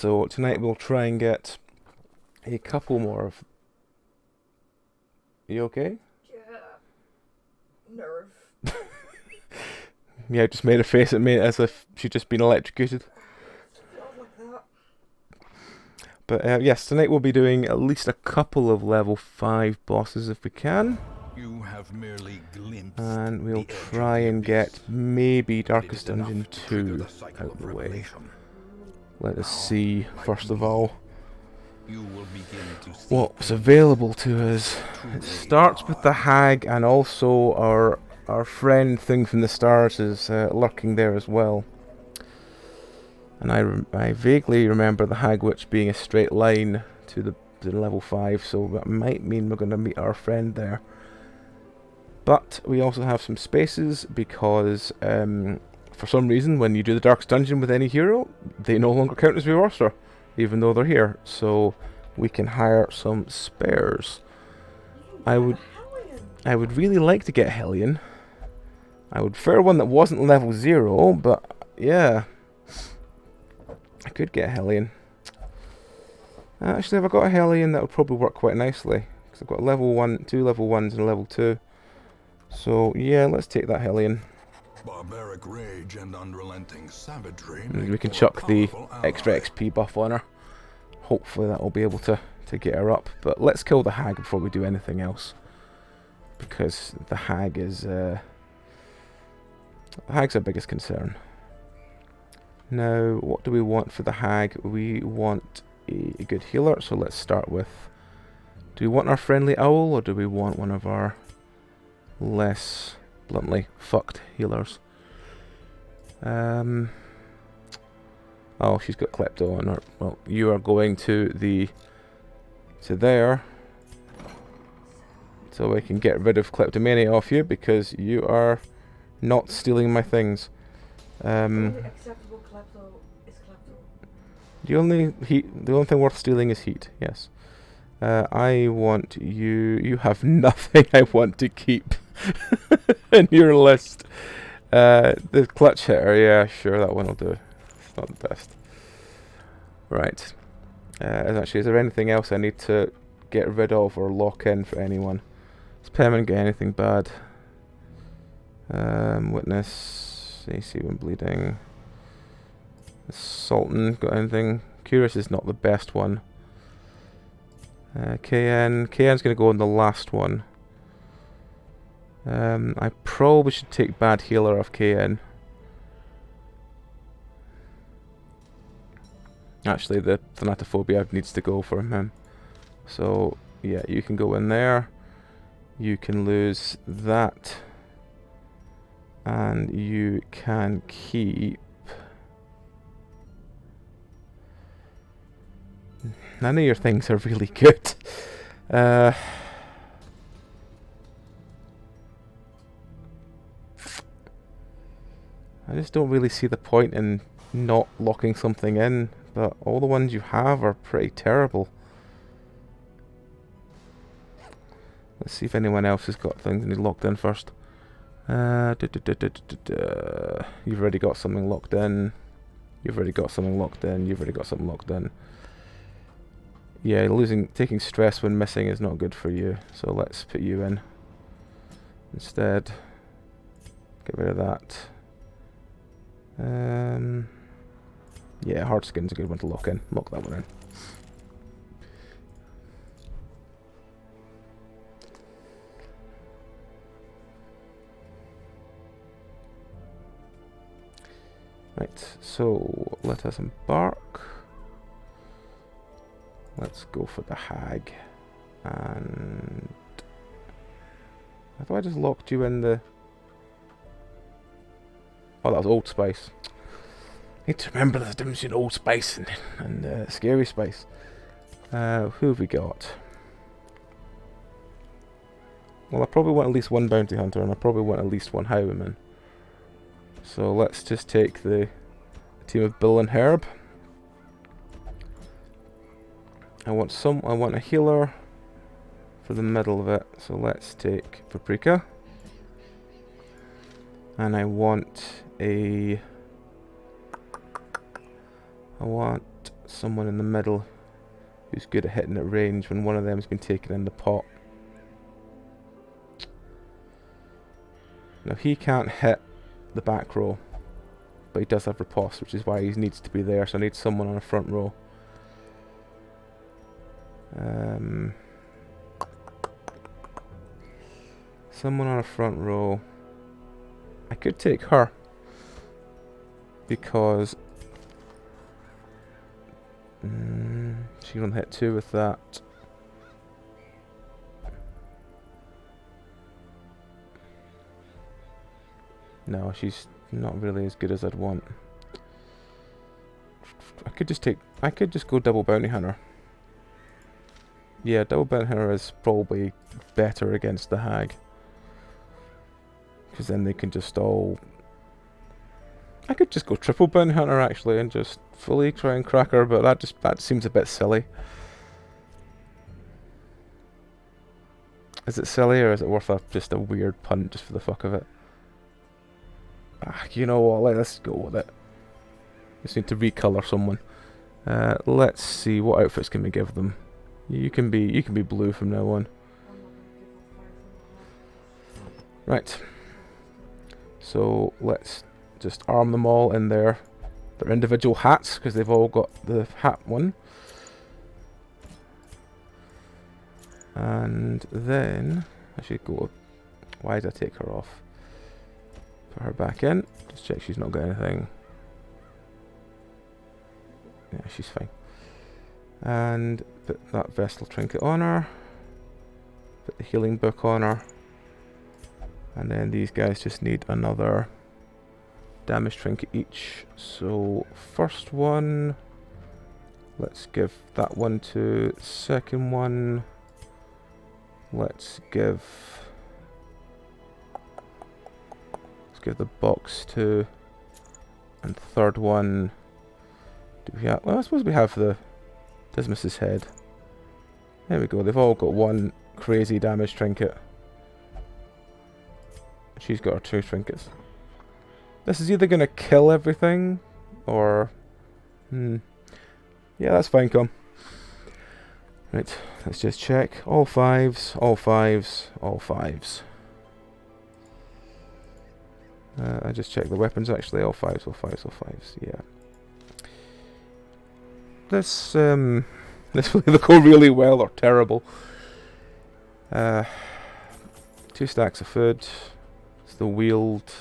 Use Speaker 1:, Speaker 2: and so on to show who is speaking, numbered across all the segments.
Speaker 1: So tonight we'll try and get a couple more of... You okay?
Speaker 2: Yeah. Nerve.
Speaker 1: Yeah, just made a face at me as if she'd just been electrocuted.
Speaker 2: Feels like that.
Speaker 1: But yes, tonight we'll be doing at least a couple of level 5 bosses if we can.
Speaker 3: You have merely glimpsed
Speaker 1: And we'll
Speaker 3: the edge
Speaker 1: try
Speaker 3: of the
Speaker 1: and
Speaker 3: abyss,
Speaker 1: get maybe
Speaker 3: but it
Speaker 1: Darkest
Speaker 3: is enough
Speaker 1: Dungeon
Speaker 3: to trigger
Speaker 1: 2
Speaker 3: the cycle
Speaker 1: out of
Speaker 3: of
Speaker 1: the way.
Speaker 3: revelation.
Speaker 1: Let us
Speaker 3: Now,
Speaker 1: see,
Speaker 3: like
Speaker 1: first of
Speaker 3: me,
Speaker 1: all,
Speaker 3: you will begin to see
Speaker 1: what's
Speaker 3: things
Speaker 1: available to us.
Speaker 3: truly
Speaker 1: It starts with the
Speaker 3: are.
Speaker 1: hag, and also our friend thing from the stars is lurking there as well. And I vaguely remember the hag witch being a straight line to the level 5, so that might mean we're going to meet our friend there. But we also have some spaces because for some reason when you do the Darkest Dungeon with any hero, they no longer count as reverser, even though they're here. So we can hire some spares. I would really like to get Hellion. I would prefer one that wasn't level 0, but yeah, I could get Hellion. Actually, if I got a Hellion, that would probably work quite nicely, because I've got level 1, 2 level 1s and a level 2. So yeah, let's take that Hellion.
Speaker 3: Barbaric rage and unrelenting savagery.
Speaker 1: And we can chuck the extra XP buff on her. Hopefully that will be able to get her up. But let's kill the hag before we do anything else, because the hag is the hag's our biggest concern. Now, what do we want for the hag? We want a good healer, so let's start with... Do we want our friendly owl, or do we want one of our less bluntly fucked healers? Oh, she's got klepto on her. Well, you are going to there, so we can get rid of kleptomania off you, because you are not stealing my things.
Speaker 2: Only acceptable klepto is klepto.
Speaker 1: The only thing worth stealing is heat. Yes. I want you. You have nothing I want to keep in your list. The clutch hitter. Yeah, sure, that one will do. It's not the best. Right. Actually, is there anything else I need to get rid of or lock in for anyone? Does Pemon get anything bad? Witness. AC when bleeding. Sultan got anything? Curious is not the best one. KN's going to go on the last one. I probably should take bad healer off KN. Actually, the Thanatophobia needs to go for him. So, yeah, you can go in there. You can lose that. And you can keep... None of your things are really good. I just don't really see the point in not locking something in, but all the ones you have are pretty terrible. Let's see if anyone else has got things and is locked in first. You've already got something locked in. You've already got something locked in. You've already got something locked in. Yeah, taking stress when missing is not good for you, so let's put you in instead. Get rid of that. Yeah, hard skin's a good one to lock in. Lock that one in. Right, so let us embark. Let's go for the hag. And I thought I just locked you in the... Oh, that was Old Spice. I need to remember the difference between Old Spice and Scary Spice. Who have we got? Well, I probably want at least one Bounty Hunter, and I probably want at least one Highwayman. So let's just take the team of Bill and Herb. I want a healer for the middle of it, so let's take Paprika. And I want someone in the middle who's good at hitting at range when one of them's been taken in the pot. Now he can't hit the back row, but he does have riposte, which is why he needs to be there, so I need someone on a front row. Someone on a front row. I could take her, because she can hit 2 with that. No, she's not really as good as I'd want. I could just go double bounty hunter. Yeah, double bounty hunter is probably better against the hag, because then they can just all... I could just go triple bounty hunter actually and just fully try and crack her, but that seems a bit silly. Is it silly, or is it worth just a weird punt just for the fuck of it? You know what, let's go with it. Just need to recolor someone. Let's see, what outfits can we give them? You can be blue from now on. Right. So let's just arm them all in their individual hats, because they've all got the hat one. And then I should go... Why did I take her off? Put her back in. Just check she's not got anything. Yeah, she's fine. And put that Vestal Trinket on her. Put the healing book on her. And then these guys just need another damage trinket each. So first one, let's give that one to. Second one, let's give the box to. And third one, do we have? Well, I suppose we have the Dismas's head. There we go. They've all got one crazy damage trinket. She's got her 2 trinkets. This is either gonna kill everything, or yeah, that's fine. Come. Right, let's just check. All 5s, all 5s, all 5s. I just checked the weapons actually. All 5s, all 5s, all 5s. Yeah. This will either go really well or terrible. 2 stacks of food. It's the wield.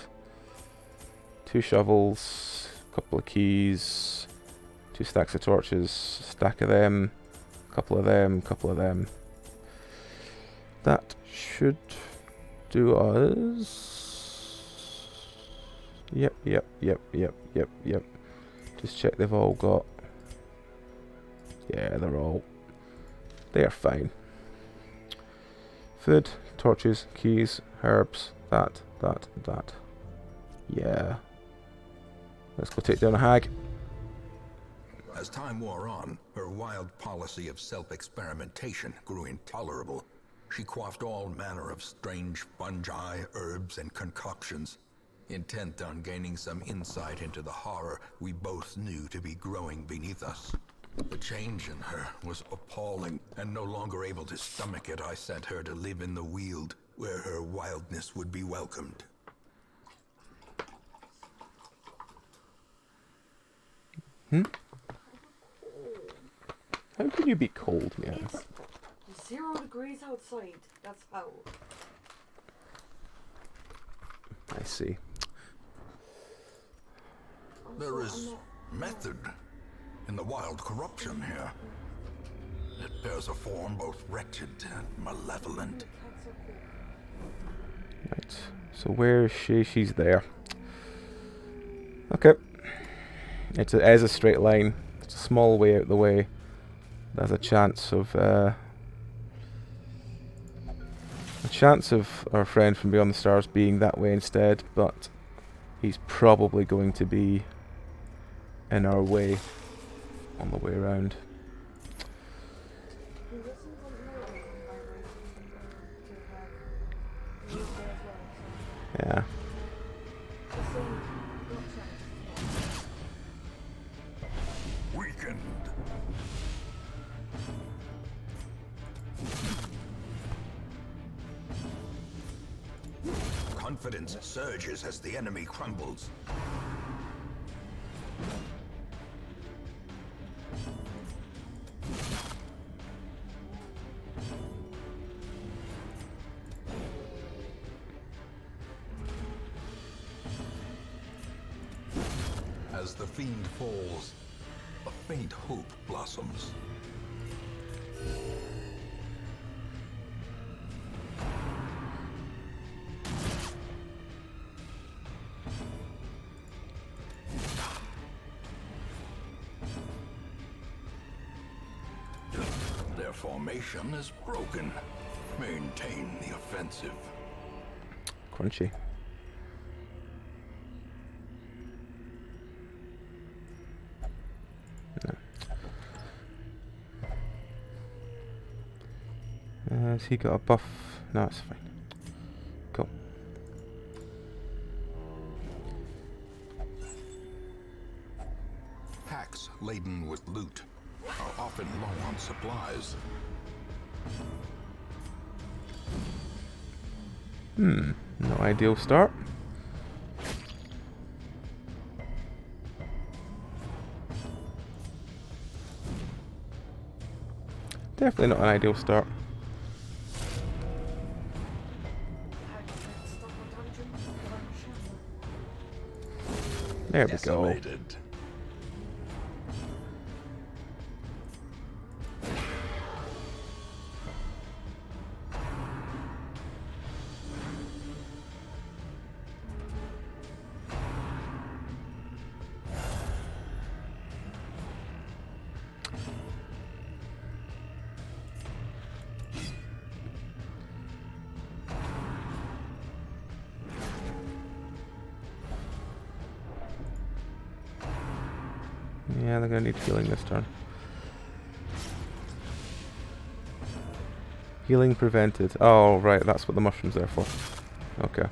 Speaker 1: 2 shovels. Couple of keys. 2 stacks of torches. Stack of them. Couple of them. Couple of them. That should do us. Yep. Just check they've all got. Yeah, they are fine. Food, torches, keys, herbs, that. Yeah. Let's go take down a hag.
Speaker 3: As time wore on, her wild policy of self-experimentation grew intolerable. She quaffed all manner of strange fungi, herbs, and concoctions, intent on gaining some insight into the horror we both knew to be growing beneath us. The change in her was appalling, and no longer able to stomach it, I sent her to live in the Weald, where her wildness would be welcomed.
Speaker 1: How can you be cold, man?
Speaker 2: It's 0 degrees outside. That's how.
Speaker 1: I see.
Speaker 3: There is method in the wild corruption here. It bears a form both wretched and malevolent.
Speaker 1: Right. So where is she? She's there. Okay. It is a straight line. It's a small way out the way. There's a chance of our friend from Beyond the Stars being that way instead, but he's probably going to be in our way on the way around. Yeah.
Speaker 3: Weakened confidence surges as the enemy crumbles. As the fiend falls, a faint hope blossoms. Their formation is broken. Maintain the offensive.
Speaker 1: Crunchy. Has he got a buff? No, it's fine. Cool.
Speaker 3: Packs laden with loot are often low on supplies.
Speaker 1: No ideal start. Definitely not an ideal start. There we go.
Speaker 3: Decimated.
Speaker 1: Yeah, they're gonna need healing this turn. Healing prevented. Oh, right, that's what the mushroom's there for. Okay.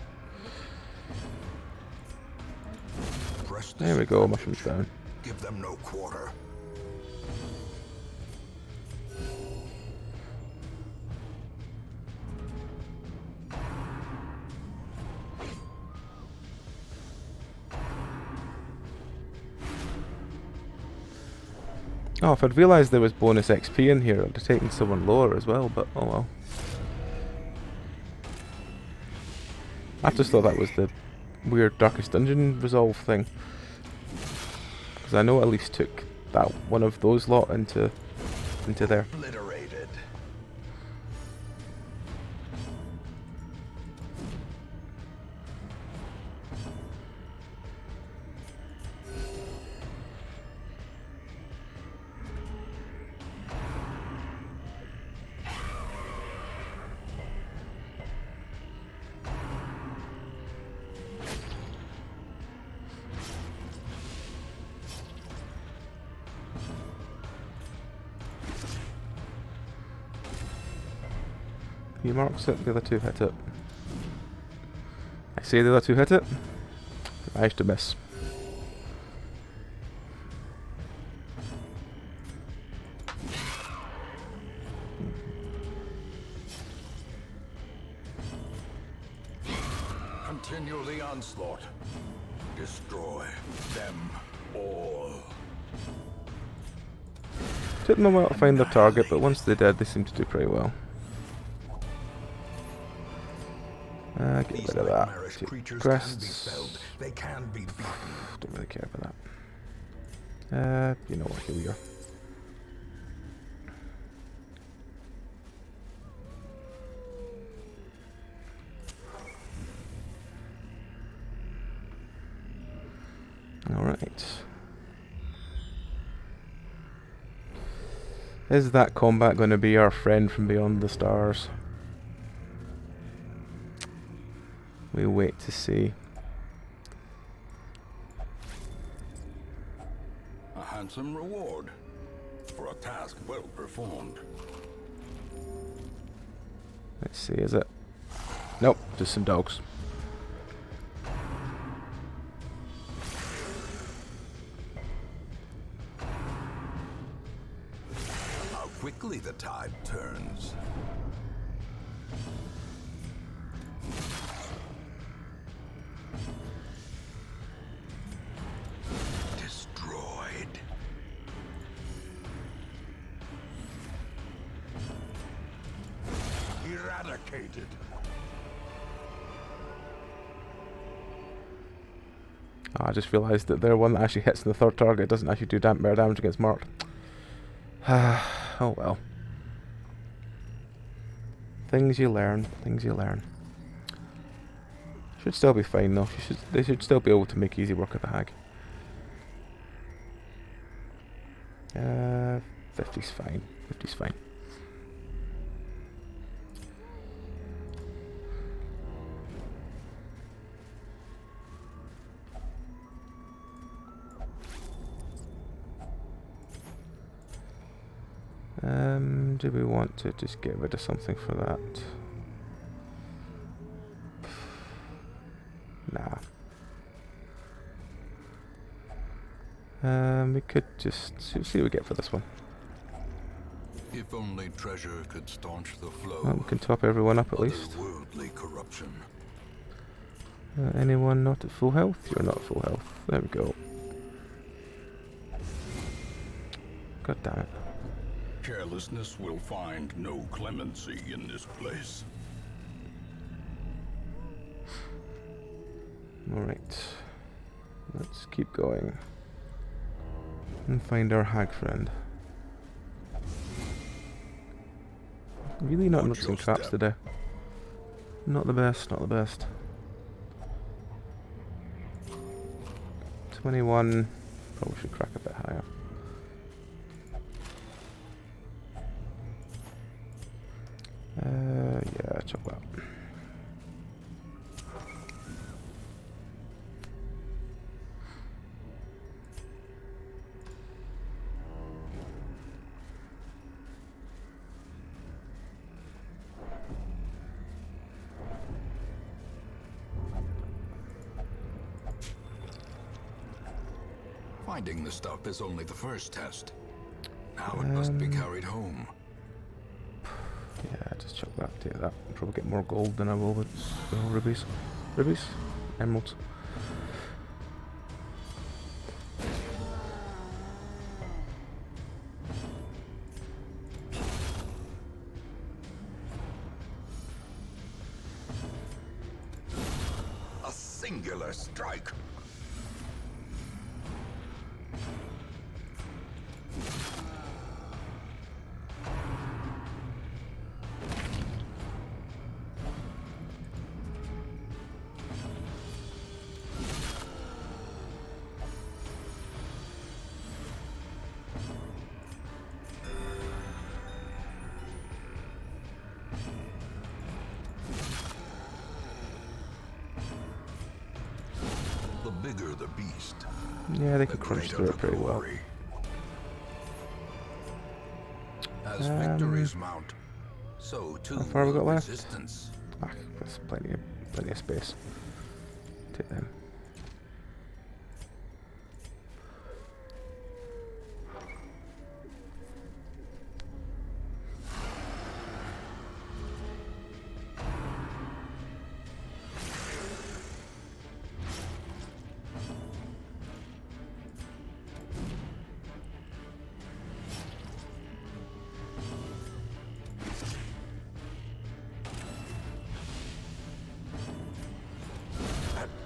Speaker 1: There we go, mushroom's down.
Speaker 3: Give them no quarter.
Speaker 1: Oh, if I'd realised there was bonus XP in here, I'd have taken someone lower as well, but oh well. I just thought that was the weird Darkest Dungeon resolve thing. Because I know I at least took that one of those lot into there.
Speaker 3: Obliterated.
Speaker 1: He marks it, the other two hit it. I say the other two hit it. I used to miss.
Speaker 3: Continue the onslaught. Destroy them all.
Speaker 1: Took them a while to find their target, but once they did, they seemed to do pretty well. Get rid of that. Take crests.
Speaker 3: They can be beaten.
Speaker 1: Don't really care about that. You know what? Here we go. All right. Is that combat going to be our friend from beyond the stars? We wait to see.
Speaker 3: A handsome reward for a task well performed.
Speaker 1: Let's see, is it? Nope, just some dogs.
Speaker 3: How quickly the tide turns.
Speaker 4: eradicated.
Speaker 1: Oh, I just realised that the one that actually hits the third target doesn't actually do more damage against marked. Oh well. Things you learn, things you learn. Should still be fine though. They should still be able to make easy work of the hag. 50's fine. 50's fine. Do we want to just get rid of something for that? Nah. We could just see what we get for this one.
Speaker 3: If only treasure could staunch the flow.
Speaker 1: Well, we can top everyone up at least.
Speaker 3: Otherworldly corruption.
Speaker 1: Anyone not at full health? You're not at full health. There we go. God damn it.
Speaker 4: Carelessness will find no clemency in this place.
Speaker 1: Alright. Let's keep going. And find our hag friend. Really not mixing traps today. Not the best, not the best. 21. Probably should crack a bit higher. Yeah, chop that.
Speaker 3: Finding the stuff is only the first test. Now it must be carried home.
Speaker 1: Yeah, just chuck that, take that. I'll probably get more gold than I will with rubies. Rubies? Emeralds.
Speaker 3: A singular strike. The bigger the beast,
Speaker 1: Yeah, they could crunch through it pretty well.
Speaker 3: As victories mount, so too
Speaker 1: How far have we got
Speaker 3: will
Speaker 1: left?
Speaker 3: resistance.
Speaker 1: Ah, there's plenty of space. Take them.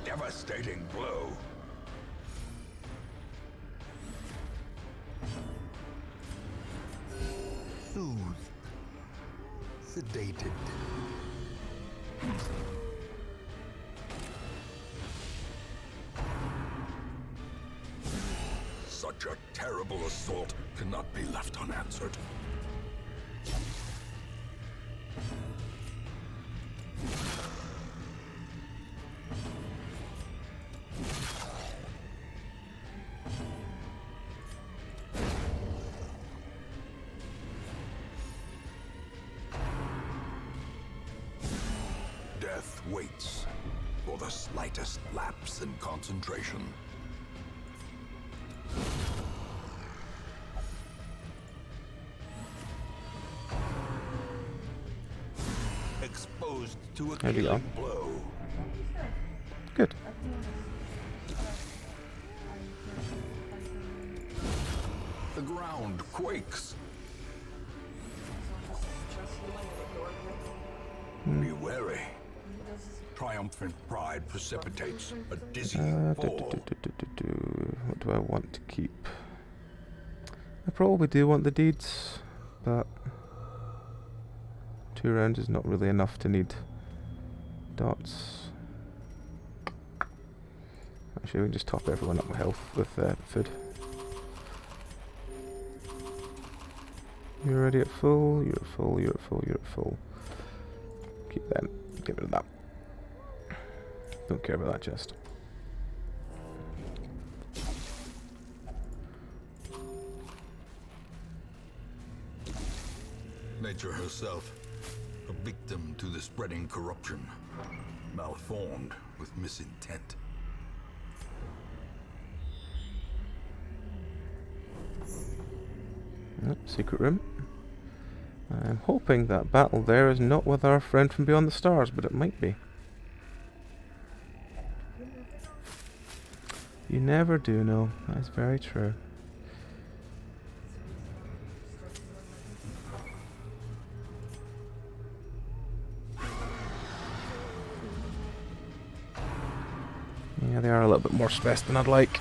Speaker 3: Devastating blow. Soothed. Sedated. Such a terrible assault cannot be left unanswered. Death waits for the slightest lapse in concentration. Exposed to a
Speaker 1: There we go.
Speaker 3: killing blow.
Speaker 1: Good.
Speaker 3: The ground quakes. wary.
Speaker 4: Triumphant pride precipitates a dizzy
Speaker 1: What
Speaker 4: fall.
Speaker 1: do I want to keep? I probably do want the deeds, but 2 rounds is not really enough to need dots. Actually, we can just top everyone up with health with food. You're already at full, you're at full, you're at full, you're at full. Keep them. Get rid of that. Don't care about that chest.
Speaker 3: Nature herself, a victim to the spreading corruption, malformed with misintent.
Speaker 1: Yep, secret room. I'm hoping that battle there is not with our friend from beyond the stars, but it might be. You never do know. That is very true. Yeah, they are a little bit more stressed than I'd like.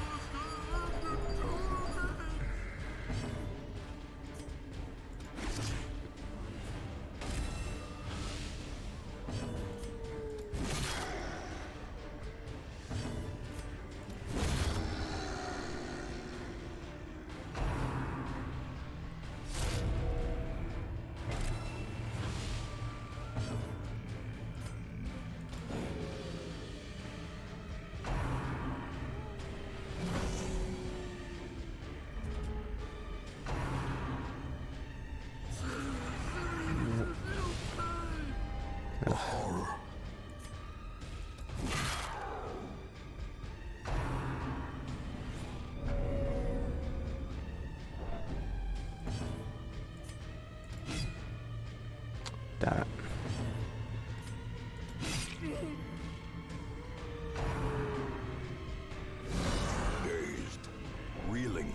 Speaker 1: Damn it.
Speaker 3: Dazed, reeling,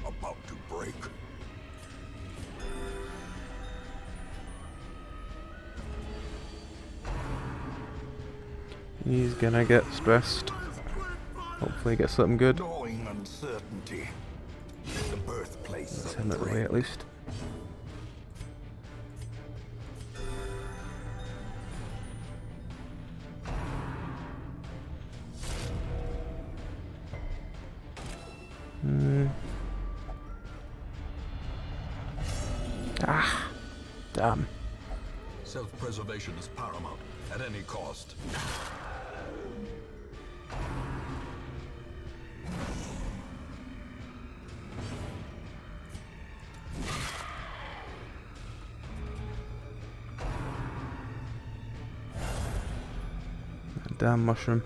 Speaker 3: about to break.
Speaker 1: He's gonna get stressed. Hopefully get something good.
Speaker 3: Gnawing uncertainty. The birthplace
Speaker 1: Let's
Speaker 3: of
Speaker 1: him out the way at least. Ah, damn.
Speaker 3: Self-preservation is paramount at any cost.
Speaker 1: Damn mushroom.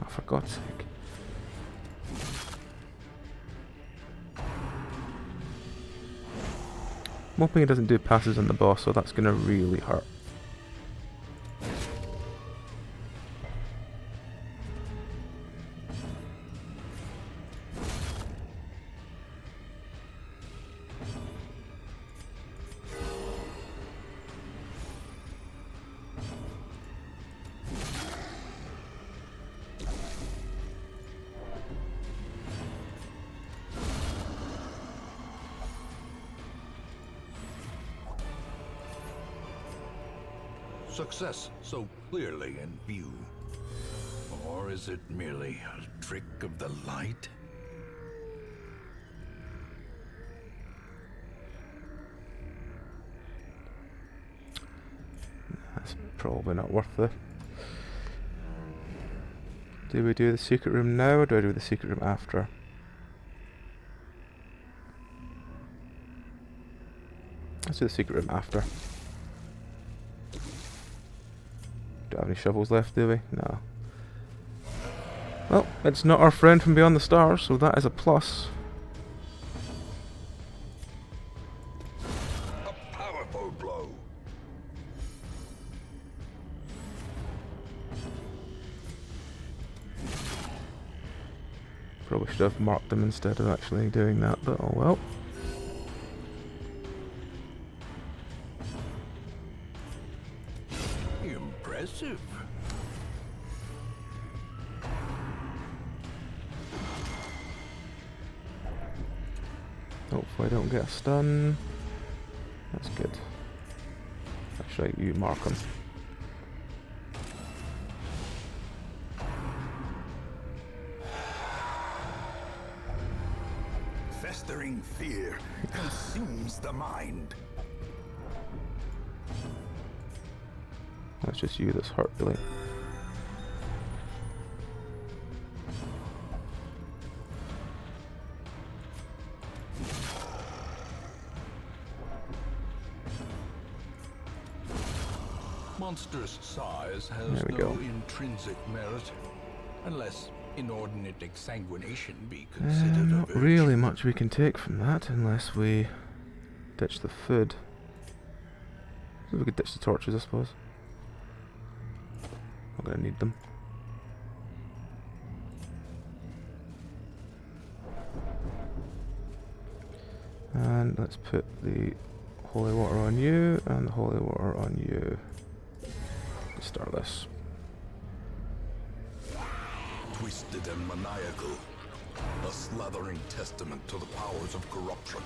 Speaker 1: For God's sake. I'm hoping it doesn't do passes on the boss, so that's gonna really hurt.
Speaker 3: Success so clearly in view. Or is it merely a trick of the light?
Speaker 1: That's probably not worth the Do we do the secret room now, or do I do the secret room after? Let's do the secret room after. Don't have any shovels left, do we? No. Well, it's not our friend from beyond the stars, so that is a plus.
Speaker 3: A powerful blow.
Speaker 1: Probably should have marked them instead of actually doing that, but oh well.
Speaker 3: Impressive.
Speaker 1: Hopefully I don't get a stun. That's good. Actually, you mark them.
Speaker 3: Festering fear consumes the mind.
Speaker 1: That's just you that's hurt, really.
Speaker 3: Monstrous size has
Speaker 1: There we
Speaker 3: no
Speaker 1: go.
Speaker 3: intrinsic merit, unless inordinate exsanguination be considered a
Speaker 1: Not
Speaker 3: virtue.
Speaker 1: really much we can take from that unless we ditch the food. So we could ditch the torches, I suppose. Not gonna need them. And let's put the holy water on you and the holy water on you. Let's start this.
Speaker 3: Twisted and maniacal, a slathering testament to the powers of corruption.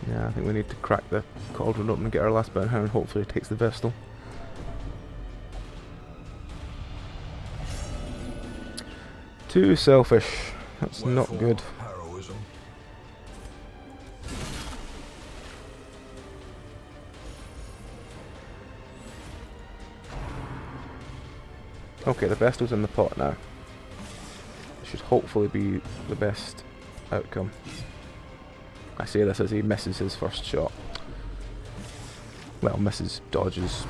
Speaker 1: Yeah, I think we need to crack the cauldron open and get our last bit of hand. Hopefully it takes the Vestal. Too selfish. That's not
Speaker 3: Wherefore
Speaker 1: good.
Speaker 3: Heroism.
Speaker 1: Okay, the Vestal's in the pot now. It should hopefully be the best outcome. I say this as he misses his first shot. Well, misses, dodges.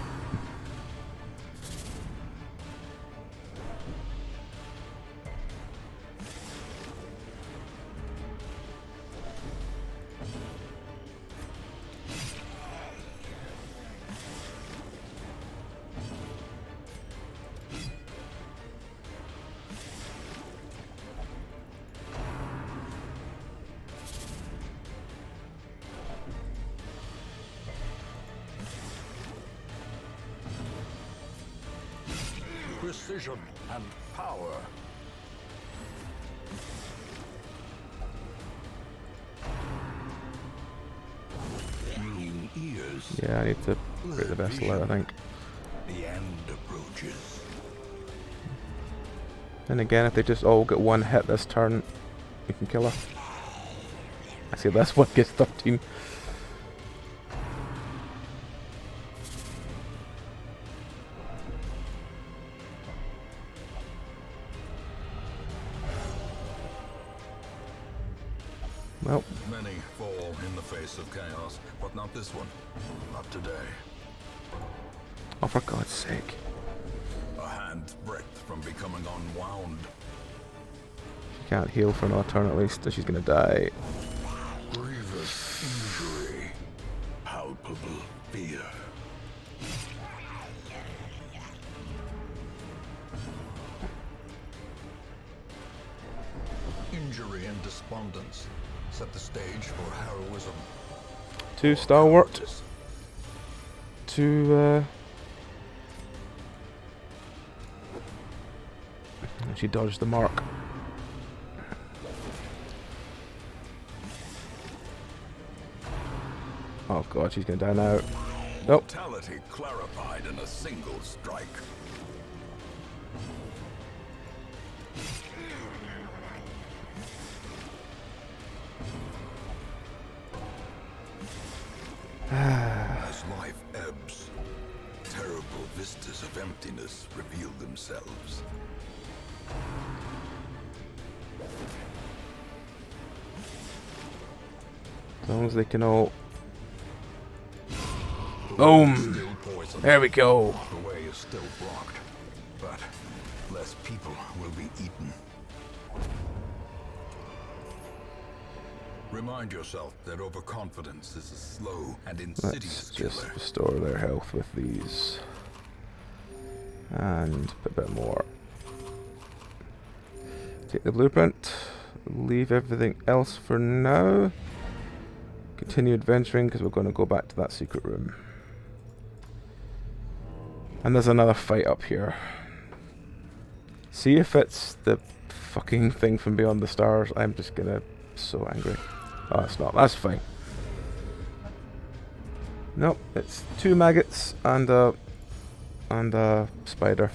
Speaker 3: Precision and power. Ringing ears.
Speaker 1: Yeah, I need to break the Vestal out, I think.
Speaker 3: The end approaches.
Speaker 1: And again, if they just all get one hit this turn, we can kill her. I see this one gets 13. Well,
Speaker 3: Many fall in the face of chaos, but not this one. Not today.
Speaker 1: oh for God's sake.
Speaker 3: A hand's breadth from becoming unwound.
Speaker 1: She can't heal for another turn at least, or she's gonna die.
Speaker 3: Grievous injury. Palpable fear. Injury and despondence set the stage for heroism.
Speaker 1: Too stalwart. Too She dodged the mark. Oh god, she's going to die now. Nope.
Speaker 4: Mortality clarified in a single strike. As life ebbs, terrible vistas of emptiness reveal themselves.
Speaker 1: As long as they can all... Boom! There we go.
Speaker 3: The way is still blocked, but less people will be eaten. Remind yourself that overconfidence is a slow and insidious
Speaker 1: Let's just
Speaker 3: killer.
Speaker 1: restore their health with these. And a bit more. Take the blueprint. Leave everything else for now. Continue adventuring because we're going to go back to that secret room. And there's another fight up here. See if it's the fucking thing from Beyond the Stars. I'm just gonna so angry. Oh, it's not. That's fine. Nope, it's 2 maggots and a spider.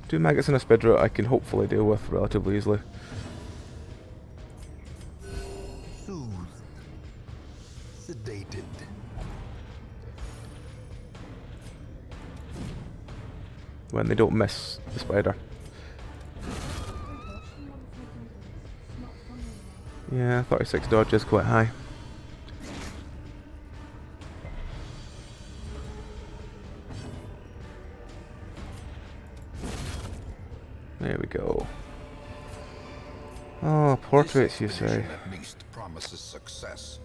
Speaker 1: 2 maggots and a spider I can hopefully deal with relatively easily.
Speaker 3: Soothed. Sedated.
Speaker 1: When they don't miss the spider. Yeah, 36 dodge is quite high. There we go. Oh, portraits, you say.
Speaker 3: At least promises success.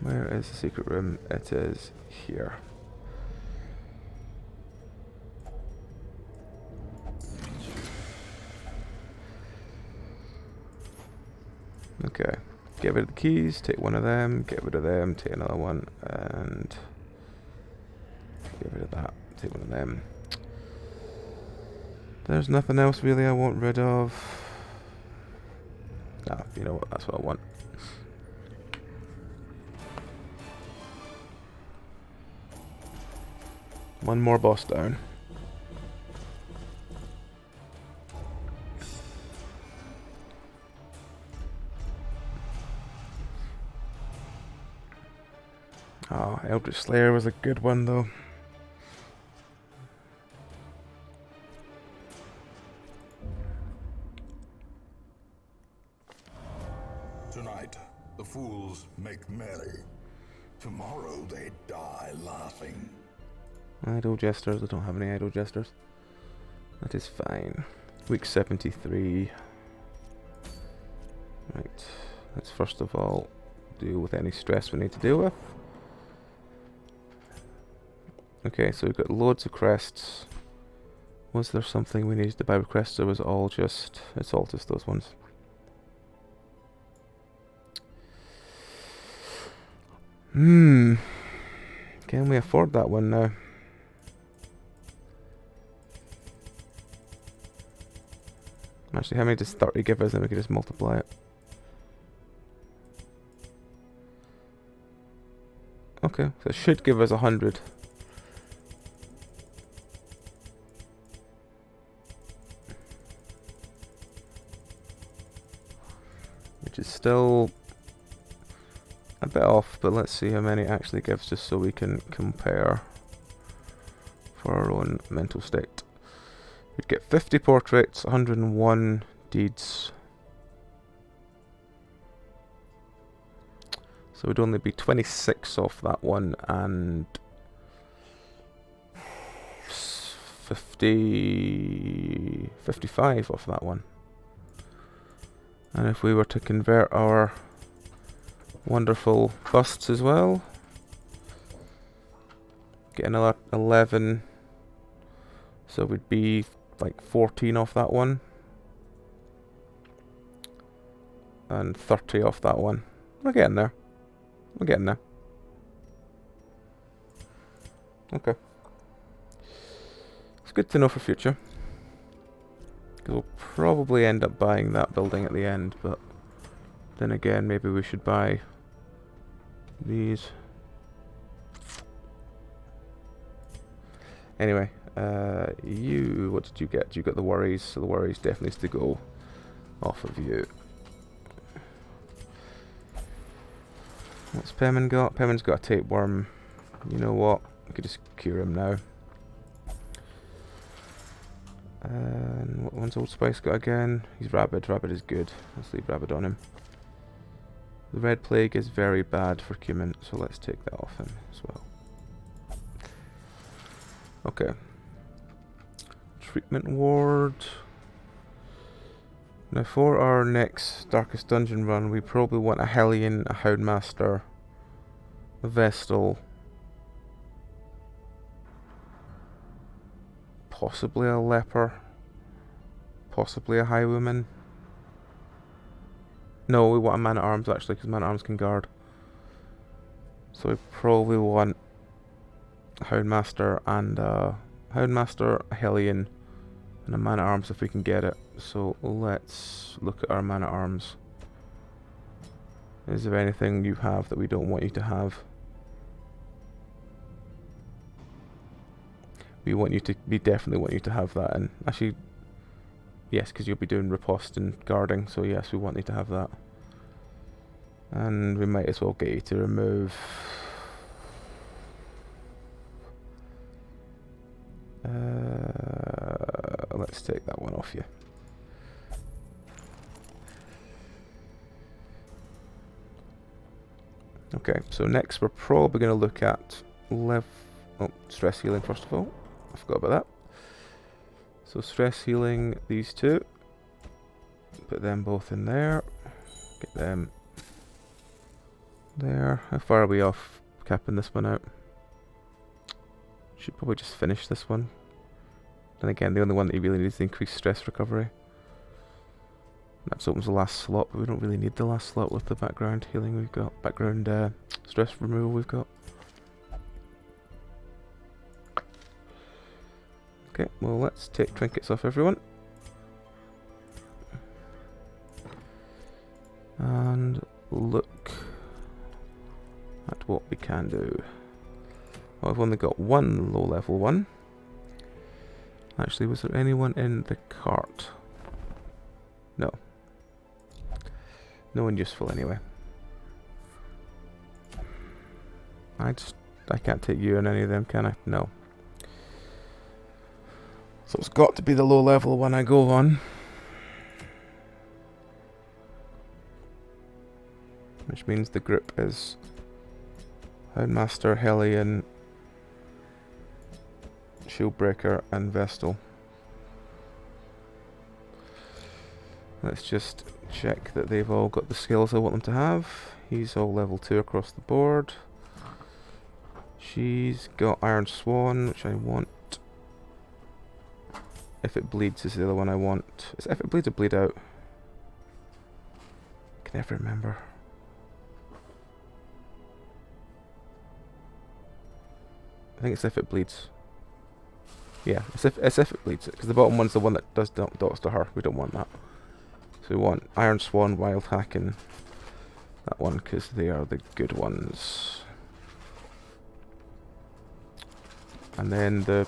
Speaker 1: Where is the secret room? It is here. Okay. Get rid of the keys, take one of them, get rid of them, take another one, and get rid of that, take one of them. There's nothing else really I want rid of. Ah, you know what, that's what I want. One more boss down. Oh, Eldritch Slayer was a good one though.
Speaker 4: Tonight, the fools make merry. Tomorrow they die laughing.
Speaker 1: Idle Jesters, I don't have any Idle Jesters. That is fine. Week 73. Right, let's first of all deal with any stress we need to deal with. Okay, so we've got loads of crests. Was there something we needed to buy with crests, or was it all just... It's all just those ones. Can we afford that one now? Actually, how many does 30 give us? Then we can just multiply it. Okay, so it should give us 100. Which is still a bit off, but let's see how many it actually gives just so we can compare for our own mental state. We'd get 50 portraits, 101 deeds. So we'd only be 26 off that one and 55 off that one. And if we were to convert our wonderful busts as well, get another 11, so we'd be like 14 off that one and 30 off that one. We're getting there. We're getting there. Okay. It's good to know for future. Because we'll probably end up buying that building at the end, but then again, maybe we should buy these. Anyway, you, what did you get? You got the worries, so the worries definitely needs to go off of you. What's Pemon got? Pemon's got a tapeworm. You know what? I could just cure him now. And what one's Old Spice got again? He's Rabid. Rabid is good. Let's leave Rabid on him. The Red Plague is very bad for Cumin, so let's take that off him as well. Okay. Treatment Ward. Now for our next Darkest Dungeon run, we probably want a Hellion, a Houndmaster, a Vestal, possibly a Leper, possibly a Highwayman. No, we want a Man-at-Arms actually, because Man-at-Arms can guard. So we probably want a Houndmaster and a Houndmaster, a Hellion, and a Man-at-Arms if we can get it. So let's look at our Man-at-Arms. Is there anything you have that we don't want you to have? We definitely want you to have that, and actually, yes, because you'll be doing riposte and guarding, so yes, we want you to have that. And we might as well get you to remove... let's take that one off you. Okay, so next we're probably going to look at stress healing first of all. I forgot about that. So stress healing these two. Put them both in there. Get them there. How far are we off capping this one out? Should probably just finish this one. Then again, the only one that you really need is increased stress recovery. That opens the last slot, but we don't really need the last slot with the background healing we've got. Background stress removal we've got. Okay, well let's take trinkets off everyone. And look at what we can do. Well, I've only got one low level one. Actually, was there anyone in the cart? No. No one useful anyway. I can't take you on any of them, can I? No. So it's got to be the low level one I go on. Which means the group is Houndmaster, Hellion, Shieldbreaker and Vestal. Let's just check that they've all got the skills I want them to have. He's all level 2 across the board. She's got Iron Swan, which I want. If it bleeds is the other one I want. Is it if it bleeds or bleed out? I can never remember. I think it's if it bleeds. Yeah, it's if it bleeds it, because the bottom one's the one that does dots to her. We don't want that. So we want Iron Swan, Wild Hack, and that one, because they are the good ones. And then the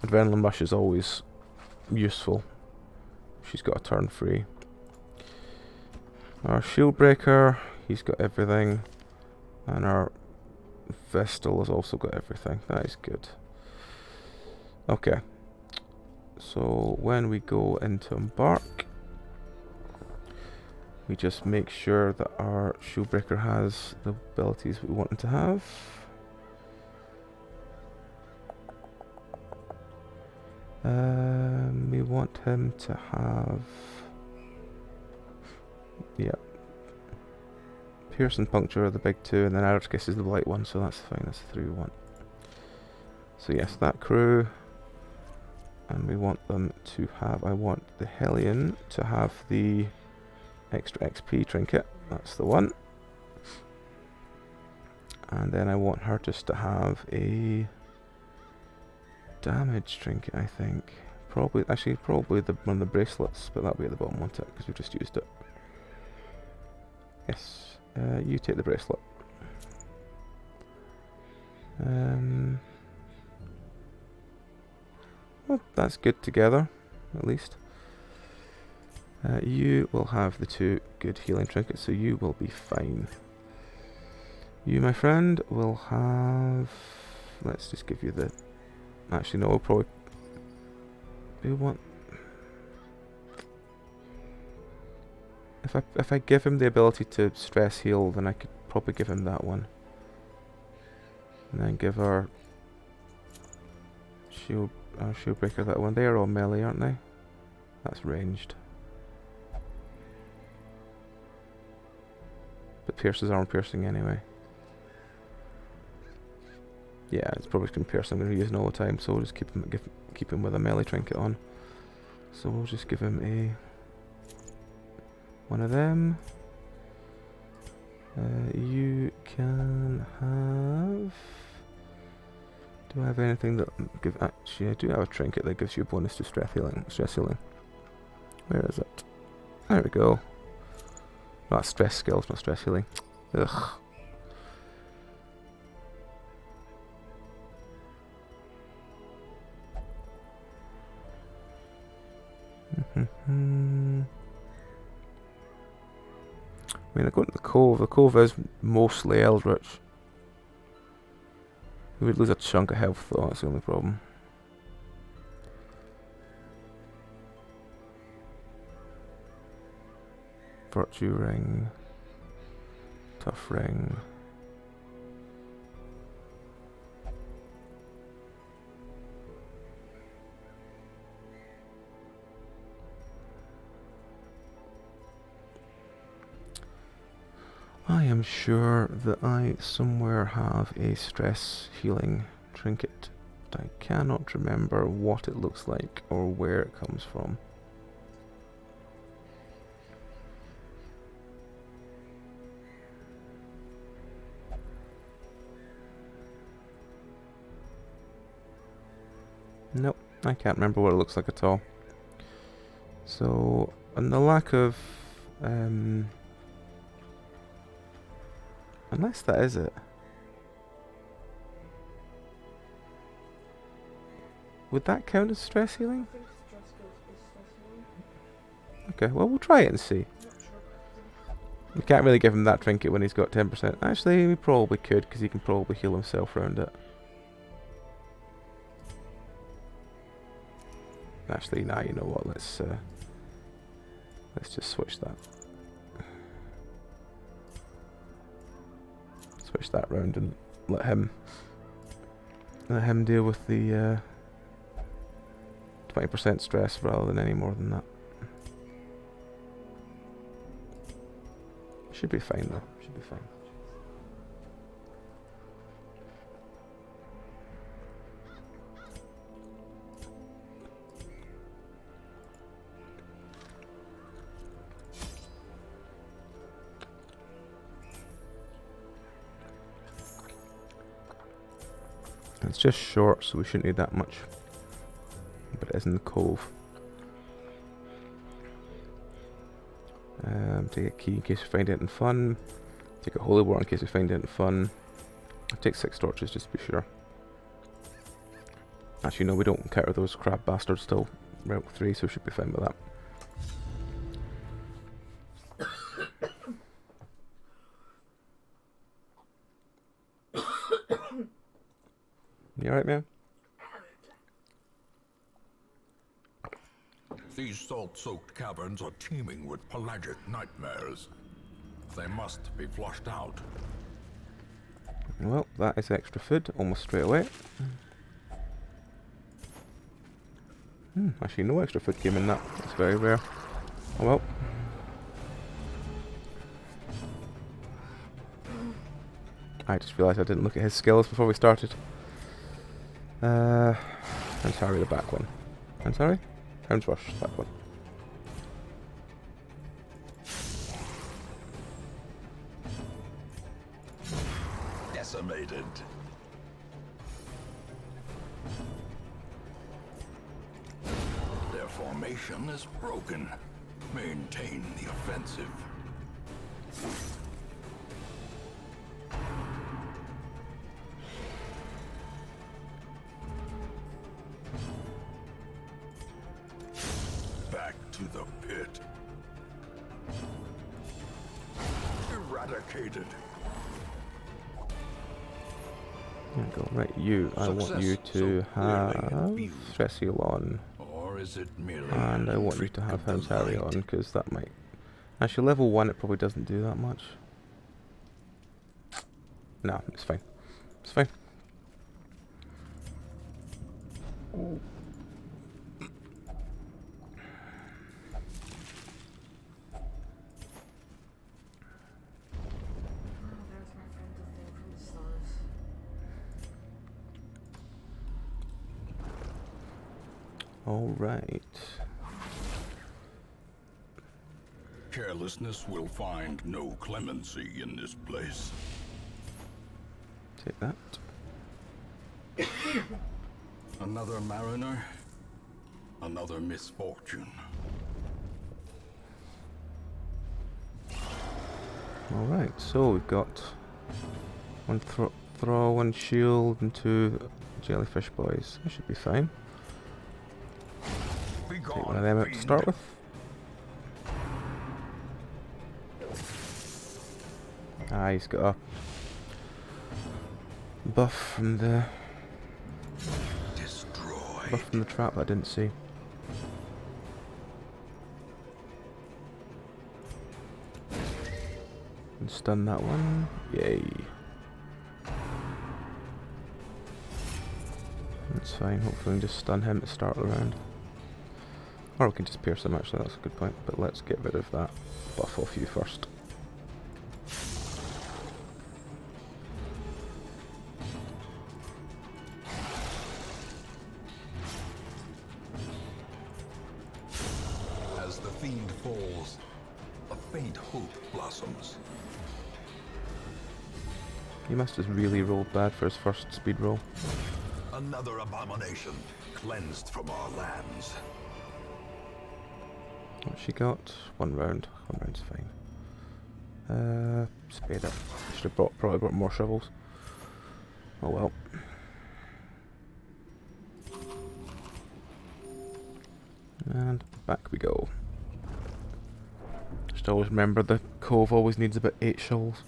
Speaker 1: Adrenaline Rush is always useful. She's got a turn free. Our Shieldbreaker, he's got everything. And our Vestal has also got everything. That is good. Okay. So when we go into Embark, we just make sure that our Shieldbreaker has the abilities we want him to have. We want him to have... yeah. Pierce and Puncture are the big two, and then Archkiss is the light one, so that's fine, that's the 3 we want. So yes, that crew. And we want them to have... I want the Hellion to have the extra XP trinket. That's the one. And then I want her just to have a damage trinket, I think. Probably, actually, probably one of the bracelets, but that'll be at the bottom, won't it? Because we've just used it. Yes. You take the bracelet. Well, that's good together, at least. You will have the 2 good healing trinkets, so you will be fine. You, my friend, will have... Let's just give you the... Actually, no, we'll probably... We want... If I give him the ability to stress heal, then I could probably give him that one. And then give our shieldbreaker that one. They are all melee, aren't they? That's ranged. But pierces armor piercing anyway. Yeah, it's probably going to pierce. I'm going to be using all the time, so we'll just keep him with a melee trinket on. So we'll just give him a one of them. You can have... Do I have anything that give... Actually, I do have a trinket that gives you a bonus to stress healing. Where is it? There we go. Not stress skills, not stress healing. Ugh. I mean, I go to the Cove. The Cove is mostly Eldritch. We would lose a chunk of health though, that's the only problem. Virtue Ring. Tough Ring. I am sure that I somewhere have a stress healing trinket, but I cannot remember what it looks like or where it comes from. Nope, I can't remember what it looks like at all. So, on the lack of... unless that is it. Would that count as stress healing?
Speaker 2: I think stress goes is stress healing.
Speaker 1: Okay, well we'll try it and see.
Speaker 2: I'm not sure.
Speaker 1: We can't really give him that trinket when he's got 10%. Actually, we probably could, because he can probably heal himself around it. Actually, nah, you know what, let's just switch that. Switch that round and let him deal with the 20% stress rather than any more than that. Should be fine though, should be fine. It's just short, so we shouldn't need that much. But it is in the Cove. Take a key in case we find anything fun. Take a holy water in case we find anything fun. I'll take 6 torches just to be sure. Actually, no, we don't encounter those crab bastards till round 3, so we should be fine with that. You alright, man?
Speaker 3: These salt-soaked caverns are teeming with pelagic nightmares. They must be flushed out.
Speaker 1: Well, that is extra food, almost straight away. Actually, no extra food came in that. That's very rare. Oh well. I just realised I didn't look at his skills before we started. I'm sorry, the back one. I'm sorry? Hound's Rush, that one.
Speaker 3: Decimated. formation is broken. Maintain the offensive. Back to the pit. Eradicated.
Speaker 1: There we go. Right, you. I want you to have Stress on.
Speaker 3: Or is it merely
Speaker 1: And I want you to have him carry on, because that might... Actually, level 1 it probably doesn't do that much. No, it's fine. It's fine.
Speaker 2: There's my friend the thing from the stars.
Speaker 1: Alright.
Speaker 4: Carelessness will find no clemency in this place.
Speaker 1: Take that.
Speaker 4: Another mariner, another misfortune.
Speaker 1: Alright, so we've got one throw, one shield, and 2 jellyfish boys. That should be fine. Take one of them out to start with. Ah, he's got a buff from the trap that I didn't see. And stun that one. Yay. That's fine. Hopefully we can just stun him to start the round. Or we can just pierce him actually, that's a good point. But let's get rid of that buff off you first.
Speaker 3: As the fiend falls, a faint hope blossoms.
Speaker 1: He must have really rolled bad for his first speed roll.
Speaker 3: Another abomination cleansed from our lands.
Speaker 1: What she got? One round. One round's fine. Spade up. Should have probably brought more shovels. Oh well. And back we go. Just always remember the cove always needs about 8 shovels.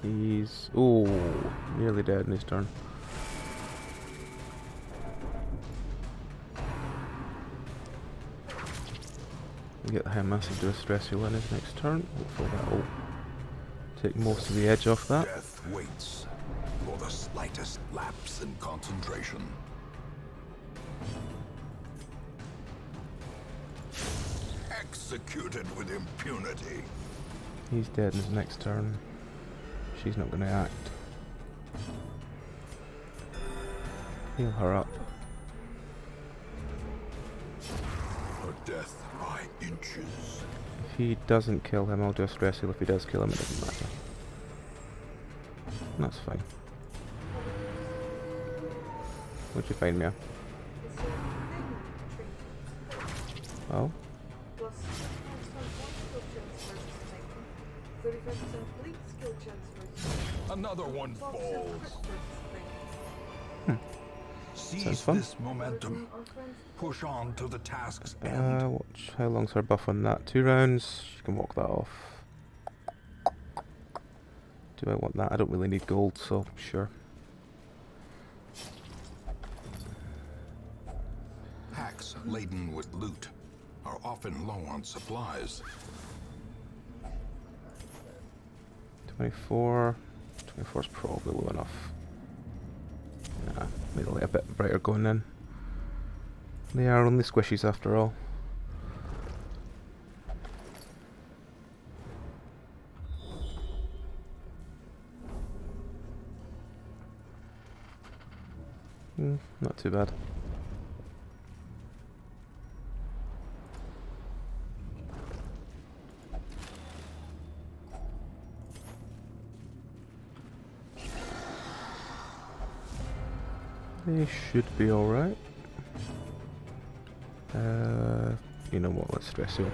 Speaker 1: He's... ooh, nearly dead in his turn. We'll get the high massive to a stress heal in his next turn. Hopefully that will take most of the edge off that.
Speaker 3: Death waits for the slightest lapse in concentration. Executed with impunity.
Speaker 1: He's dead in his next turn. She's not going to act. Heal her up.
Speaker 3: Her death by inches.
Speaker 1: If he doesn't kill him, I'll do a stress heal. If he does kill him, it doesn't matter. That's fine. What'd you find, Mia?
Speaker 2: It's a thing treat.
Speaker 1: Oh?
Speaker 2: Plus 65% skill transfers to take them. 35% bleed skill transfers.
Speaker 3: Another one
Speaker 2: 12%
Speaker 3: falls.
Speaker 2: crit versus thing.
Speaker 1: Sounds
Speaker 3: Seize
Speaker 1: fun.
Speaker 3: this momentum.
Speaker 2: Our friends
Speaker 3: Push on to the task's end.
Speaker 1: Watch. How long's her buff on that? 2 rounds. She can walk that off. Do I want that? I don't really need gold, so sure.
Speaker 3: Packs laden with loot are often low on supplies.
Speaker 1: 24. 24 is probably low enough. Made the light a bit brighter going in. They are only squishies after all. Not too bad. They should be alright. You know what, let's stress you.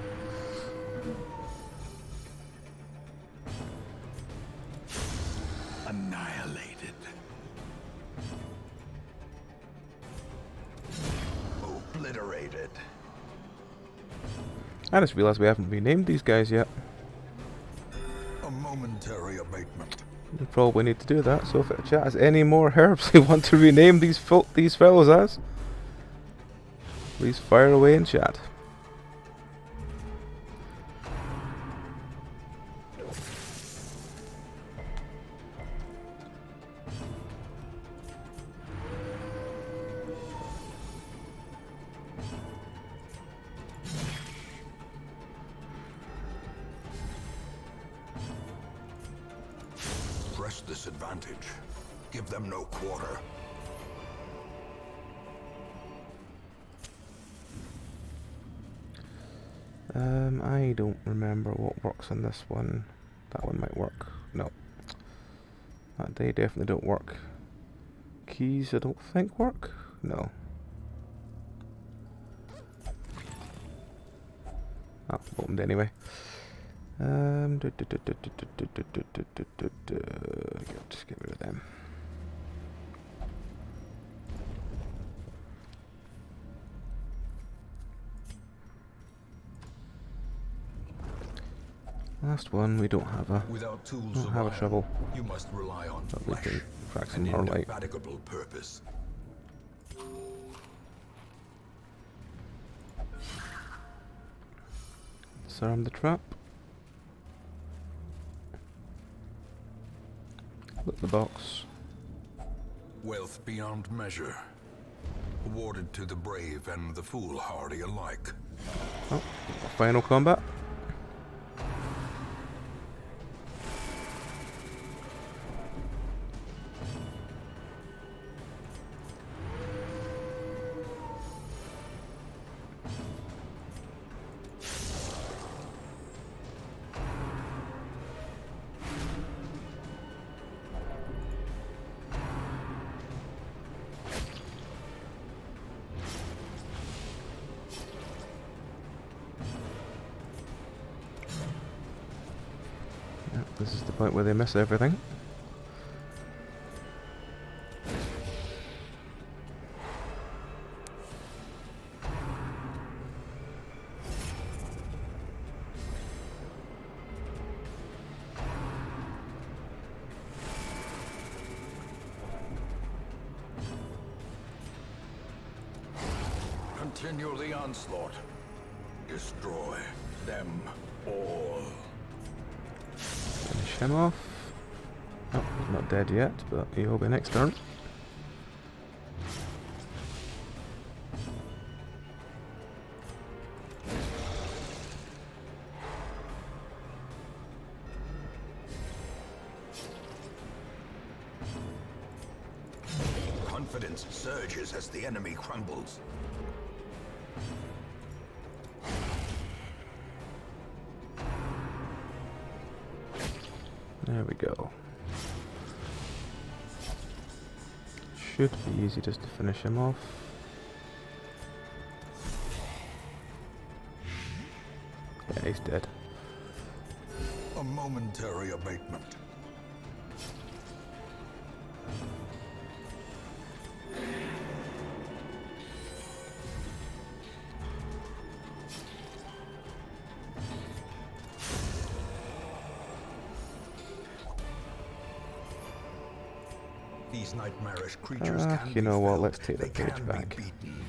Speaker 3: Annihilated. Obliterated.
Speaker 1: I just realised we haven't renamed these guys yet.
Speaker 3: A momentary abatement.
Speaker 1: We probably need to do that, so if the chat has any more herbs they want to rename these fellows as, please fire away in chat.
Speaker 3: Press this advantage. Give them no quarter.
Speaker 1: I don't remember what works on this one. That one might work. No. They definitely don't work. Keys I don't think work? No. Opened anyway. Just get rid of them. Last one, we don't have a
Speaker 3: Without tools
Speaker 1: don't
Speaker 3: of
Speaker 1: have a
Speaker 3: iron,
Speaker 1: shovel,
Speaker 3: you must rely on
Speaker 1: but we
Speaker 3: flesh,
Speaker 1: can crack some
Speaker 3: an
Speaker 1: more light.
Speaker 3: indefatigable purpose.
Speaker 1: Disarm the trap. Look the box.
Speaker 3: Wealth beyond measure, awarded to the brave and the foolhardy alike.
Speaker 1: Oh, final combat. This is the point where they miss everything.
Speaker 3: Continue the onslaught. Destroy them all.
Speaker 1: Finish him off. Oh, he's not dead yet, but he will be next turn.
Speaker 3: Confidence surges as the enemy crumbles.
Speaker 1: There we go. Should be easy just to finish him off. Yeah, he's dead.
Speaker 3: A momentary abatement. These nightmarish creatures can
Speaker 1: you know
Speaker 3: be
Speaker 1: what,
Speaker 3: felt.
Speaker 1: let's take the
Speaker 3: They
Speaker 1: page
Speaker 3: can
Speaker 1: back.
Speaker 3: be beaten.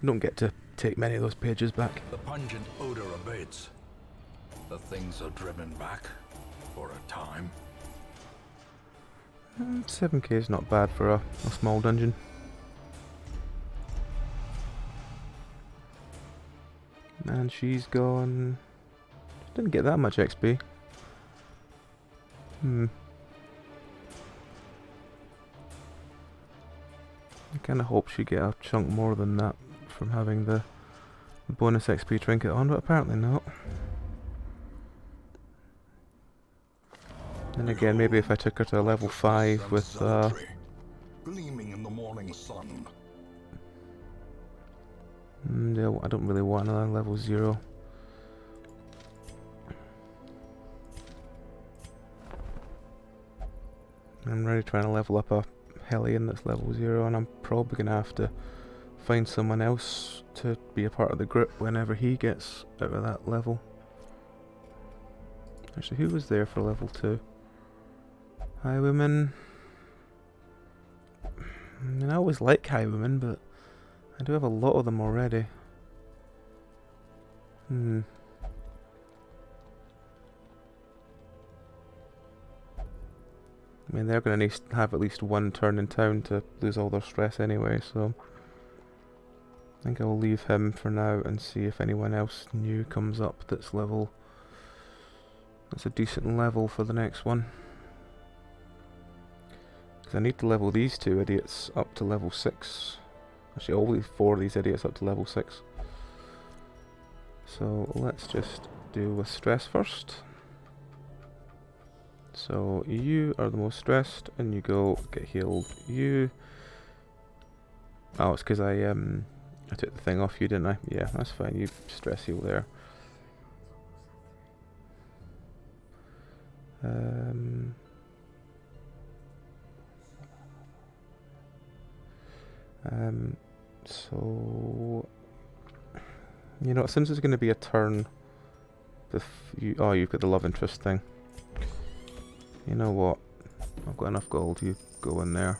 Speaker 1: Don't get to take many of those pages back.
Speaker 3: The pungent odor abates. The things are driven back for a time.
Speaker 1: 7k is not bad for a small dungeon. And she's gone... Didn't get that much XP. I kinda hope she get a chunk more than that from having the bonus XP trinket on, but apparently not. Then again, maybe if I took her to a level 5 with
Speaker 4: gleaming in the morning sun.
Speaker 1: no, I don't really want another level 0. I'm really trying to level up a Hellion that's level 0, and I'm probably going to have to find someone else to be a part of the group whenever he gets out of that level. Actually, who was there for level 2? Highwaymen. I mean, I always like highwaymen, but I do have a lot of them already. I mean, they're going to need to have at least one turn in town to lose all their stress anyway, so I think I'll leave him for now and see if anyone else new comes up that's a decent level for the next one. Because I need to level these 2 idiots up to level 6. Actually, all 4 of these idiots up to level 6. So let's just deal with stress first. So you are the most stressed, and you go get healed. You... Oh, it's because I took the thing off you, didn't I? Yeah, that's fine. You stress heal there. So you know, since it's going to be a turn, oh, you've got the love interest thing. You know what? I've got enough gold. You go in there.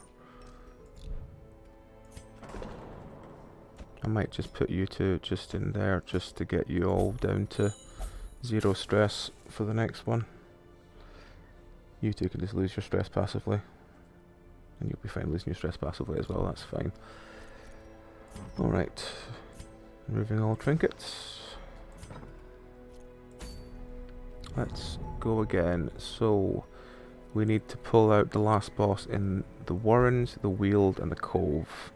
Speaker 1: I might just put you two just in there, just to get you all down to 0 stress for the next one. You two can just lose your stress passively. And you'll be fine losing your stress passively as well, that's fine. Alright. Removing all trinkets. Let's go again. So, we need to pull out the last boss in the Warrens, the Weald, and the Cove.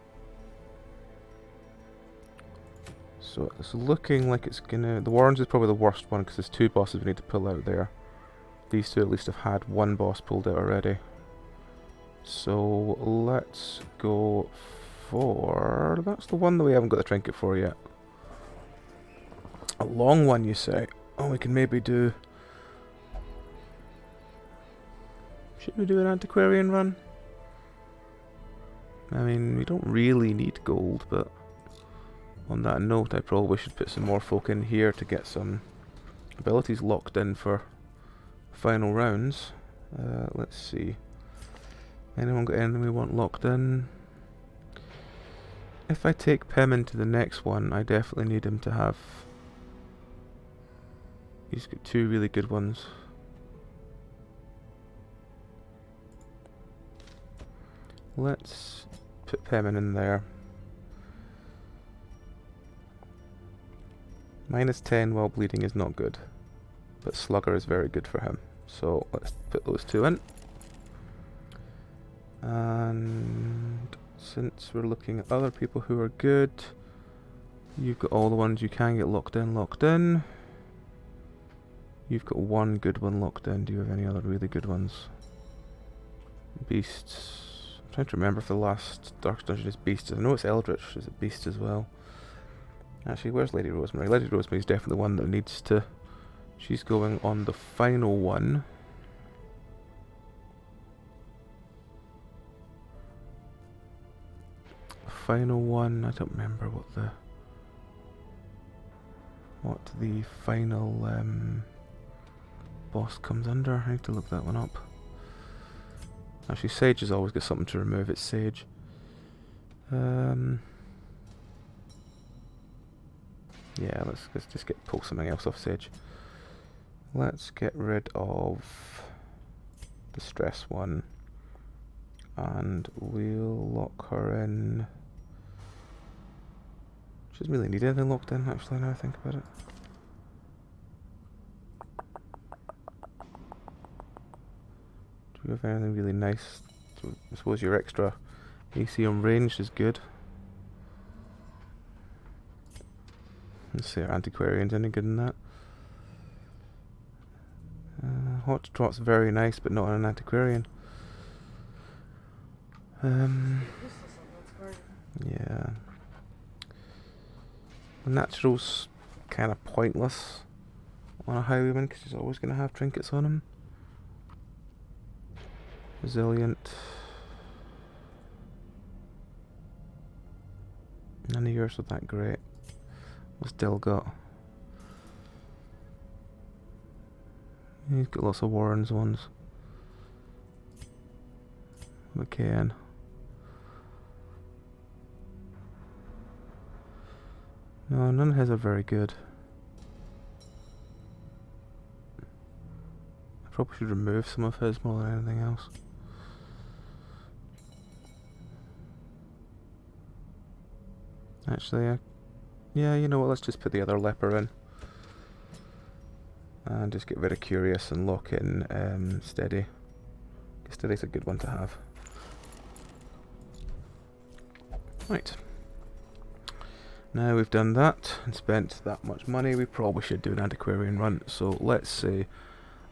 Speaker 1: So it's looking like it's gonna... The Warrens is probably the worst one because there's 2 bosses we need to pull out there. These 2 at least have had 1 boss pulled out already. So let's go for... That's the one that we haven't got the trinket for yet. A long one, you say? Oh, we can maybe do... Should we do an antiquarian run? I mean, we don't really need gold, but on that note, I probably should put some more folk in here to get some abilities locked in for final rounds. Let's see. Anyone got anything we want locked in? If I take Pemon to the next one, I definitely need him to have... He's got 2 really good ones. Let's put Pemon in there. -10 while bleeding is not good, but Slugger is very good for him. So let's put those 2 in. And since we're looking at other people who are good, you've got all the ones you can get locked in. You've got 1 good one locked in. Do you have any other really good ones? Beasts. I'm trying to remember if the last Dark Dungeon is Beasts. I know it's Eldritch is a Beast as well. Actually, where's Lady Rosemary? Lady Rosemary is definitely the one that needs to... She's going on the final one. Final one, I don't remember what the final boss comes under. I need to look that one up. Actually, Sage has always got something to remove. It's Sage. Yeah, let's just pull something else off Sage. Let's get rid of the stress one. and we'll lock her in. She doesn't really need anything locked in, actually, now I think about it. Do you have anything really nice? So I suppose your extra AC on ranged is good. Let's see, our antiquarian's any good in that. Hot trot's very nice, but not an antiquarian.
Speaker 2: Useless on that square.
Speaker 1: Yeah. The natural's kind of pointless on a highwayman because he's always going to have trinkets on him. Resilient. None of yours are that great. We've still got. He's got lots of Warren's ones. McCann. No, none of his are very good. I probably should remove some of his more than anything else. Actually, yeah, you know what, let's just put the other leper in. And just get rid of Curious and lock in Steady. Steady's a good one to have. Right. Now we've done that and spent that much money, we probably should do an antiquarian run. So let's say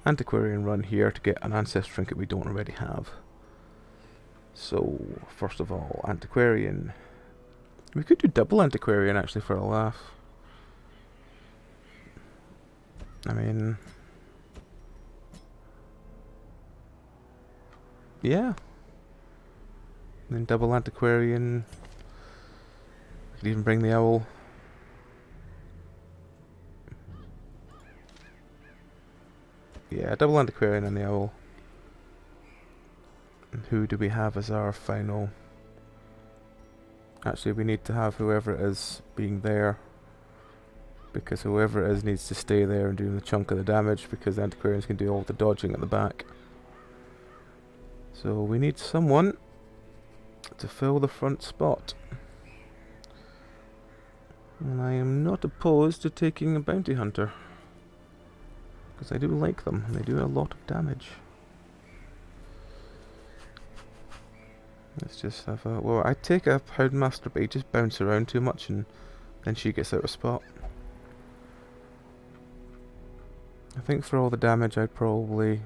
Speaker 1: antiquarian run here to get an ancestor trinket we don't already have. So first of all, antiquarian. We could do double antiquarian actually for a laugh. I mean, yeah. And then double antiquarian. Could even bring the owl. Yeah, double antiquarian and the owl. And who do we have as our final? Actually, we need to have whoever it is being there. Because whoever it is needs to stay there and do the chunk of the damage, because the antiquarians can do all the dodging at the back. So we need someone to fill the front spot. And I am not opposed to taking a bounty hunter, because I do like them, and they do a lot of damage. Let's just have a... Well, I take a Houndmaster, but he just bounce around too much, and then she gets out of spot. I think for all the damage I'd probably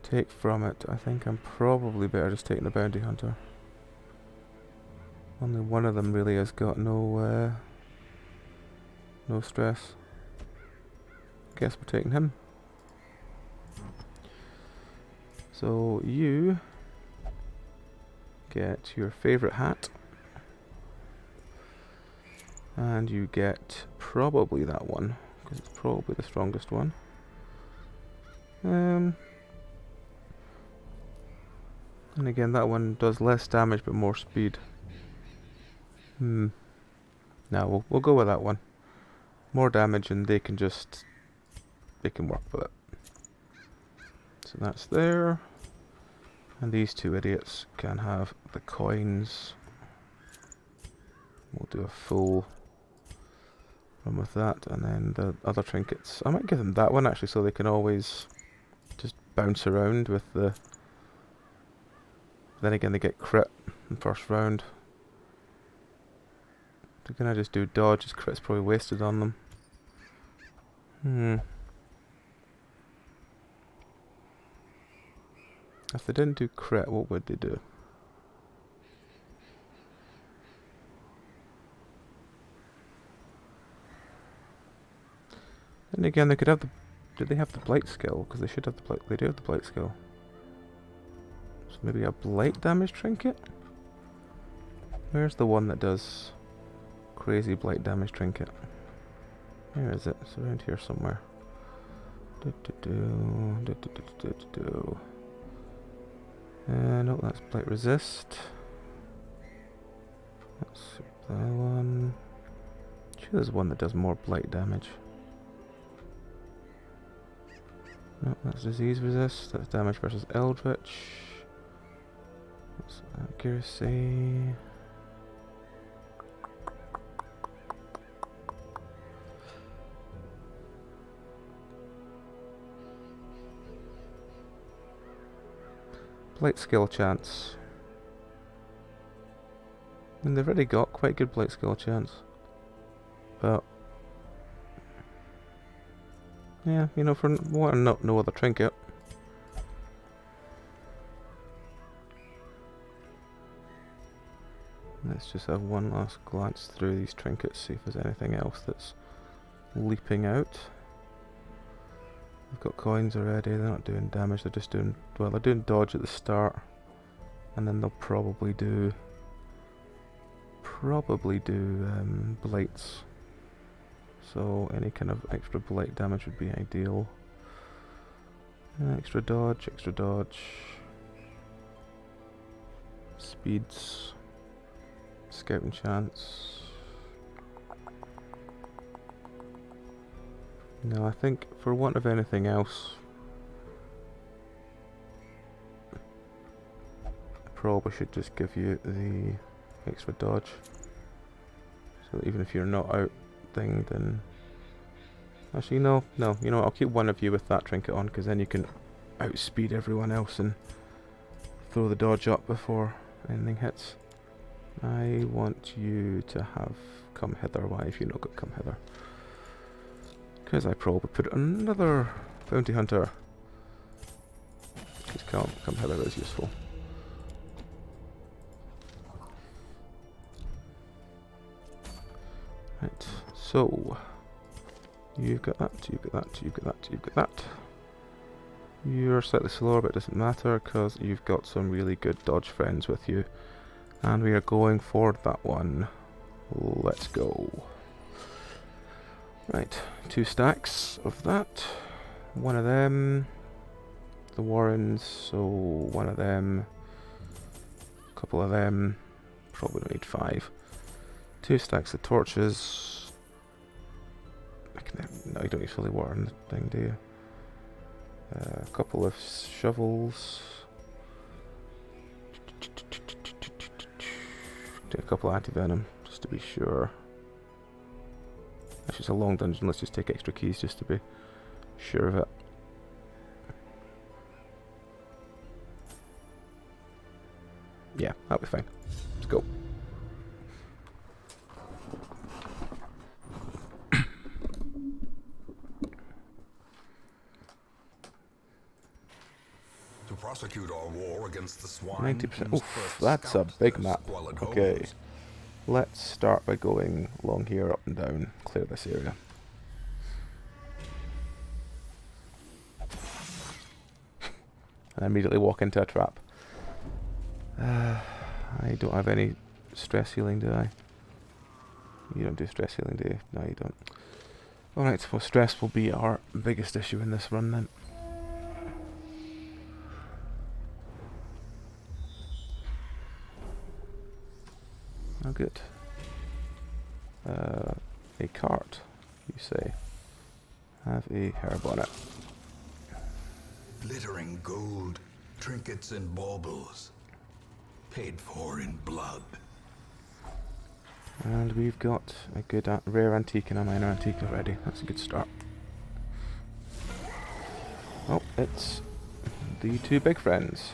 Speaker 1: take from it, I think I'm probably better just taking the bounty hunter. Only one of them really has got no stress. Guess we're taking him. So you get your favourite hat. And you get probably that one, because it's probably the strongest one. And again, that one does less damage but more speed. No, we'll go with that one. More damage, and they can work with it. So that's there. And these two idiots can have the coins. We'll do a full run with that, and then the other trinkets. I might give them that one actually, so they can always just bounce around with the... Then again, they get crit in first round. So can I just do dodge? His crit's probably wasted on them. If they didn't do crit, what would they do? Then again, they could have the... Do they have the blight skill? Because they should have the blight... They do have the blight skill. So maybe a blight damage trinket? Where's the one that does crazy blight damage trinket? Where is it? It's around here somewhere. No, that's blight resist. That's that one. Sure, there's one that does more blight damage. No, that's disease resist. That's damage versus eldritch. What's accuracy? Blight skill chance. I mean, they've already got quite good blight skill chance. But yeah, you know, for one, no other trinket. Let's just have one last glance through these trinkets, see if there's anything else that's leaping out. They've got coins already, they're not doing damage, they're just doing, well, they're doing dodge at the start, and then they'll probably do blights. So any kind of extra blight damage would be ideal. Extra dodge, speeds, scouting chance. No, I think for want of anything else, I probably should just give you the extra dodge. So that even if you're not out thing, then actually no, you know what, I'll keep one of you with that trinket on, because then you can outspeed everyone else and throw the dodge up before anything hits. I want you to have come hither. Why have you not got come hither? Because I probably put another bounty hunter. Because come hither is useful. Right, so you've got that, you've got that, you've got that, you've got that. You're slightly slower, but it doesn't matter because you've got some really good dodge friends with you. And we are going for that one. Let's go. Right, 2 stacks of that. One of them. The Warrens, so one of them. A couple of them. Probably don't need 5. 2 stacks of torches. No, you don't need fully Warren thing, do you? A couple of shovels. Do a couple of anti-venom, just to be sure. Actually, it's a long dungeon, let's just take extra keys just to be sure of it. Yeah, that'll be fine. Let's go.
Speaker 3: To prosecute our war against the swine,
Speaker 1: 90%. Oof, that's a big map. Okay. Let's start by going along here, up and down, clear this area. And immediately walk into a trap. I don't have any stress healing, do I? You don't do stress healing, do you? No, you don't. Alright, well, stress will be our biggest issue in this run then. Oh, good. A cart, you say. Have a herb on it.
Speaker 3: Glittering gold, trinkets and baubles, paid for in blood.
Speaker 1: And we've got a good rare antique and a minor antique already. That's a good start. Oh, it's the 2 big friends.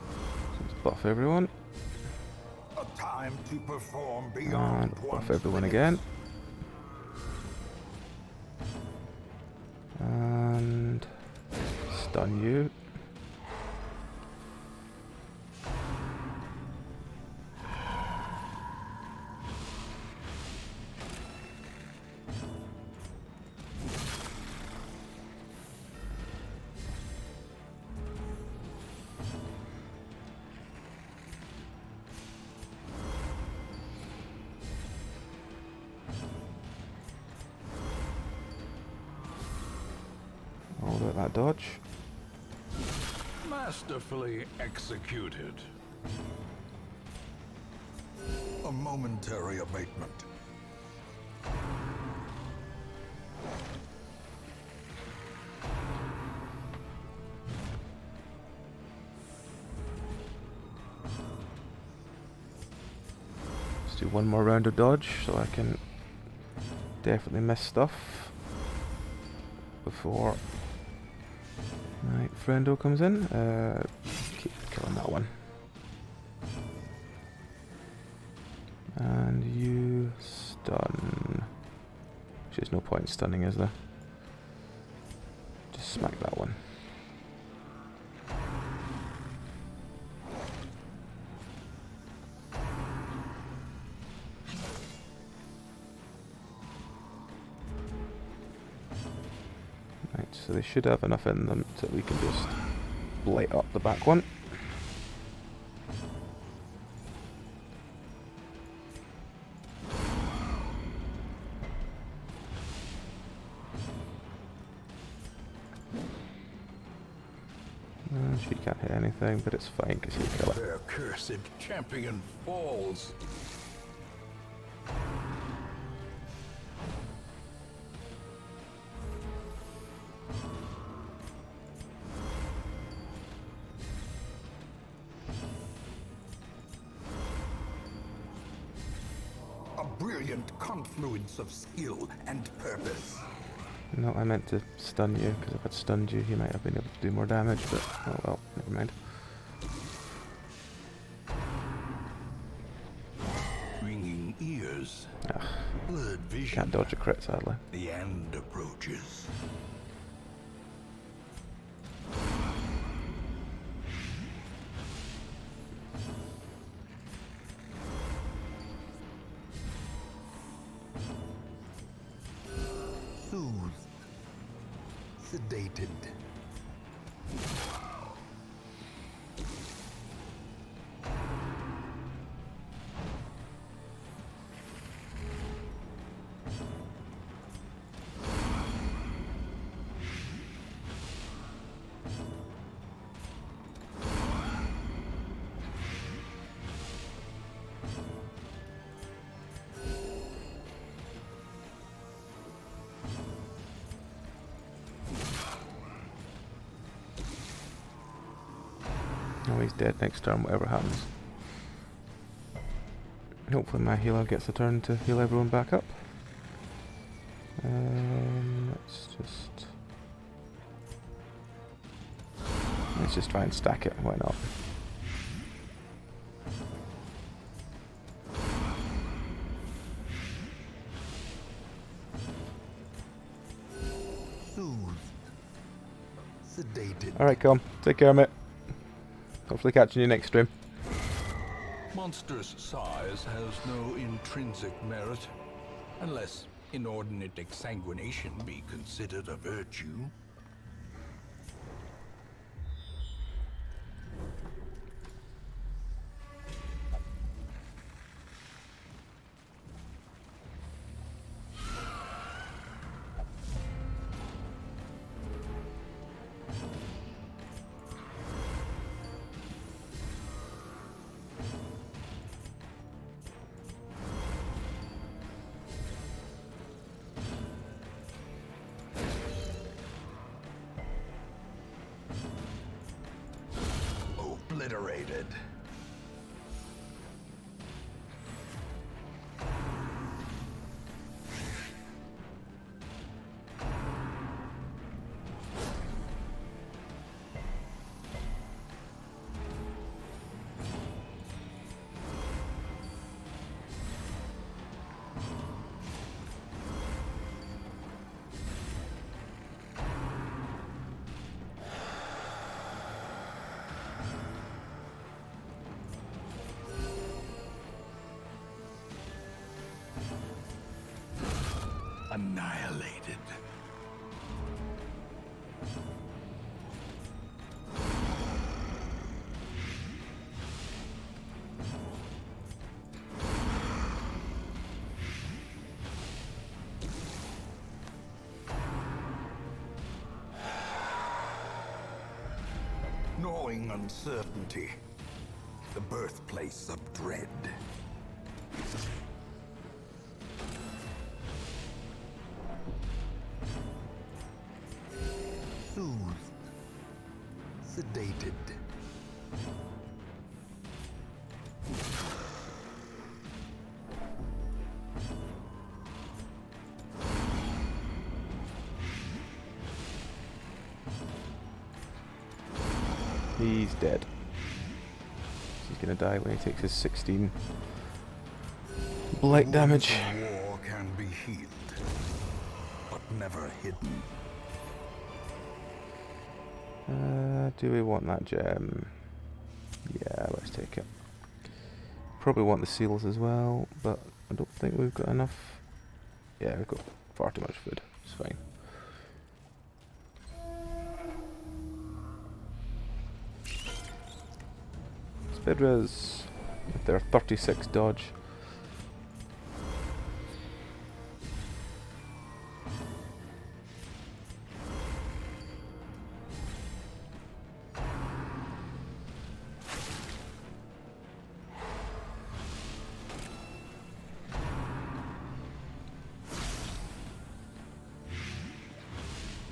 Speaker 1: So let's buff everyone.
Speaker 3: A time to perform beyond
Speaker 1: And buff everyone again. And stun you. All about that dodge.
Speaker 4: Masterfully executed.
Speaker 3: a momentary abatement.
Speaker 1: do one more round of dodge so I can definitely miss stuff before my friendo comes in. Keep killing that one. And you stun. There's no point in stunning, is there? Just smack that one. Right, so they should have enough in them that we can just blight up the back one. She can't hit anything, but it's fine because he'll kill it.
Speaker 3: Their cursed champion falls. A brilliant confluence of skill and purpose.
Speaker 1: No, I meant to stun you, because if I'd stunned you, he might have been able to do more damage, but oh well, never mind.
Speaker 3: Ringing ears.
Speaker 1: Ugh,
Speaker 3: Blurred vision.
Speaker 1: can't dodge a crit, sadly.
Speaker 3: The end approaches. Soothed. Sedated.
Speaker 1: Oh, he's dead next turn, whatever happens. Hopefully my healer gets a turn to heal everyone back up. Let's just try and stack it, why not?
Speaker 3: Soothed. Sedated.
Speaker 1: Alright, come. Take care, mate. Hopefully catching you next stream.
Speaker 3: Monstrous size has no intrinsic merit, unless inordinate exsanguination be considered a virtue. Obliterated. Annihilated. Gnawing uncertainty, the birthplace of dread. Soothed. Sedated.
Speaker 1: He's dead. He's gonna die when he takes his 16 blight damage.
Speaker 3: War can be healed, but never hidden.
Speaker 1: Do we want that gem? Yeah, let's take it. Probably want the seals as well, but I don't think we've got enough. Yeah, we've got far too much food. It's fine. Speedres with their 36 dodge.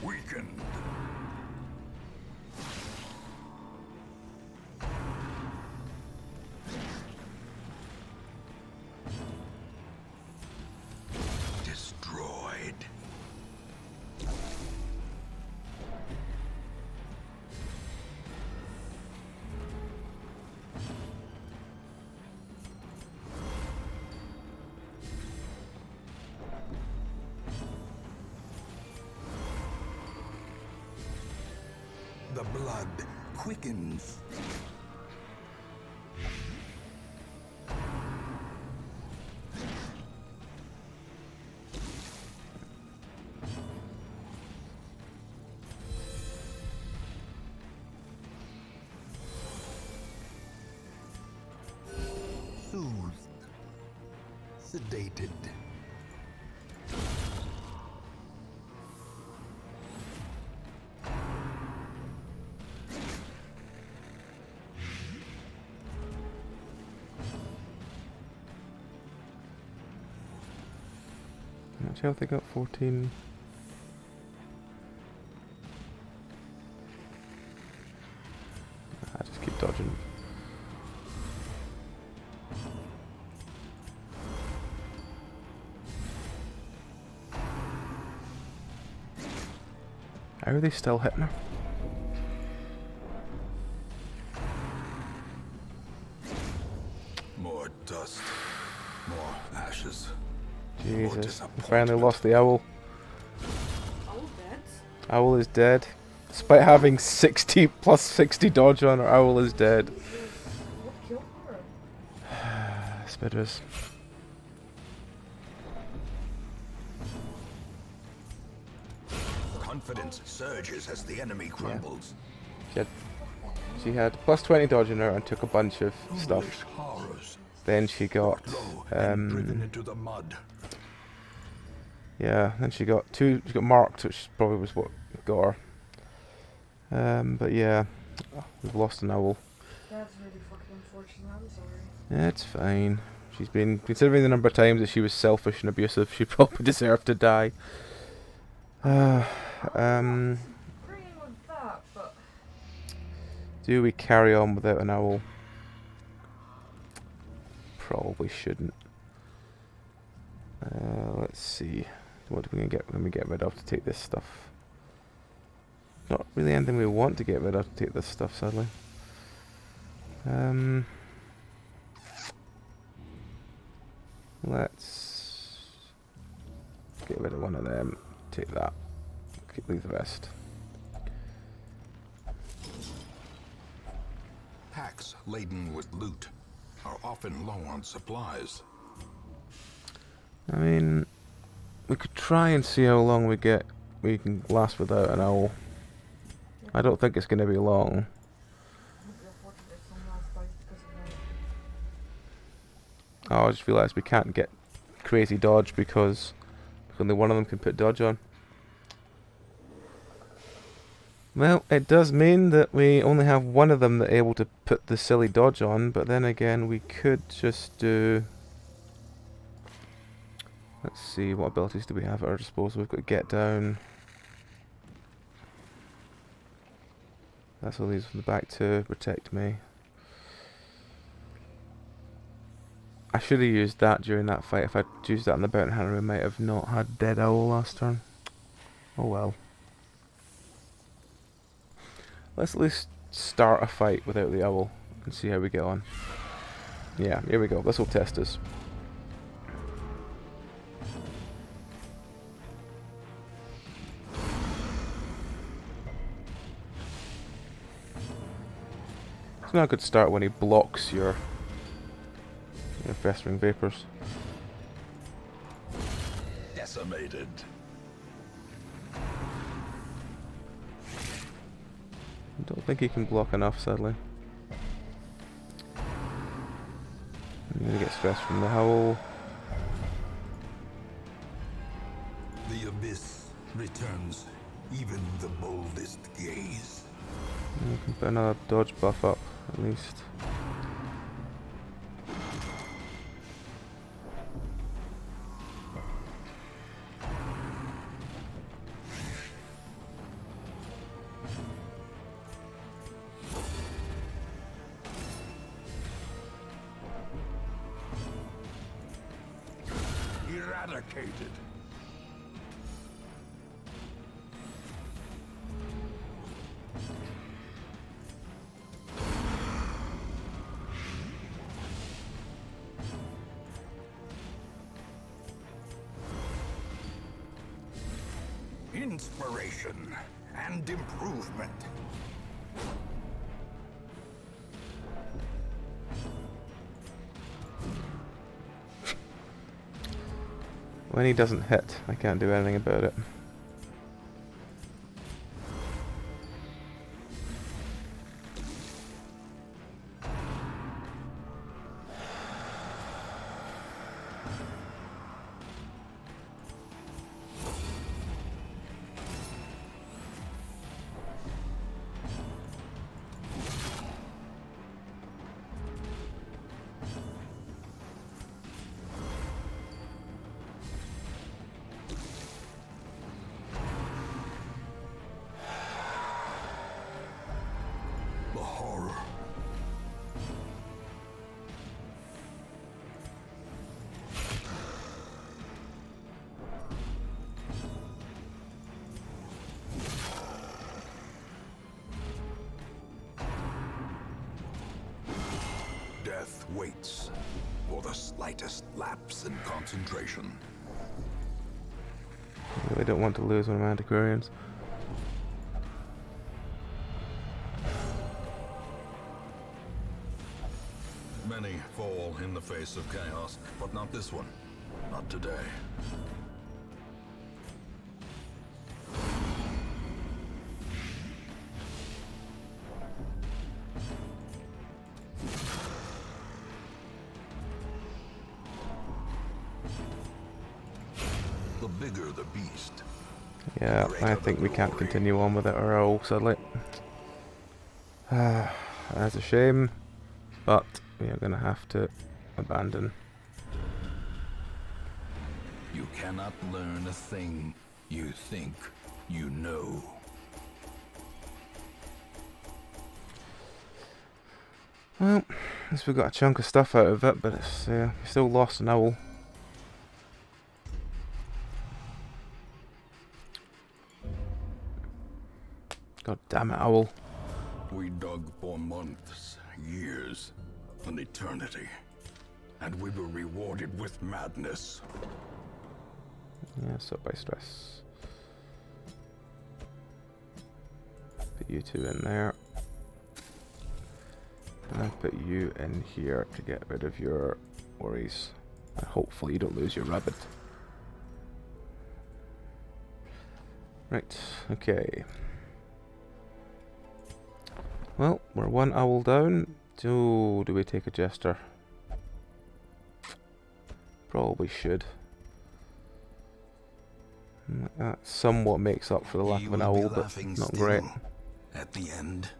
Speaker 3: Weakened. Destroyed. The blood quickens. Soothed. Sedated.
Speaker 1: How much health they got? 14. I just keep dodging. How are they still hitting her?
Speaker 3: More dust. More ashes.
Speaker 1: Jesus, I finally lost the owl.
Speaker 2: All dead?
Speaker 1: Owl is dead. Despite having 60 plus 60 dodge on her, Owl is dead.
Speaker 2: What killed her?
Speaker 1: Speedres.
Speaker 3: Confidence surges as the enemy crumbles.
Speaker 1: She had plus 20 dodge on her and took a bunch of stuff.
Speaker 3: Foolish horrors.
Speaker 1: Then she got,
Speaker 3: Low and driven into the mud.
Speaker 1: yeah, then she got marked, which probably was what got her. But yeah, we've lost an owl.
Speaker 2: That's really fucking unfortunate, I'm sorry.
Speaker 1: Yeah, it's fine. She's been, considering the number of times that she was selfish and abusive, she probably deserved to die.
Speaker 2: Agreeing with that, but
Speaker 1: Do we carry on without an owl? Probably shouldn't. Let's see. What are we gonna get rid of to take this stuff? Not really anything we want to get rid of to take this stuff, sadly. Let's get rid of one of them. Take that. Leave the rest.
Speaker 3: Packs laden with loot are often low on supplies.
Speaker 1: I mean, we could try and see how long we can last without an owl. I don't think it's going to be long.
Speaker 2: it would be unfortunate if someone else dies because of that.
Speaker 1: Oh, I just realised we can't get crazy dodge because only one of them can put dodge on. Well, it does mean that we only have one of them that are able to put the silly dodge on, but then again we could just do... Let's see, what abilities do we have at our disposal? We've got get down. That's all these from the back to protect me. I should have used that during that fight. If I'd used that on the bounty hunter, we might have not had dead owl last turn. Oh well. Let's at least start a fight without the owl and see how we get on. Yeah, here we go. This will test us. It's not a good start when he blocks your festering vapors.
Speaker 4: Decimated.
Speaker 1: I don't think he can block enough, sadly. I'm gonna get stressed from the howl.
Speaker 3: The abyss returns even the boldest gaze.
Speaker 1: We can put another dodge buff up, at least.
Speaker 4: Eradicated.
Speaker 3: Inspiration and improvement.
Speaker 1: When he doesn't hit, I can't do anything about it.
Speaker 3: The horror. Death waits for the slightest lapse in concentration.
Speaker 1: I really don't want to lose one of my antiquarians.
Speaker 3: Many fall in the face of chaos, but not this one. Not today. The bigger the beast.
Speaker 1: Yeah, I think we can't continue on with it or all, sadly. That's a shame, but we are going to have to abandon.
Speaker 3: You cannot learn a thing you think you know.
Speaker 1: Well, at least we got a chunk of stuff out of it, but it's still lost an owl. God damn it, owl.
Speaker 4: We dug for months, years, an eternity. And we were rewarded with madness.
Speaker 1: Yeah, so by stress. Put you two in there. And I'll put you in here to get rid of your worries. And hopefully you don't lose your rabbit. Right, okay. Well, we're one owl down. So, do we take a jester? Probably should. That somewhat makes up for the lack of an owl, but not great.
Speaker 3: At the end.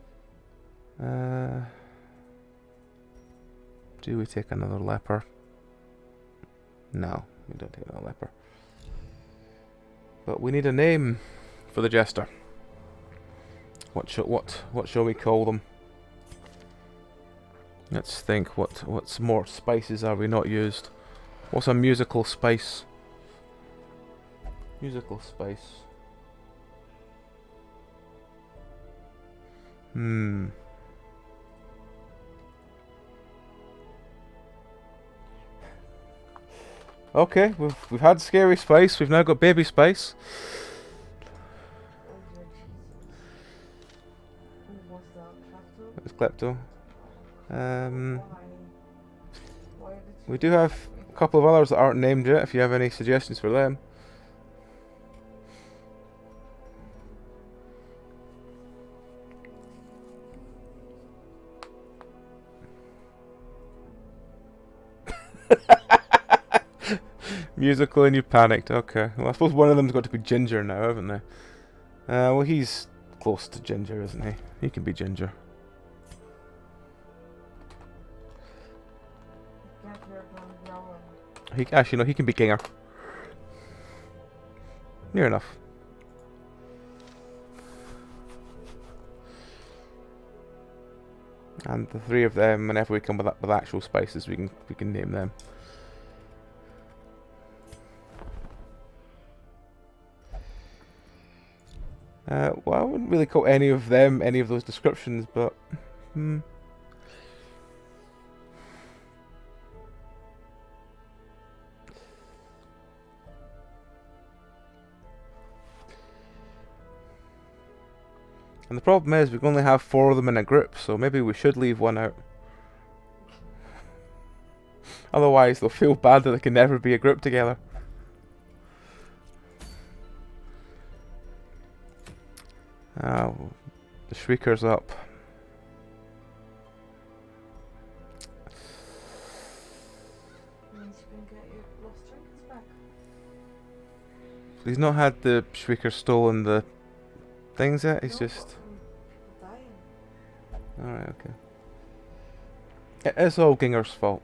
Speaker 1: Do we take another leper? No, we don't take another leper. But we need a name for the jester. What shall we call them? Let's think. What's more spices are we not used? What's a musical spice? Musical spice. Hmm. Okay, we've had scary spice. We've now got baby spice.
Speaker 2: Oh dear Jesus. Who was that? Klepto?
Speaker 1: It's klepto.
Speaker 2: Why? Why did
Speaker 1: We
Speaker 2: you
Speaker 1: do have
Speaker 2: attack me?
Speaker 1: a couple of others that aren't named yet. If you have any suggestions for them. Musical and you panicked. Okay. Well, I suppose one of them's got to be Ginger now, haven't they? Well, he's close to Ginger, isn't he? He can be Ginger.
Speaker 2: Get here, Glenn Growling.
Speaker 1: He actually no, he can be Ginger. Near enough. And the three of them, whenever we come with actual spices, we can name them. Well, I wouldn't really call any of them any of those descriptions, but And the problem is we can only have 4 of them in a group, so maybe we should leave one out. Otherwise, they'll feel bad that they can never be a group together. The Shrieker's up.
Speaker 2: Means you can get your lost trinkets back.
Speaker 1: He's not had the Shrieker stolen the things yet, he's
Speaker 2: No,
Speaker 1: just...
Speaker 2: but from people dying.
Speaker 1: Alright, okay. It is all Ginger's fault.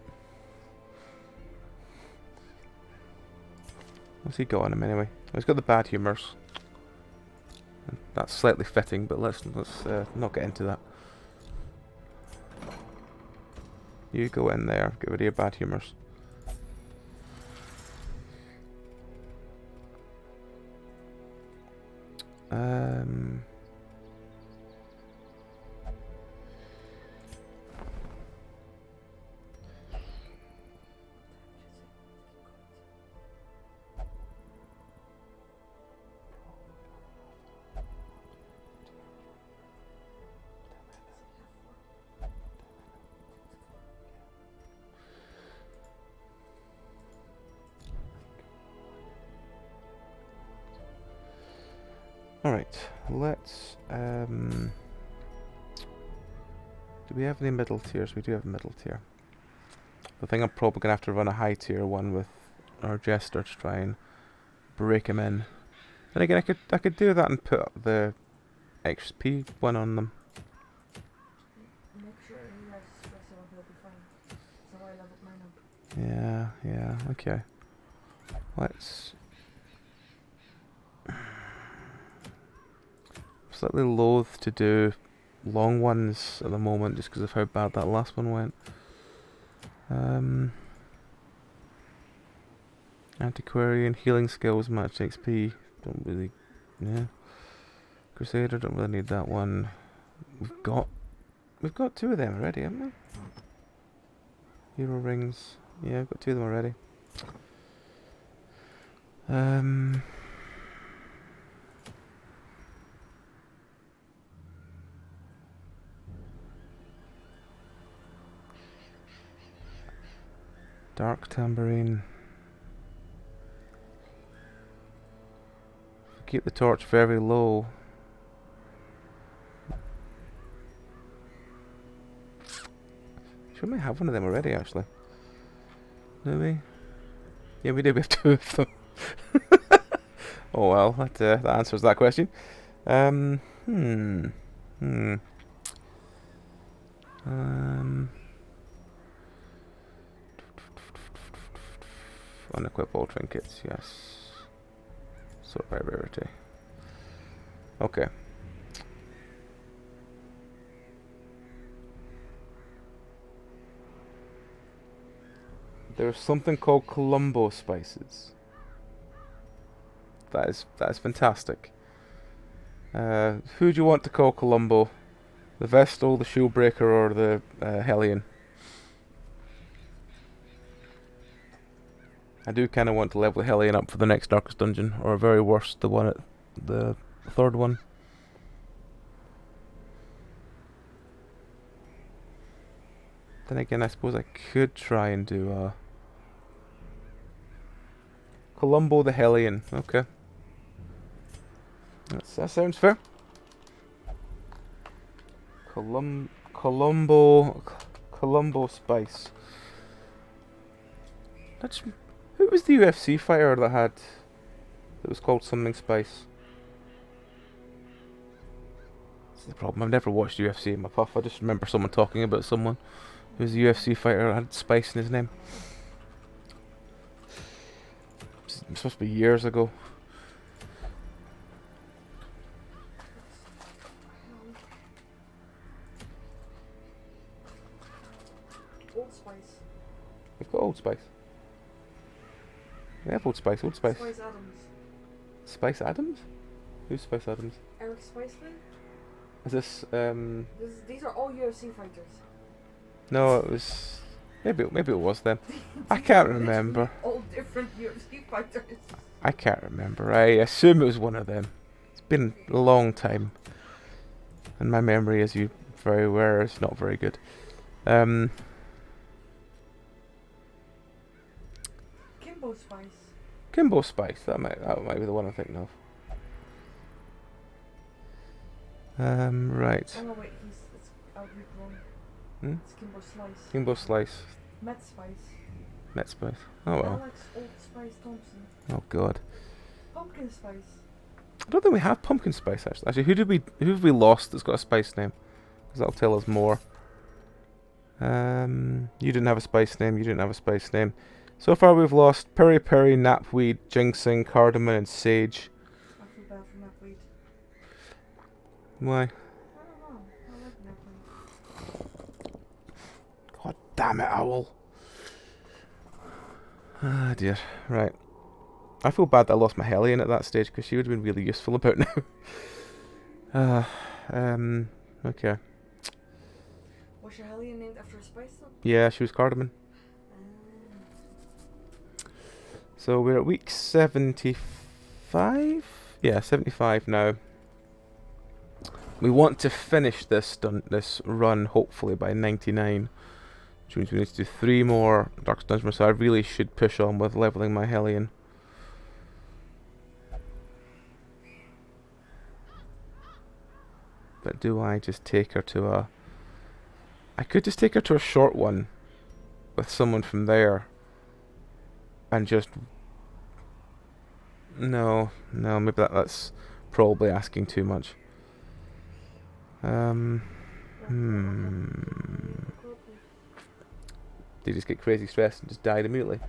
Speaker 1: What's he got on him anyway? He's got the bad humours. That's slightly fitting, but let's not get into that. You go in there, get rid of your bad humours. Alright, let's do we have any middle tiers? We do have a middle tier. I think I'm probably gonna have to run a high tier one with our Jester to try and break him in. Then again, I could do that and put up the XP one on them.
Speaker 2: Make sure he has stress or he'll be fine. So I leveled mine up.
Speaker 1: Yeah, okay. Let's... Slightly loath to do long ones at the moment just because of how bad that last one went. Antiquarian, healing skills, match XP. Don't really... Yeah. Crusader, don't really need that one. We've got 2 of them already, haven't we? Hero rings. Yeah, I've got 2 of them already. Dark tambourine. Keep the torch very low. Sure, we might have one of them already, actually. Do we? Yeah, we do. We have 2 of them. Oh well, that answers that question. Unequip all trinkets, yes. Sort by rarity. Okay. There's something called Colombo spices. That is fantastic. Who do you want to call Colombo? The Vestal, the Shieldbreaker, or the Hellion. I do kind of want to level the Hellion up for the next Darkest Dungeon, or very worst, the one at the third one. Then again, I suppose I could try and do Columbo the Hellion. Okay, that sounds fair. Columbo Spice. Who was the UFC fighter that was called something Spice? That's the problem. I've never watched UFC in my puff. I just remember someone talking about someone who was a UFC fighter that had Spice in his name. It's supposed to be years ago.
Speaker 2: Old Spice.
Speaker 1: We've got Old Spice. We have Old Spice. Old Spice.
Speaker 2: Spice Adams.
Speaker 1: Spice Adams? Who's Spice Adams?
Speaker 2: Eric Spiceman?
Speaker 1: Is this
Speaker 2: These are all UFC fighters.
Speaker 1: No, it was maybe it was them. I can't remember.
Speaker 2: All different UFC fighters.
Speaker 1: I can't remember. I assume it was one of them. It's been a long time, and my memory, as you very aware, is not very good.
Speaker 2: Kimbo Spice.
Speaker 1: Kimbo Spice. That might be the one I'm thinking of. Right.
Speaker 2: Oh no, wait, it's outgrown.
Speaker 1: Hmm?
Speaker 2: It's Kimbo Slice.
Speaker 1: Kimbo Slice.
Speaker 2: Met Spice.
Speaker 1: Met Spice. Oh well.
Speaker 2: Alex Old Spice Thompson.
Speaker 1: Oh god.
Speaker 2: Pumpkin Spice.
Speaker 1: I don't think we have Pumpkin Spice actually. Actually, who have we lost that's got a spice name? Because that'll tell us more. You didn't have a spice name. You didn't have a spice name. So far we've lost Peri Peri, Knapweed, Ginseng, Cardamom, and Sage.
Speaker 2: I feel bad for Knapweed.
Speaker 1: Why?
Speaker 2: I don't know. I like Knapweed.
Speaker 1: God damn it, Owl. Ah dear. Right. I feel bad that I lost my Hellion at that stage because she would have been really useful about now. Okay.
Speaker 2: Was your Hellion named after a spice though?
Speaker 1: Yeah, she was Cardamom. So we're at week 75? Yeah, 75 now. We want to finish this run hopefully by 99. Which means we need to do 3 more Dark Dungeons, so I really should push on with leveling my Hellion. But do I just take her to a... I could just take her to a short one with someone from there and just... No, maybe that's probably asking too much. Did he just get crazy stressed and just died immediately?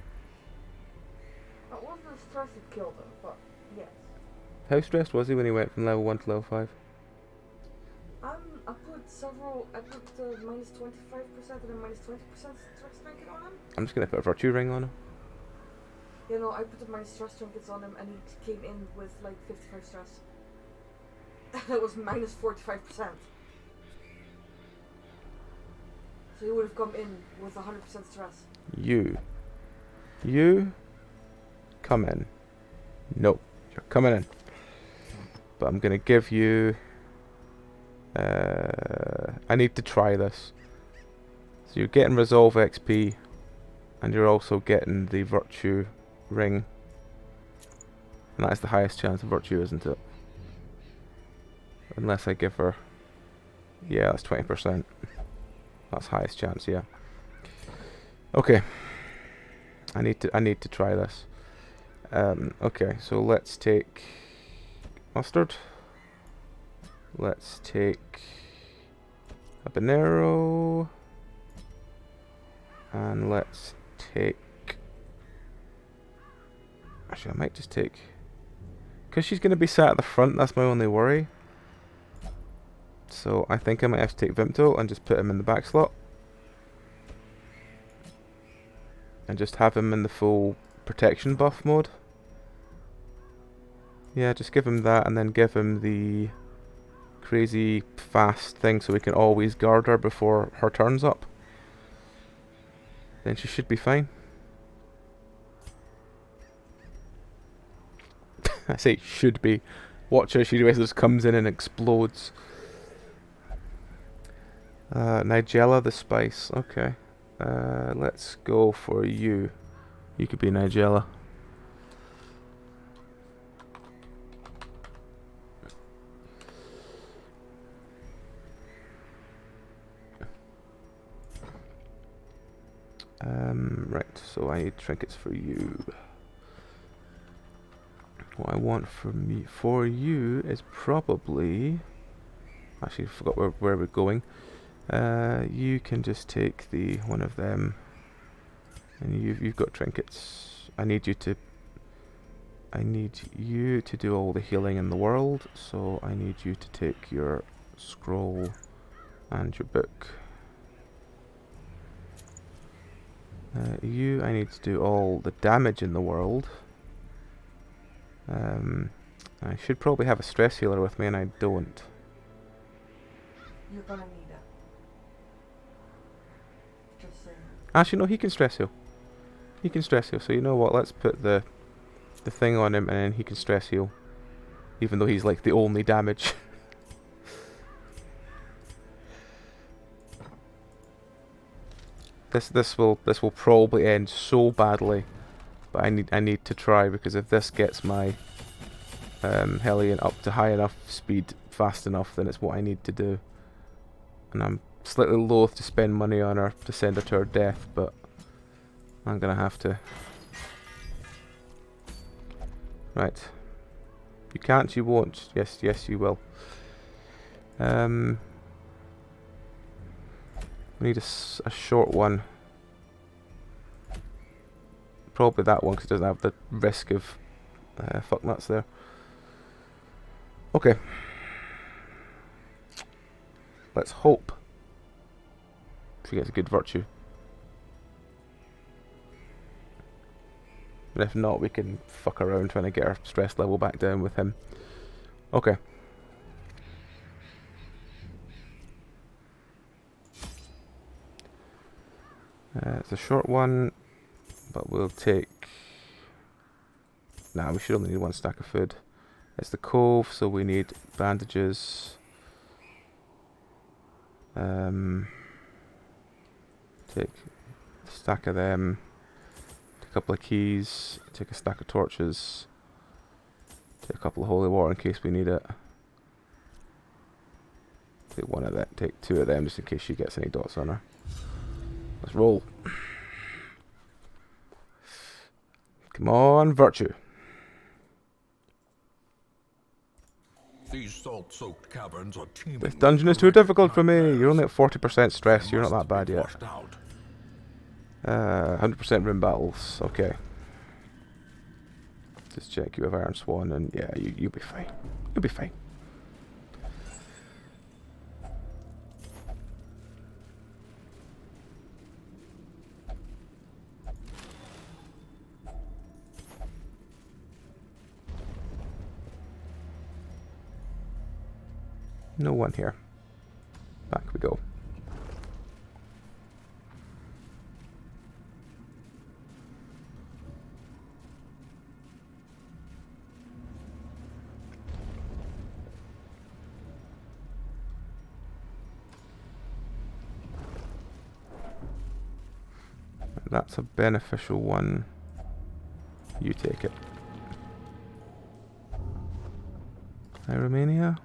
Speaker 2: It wasn't the stress that killed him, but yes.
Speaker 1: How stressed was he when he went from level 1 to level 5?
Speaker 2: I put minus 25% and then minus 20% stress trinket on him.
Speaker 1: I'm just going to put a virtue ring on him.
Speaker 2: You know, I put the minus stress trinkets on him and he came in with like 55 stress. That was minus 45%. So he would have come in with 100% stress.
Speaker 1: You come in. Nope, you're coming in. But I'm going to give you... I need to try this. So you're getting Resolve XP, and you're also getting the Virtue Ring. And that is the highest chance of Virtue, isn't it? Unless I give her... Yeah, that's 20%. That's highest chance, yeah. Okay. I need to try this. Okay, so let's take... Mustard. Let's take habanero, and let's take... Actually, I might just take... Because she's going to be sat at the front, that's my only worry. So I think I might have to take Vimto and just put him in the back slot. And just have him in the full protection buff mode. Yeah, just give him that and then give him the... crazy fast thing so we can always guard her before her turn's up, then she should be fine. I say should be. Watch her, she just comes in and explodes. Nigella the spice, okay. Let's go for you. You could be Nigella. Right, so I need trinkets for you. What I want for you is probably... Actually, I forgot where we're going. You can just take one of them, and you've got trinkets. I need you to do all the healing in the world, so I need you to take your scroll and your book. I need to do all the damage in the world. I should probably have a stress healer with me, and I don't.
Speaker 2: You're gonna need it. Just saying.
Speaker 1: Actually, no, he can stress heal. He can stress heal, so you know what, let's put the thing on him, and then he can stress heal. Even though he's like the only damage. This will probably end so badly, but I need to try, because if this gets my Hellion up to high enough speed fast enough, then it's what I need to do. And I'm slightly loath to spend money on her to send her to her death, but I'm gonna have to. Right. You can't, you won't. Yes, you will. We need a short one. Probably that one, because it doesn't have the risk of fucknuts there. Okay. Let's hope she gets a good virtue. And if not, we can fuck around trying to get our stress level back down with him. Okay. It's a short one, but we'll take... Nah, we should only need one stack of food. It's the cove, so we need bandages. Take a stack of them. Take a couple of keys. Take a stack of torches. Take a couple of holy water in case we need it. Take one of that. Take two of them just in case she gets any dots on her. Let's roll. Come on, virtue.
Speaker 3: These salt-soaked caverns are teeming.
Speaker 1: This dungeon is too difficult for me. You're only at 40% stress. You're not that bad yet. 100% room battles. Okay. Just check you have Iron Swan, and yeah, you'll be fine. You'll be fine. No one here. Back we go. That's a beneficial one. You take it. Romania?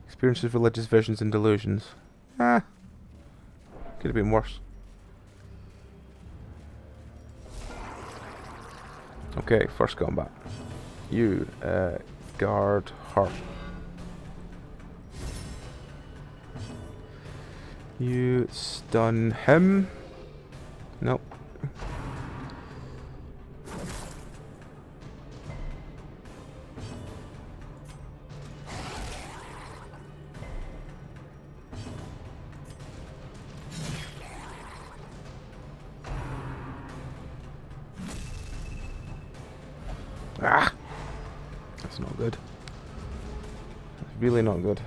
Speaker 1: Experiences religious visions and delusions. Ah. Could have been worse. Okay, first combat. You, guard her. You stun him. Nope. Ah! That's not good. really not good.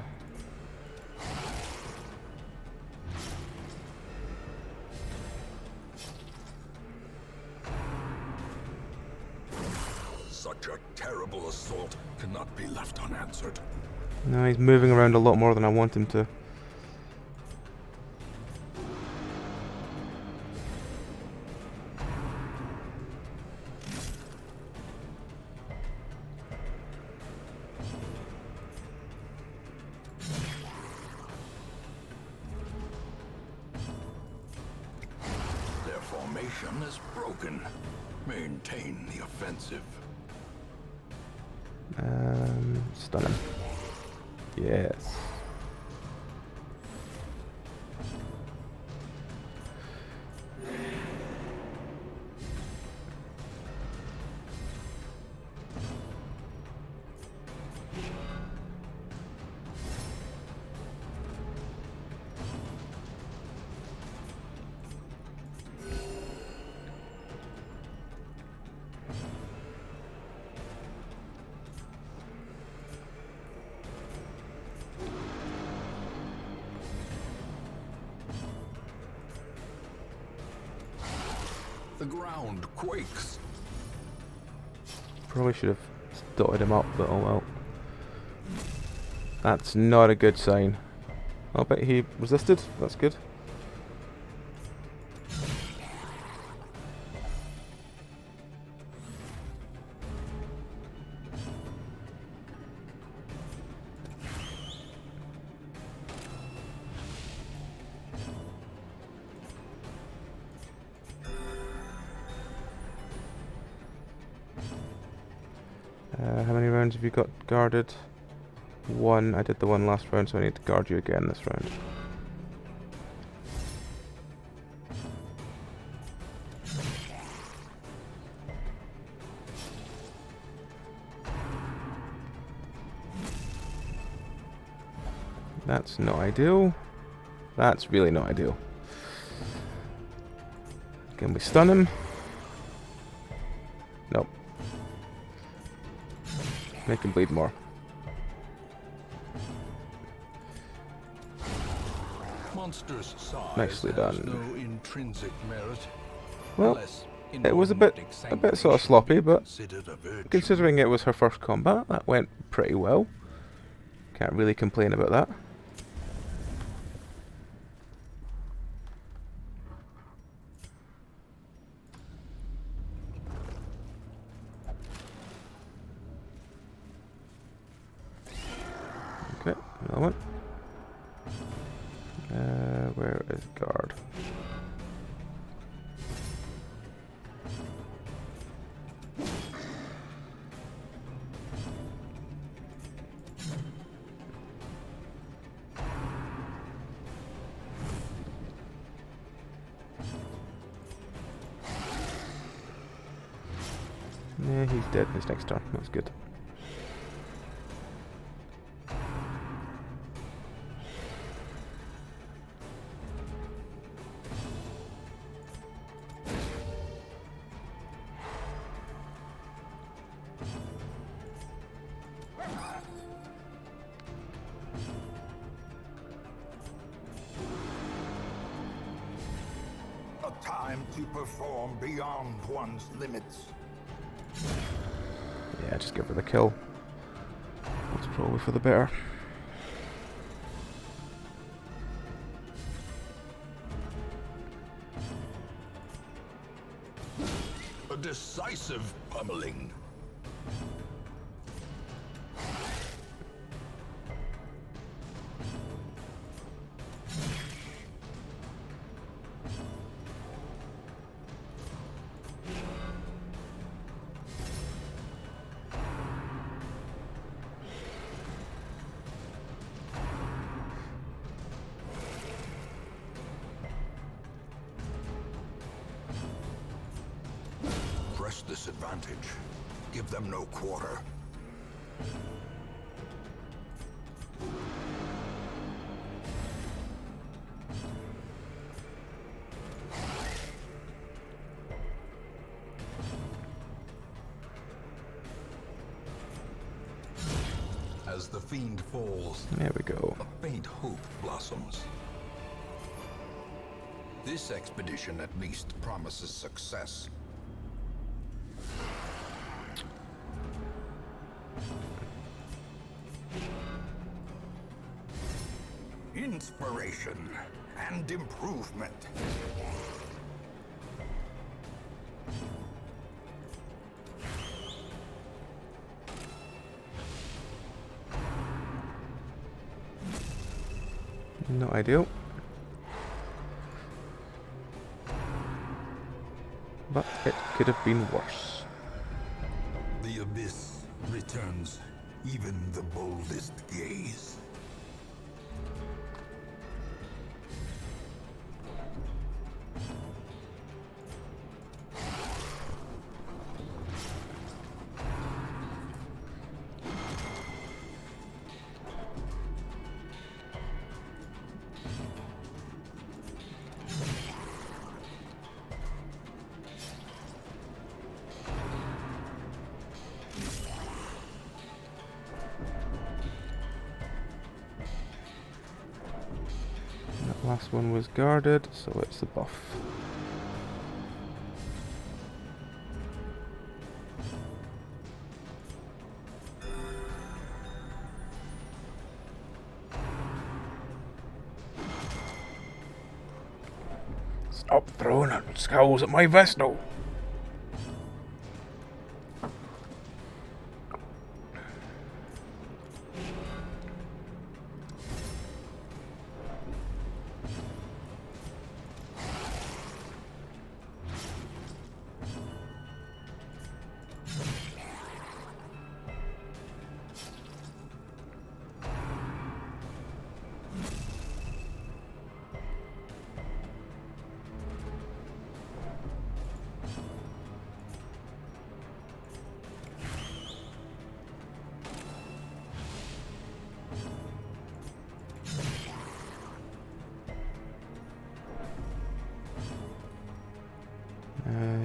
Speaker 4: Such a terrible assault cannot be left unanswered.
Speaker 1: No, he's moving around a lot more than I want him to.
Speaker 4: Their formation is broken. Maintain the offensive.
Speaker 1: Stun him. Yes.
Speaker 4: The ground quakes.
Speaker 1: Probably should have dotted him up, but oh well. That's not a good sign. Oh, but he resisted. That's good. How many rounds have you got guarded? One. I did the one last round, so I need to guard you again this round. That's not ideal. That's really not ideal. Can we stun him? Nope. Make him bleed more.
Speaker 4: Monster's size
Speaker 1: Nicely
Speaker 4: has
Speaker 1: done.
Speaker 4: no intrinsic merit.
Speaker 1: Well,
Speaker 4: unless
Speaker 1: it was a bit sort of sloppy, but
Speaker 4: considered a virtue.
Speaker 1: considering it was her first combat, that went pretty well. Can't really complain about that. Okay, another one. Where is guard? Yeah, he's dead this next turn. That's good.
Speaker 3: A time to perform beyond one's limits.
Speaker 1: Yeah, just give her the kill. That's probably for the better.
Speaker 4: A decisive pummeling.
Speaker 3: Press this advantage. Give them no quarter. As the fiend falls,
Speaker 1: There we go.
Speaker 3: a faint hope blossoms. This expedition at least promises success. Inspiration and improvement.
Speaker 1: Not ideal. But it could have been worse.
Speaker 3: The abyss returns even the boldest gaze.
Speaker 1: That last one was guarded, so it's the buff. Stop throwing skulls at my Vestal!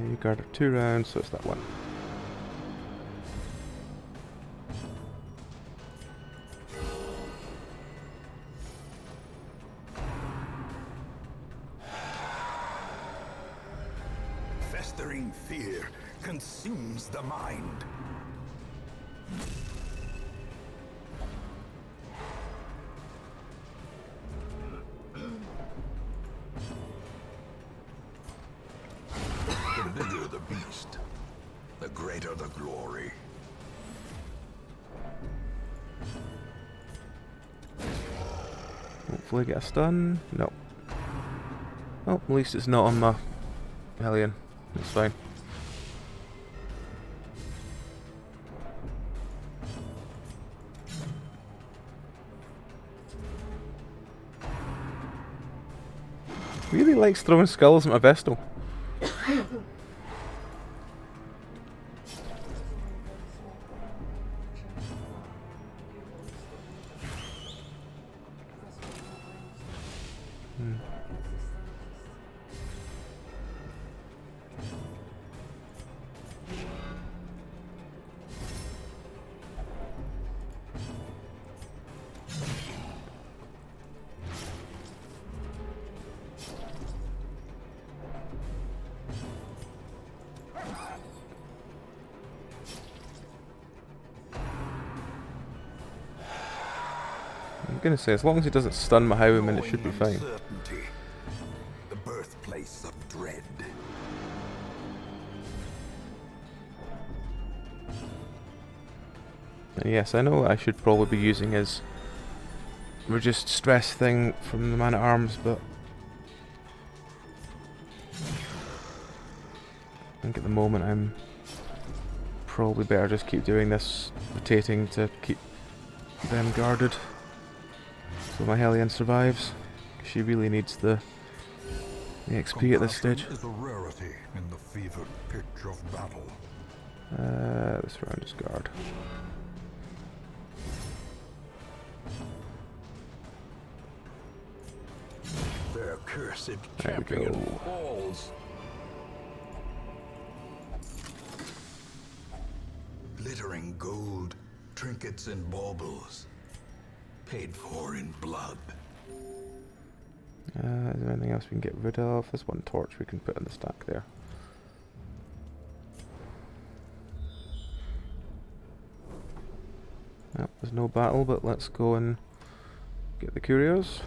Speaker 1: You guarded 2 rounds, so it's that one.
Speaker 3: Festering fear consumes the mind. The bigger the beast, the greater the glory.
Speaker 1: Hopefully get a stun. No. Oh, at least it's not on my Hellion. It's fine. Really likes throwing skulls at my Vestal. I'm gonna say, as long as he doesn't stun my Highwayman, it should be fine.
Speaker 3: Uncertainty, the birthplace of dread.
Speaker 1: And yes, I know I should probably be using his reduced stress thing from the Man-at-Arms, but I think at the moment I'm probably better just keep doing this, rotating to keep them guarded. So my Hellion survives. She really needs the XP at this stage.
Speaker 3: Is a rarity in the fevered pitch of battle.
Speaker 1: This round is guard.
Speaker 3: Their cursed
Speaker 1: There we
Speaker 3: champion
Speaker 1: go.
Speaker 3: falls. Glittering gold, trinkets and baubles. paid for in blood.
Speaker 1: Is there anything else we can get rid of? There's one torch we can put in the stack there. There's no battle, but let's go and get the curios.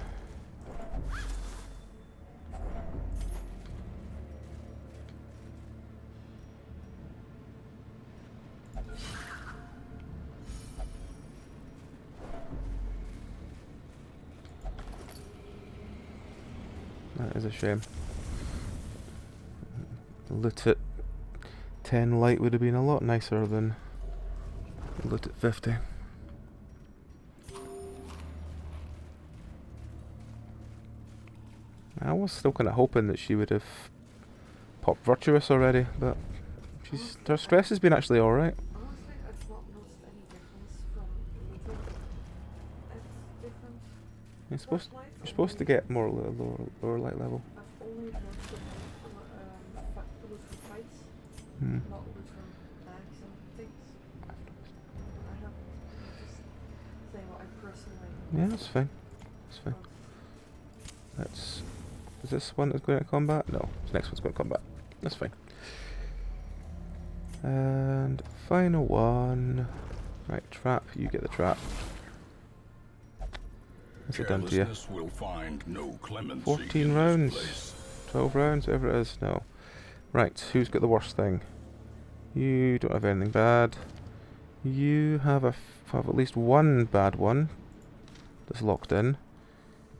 Speaker 1: That is a shame. The loot at 10 light would have been a lot nicer than the loot at 50. I was still kind of hoping that she would have popped Virtuous already, but her stress has been actually alright.
Speaker 2: Honestly, I've not noticed any difference from looting at different
Speaker 1: You're supposed to get more lower light level.
Speaker 2: I've only looked at loot from fights,
Speaker 1: Hmm.
Speaker 2: not loot from bags and things. I have just saying what I personally.
Speaker 1: Yeah, that's fine. That's fine. That's... Is this one that's going to combat? No, this next one's going to combat. That's fine. And final one. Right, trap. You get the trap. What's it done to you?
Speaker 4: Carelessness will find no clemency
Speaker 1: 14
Speaker 4: in this
Speaker 1: rounds.
Speaker 4: place.
Speaker 1: 12 rounds, whatever it is. No. Right, who's got the worst thing? You don't have anything bad. You have have at least one bad one that's locked in.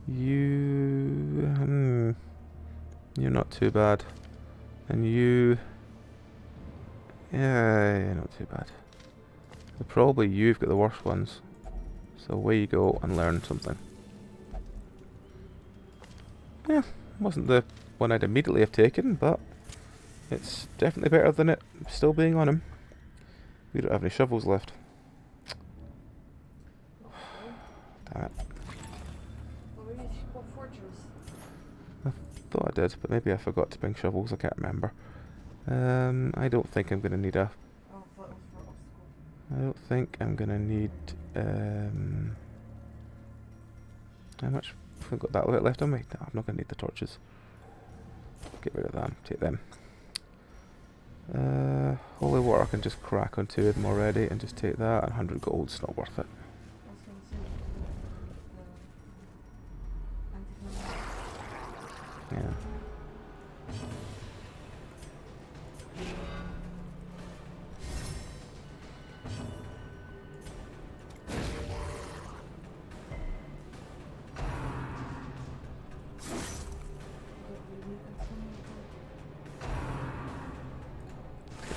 Speaker 1: You... you're not too bad. And you... yeah, you're not too bad. So probably you've got the worst ones. So away you go and learn something. Yeah, wasn't the one I'd immediately have taken, but it's definitely better than it still being on him. We don't have any shovels left. Damn it.
Speaker 2: Well, maybe you should go Fortress.
Speaker 1: I thought I did, but maybe I forgot to bring shovels, I can't remember. I don't think I'm going to need a...
Speaker 2: Oh, I thought it was for obstacle.
Speaker 1: I don't think I'm going to need... how much? I've got that little bit left on me. No, I'm not going to need the torches. Get rid of them, take them. Holy water I can just crack on 2 of them already and just take that. 100 gold's not worth it.
Speaker 2: I was going to say the
Speaker 1: Yeah.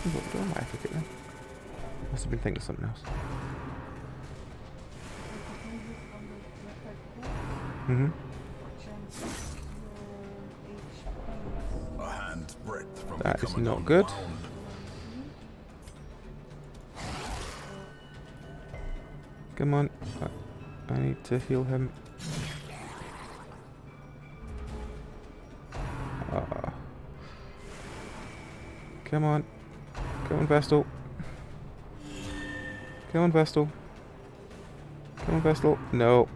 Speaker 1: What do I might have to get them? Must have been thinking of something else. Mm-hmm.
Speaker 3: A hand's breadth from
Speaker 1: That is
Speaker 3: becoming
Speaker 1: not good.
Speaker 3: unwound.
Speaker 1: Come on. I need to heal him. Come on. Come on, Vestal. Come on, Vestal. Come on, Vestal. No.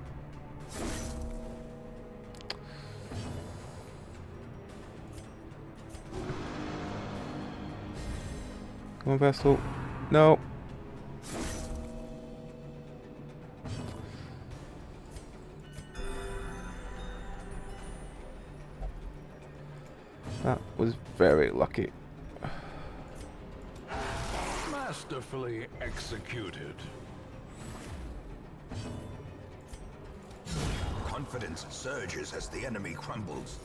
Speaker 1: Come on, Vestal. No. That was very lucky.
Speaker 4: Masterfully executed.
Speaker 3: Confidence surges as the enemy crumbles.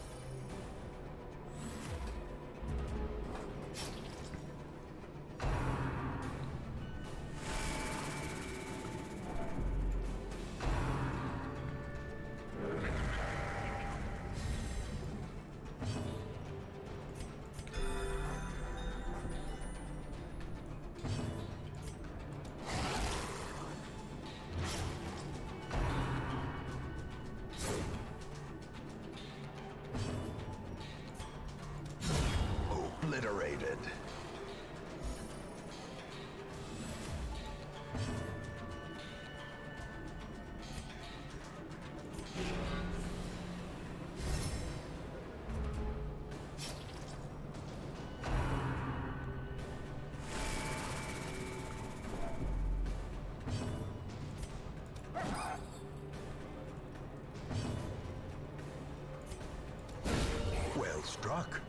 Speaker 3: Well struck.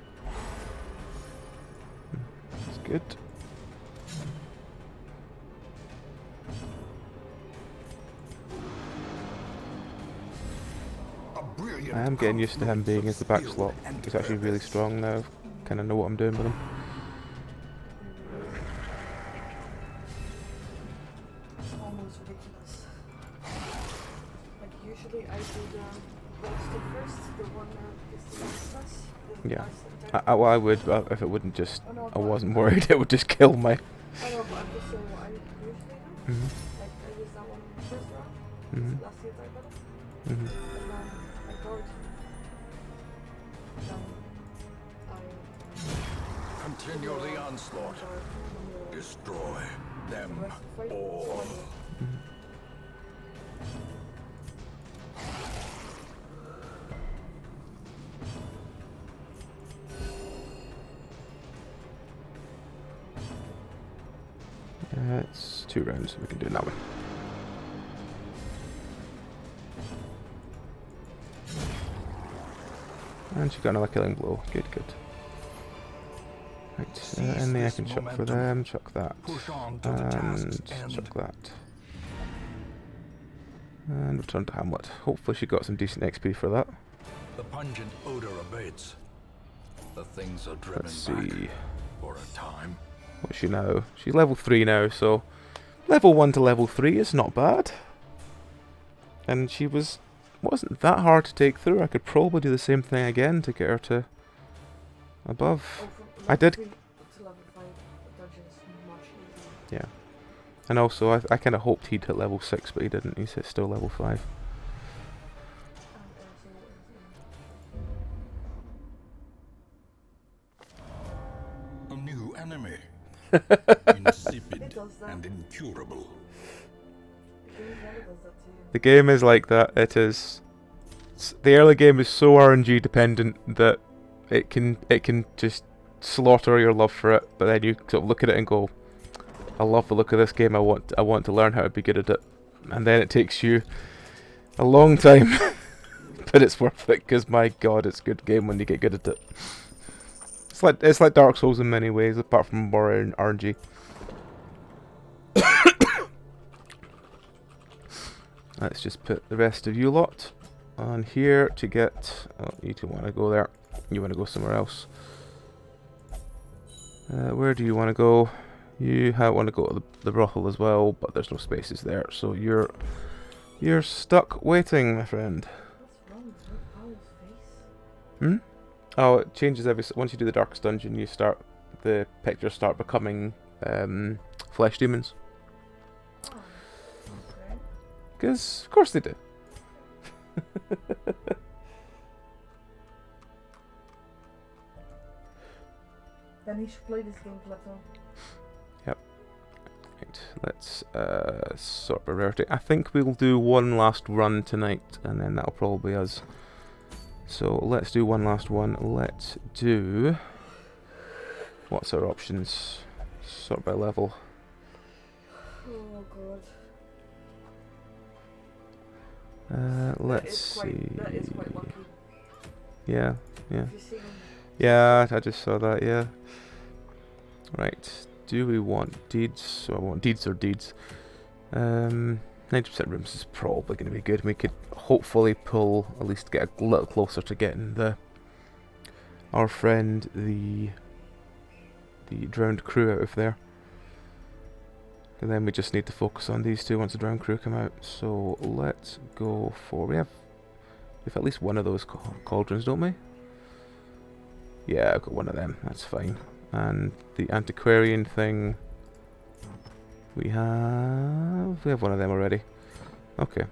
Speaker 1: That's good. I am getting used to him being as the back slot. He's actually really strong now. Kind of know what I'm doing with him.
Speaker 2: It's almost ridiculous. Like usually I do the bolster first, the one that is the most stress.
Speaker 1: Yeah. Well, I would, if it wouldn't just,
Speaker 2: Oh, no,
Speaker 1: I wasn't worried it would just kill me.
Speaker 2: I know, but I'm just saying what I usually do.
Speaker 1: Mhm.
Speaker 2: Like I use that one first round.
Speaker 1: Mhm.
Speaker 2: Last year's I got it.
Speaker 1: Mhm.
Speaker 2: And then I guard. Then I
Speaker 4: Continue the onslaught. Destroy them all.
Speaker 1: It's 2 rounds, we can do it that way. And she got another killing blow. Good, good. Right, and then I can chuck for them, chuck that, and chuck that. And return to Hamlet. Hopefully she got some decent XP for that.
Speaker 4: The pungent odor abates. The things are driven
Speaker 1: Let's
Speaker 4: back
Speaker 1: see.
Speaker 4: for a time.
Speaker 1: What's she now? She's level 3 now, so level 1 to level 3 is not bad. And she wasn't that hard to take through. I could probably do the same thing again to get her to above. I did.
Speaker 2: To level 5 dungeons much easier.
Speaker 1: Yeah. And also, I kind of hoped he'd hit level 6, but he didn't. He's still level 5.
Speaker 4: A new enemy.
Speaker 2: It
Speaker 4: Insipid
Speaker 2: does that.
Speaker 4: and incurable.
Speaker 2: The game never does that to you.
Speaker 1: The game is like that. It is. The early game is so RNG dependent that it can just slaughter your love for it. But then you sort of look at it and go, I love the look of this game. I want to learn how to be good at it. And then it takes you a long time, but it's worth it because my God, it's a good game when you get good at it. It's like Dark Souls in many ways, apart from more RNG. Let's just put the rest of you lot on here to get. Oh, you two want to go there. You want to go somewhere else. Where do you want to go? You want to go to the brothel as well, but there's no spaces there, so you're stuck waiting, my friend.
Speaker 2: What's wrong with Paul's face?
Speaker 1: Hmm? Oh, it changes once you do the darkest dungeon. The pictures start becoming flesh demons.
Speaker 2: Oh, okay.
Speaker 1: Because of course they do.
Speaker 2: Then he should play this game, Platon.
Speaker 1: Right, let's sort by rarity. I think we'll do one last run tonight, and then that'll probably be us. So let's do one last one. Let's do. What's our options? Sort by level.
Speaker 2: Oh god.
Speaker 1: Let's see.
Speaker 2: That is quite lucky.
Speaker 1: Yeah, yeah.
Speaker 2: Have you seen him?
Speaker 1: Yeah, I just saw that, yeah. Right, do we want deeds? So I want deeds or deeds. 90% rooms is probably going to be good. We could hopefully pull, at least get a little closer to getting our friend, the drowned crew out of there. And then we just need to focus on these two once the drowned crew come out. So let's go for, we have at least one of those cauldrons, don't we? Yeah, I've got one of them, that's fine. And the antiquarian thing, we have one of them already. Okay,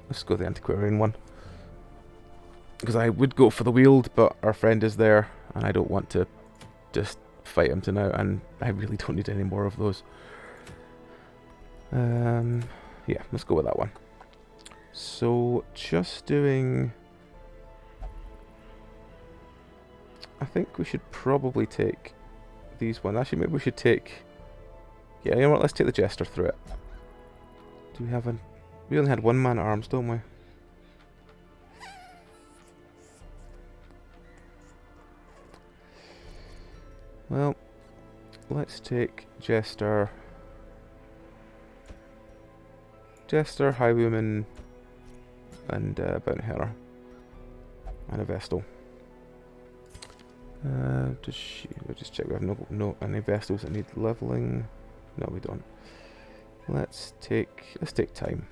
Speaker 1: let's go the antiquarian one. Because I would go for the wield, but our friend is there, and I don't want to just fight him to now, and I really don't need any more of those. Yeah, let's go with that one. So, just doing... I think we should probably take these one. Actually, maybe we should take... Yeah, you know what? Let's take the Jester through it. Do we have an... We only had one man at arms, don't we? Well, let's take Jester, Highwayman, and Bounty Hunter, and a Vestal. We'll just check we have no any Vestals that need leveling. No, we don't. Let's take time.